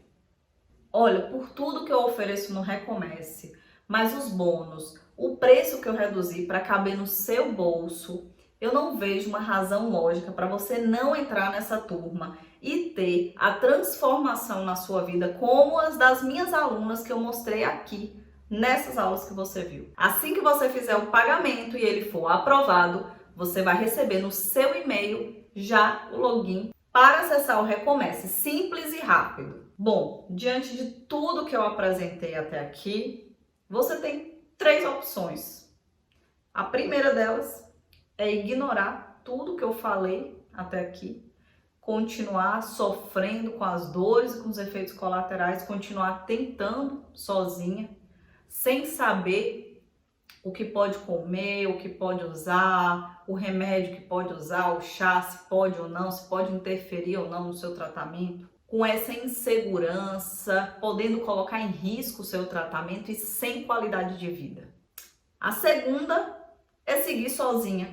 Olha, por tudo que eu ofereço no Recomece, mais os bônus, o preço que eu reduzi para caber no seu bolso, eu não vejo uma razão lógica para você não entrar nessa turma e ter a transformação na sua vida como as das minhas alunas que eu mostrei aqui nessas aulas que você viu. Assim que você fizer o pagamento e ele for aprovado, você vai receber no seu e-mail já o login para acessar o Recomece, simples e rápido. Bom, diante de tudo que eu apresentei até aqui, você tem 3 opções. A primeira delas é ignorar tudo que eu falei até aqui, continuar sofrendo com as dores e com os efeitos colaterais, continuar tentando sozinha, sem saber o que pode comer, o que pode usar, o remédio que pode usar, o chá, se pode ou não, se pode interferir ou não no seu tratamento, com essa insegurança, podendo colocar em risco o seu tratamento e sem qualidade de vida. A segunda é seguir sozinha,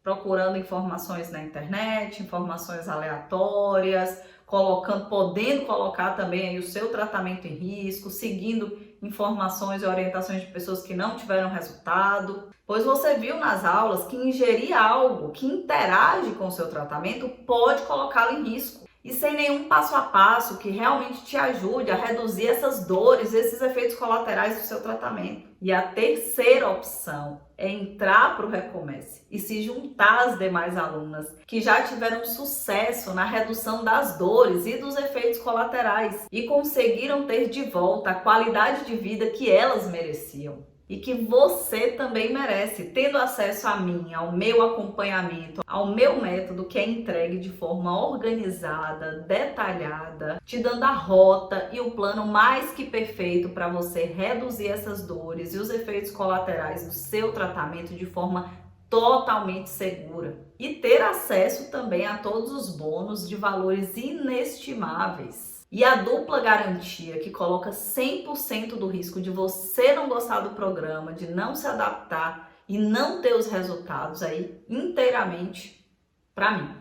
procurando informações na internet, informações aleatórias, podendo colocar também aí o seu tratamento em risco, seguindo informações e orientações de pessoas que não tiveram resultado, pois você viu nas aulas que ingerir algo que interage com o seu tratamento pode colocá-lo em risco. E sem nenhum passo a passo que realmente te ajude a reduzir essas dores, esses efeitos colaterais do seu tratamento. E a terceira opção é entrar para o Recomece e se juntar às demais alunas que já tiveram sucesso na redução das dores e dos efeitos colaterais e conseguiram ter de volta a qualidade de vida que elas mereciam. E que você também merece, tendo acesso a mim, ao meu acompanhamento, ao meu método que é entregue de forma organizada, detalhada, te dando a rota e o plano mais que perfeito para você reduzir essas dores e os efeitos colaterais do seu tratamento de forma totalmente segura. E ter acesso também a todos os bônus de valores inestimáveis. e a dupla garantia, que coloca 100% do risco de você não gostar do programa, de não se adaptar e não ter os resultados aí inteiramente, para mim,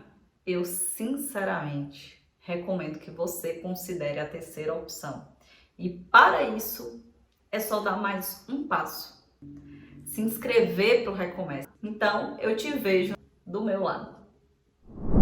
eu sinceramente recomendo que você considere a terceira opção. E para isso, é só dar mais um passo. Se inscrever para o Recomeça. Então, eu te vejo do meu lado.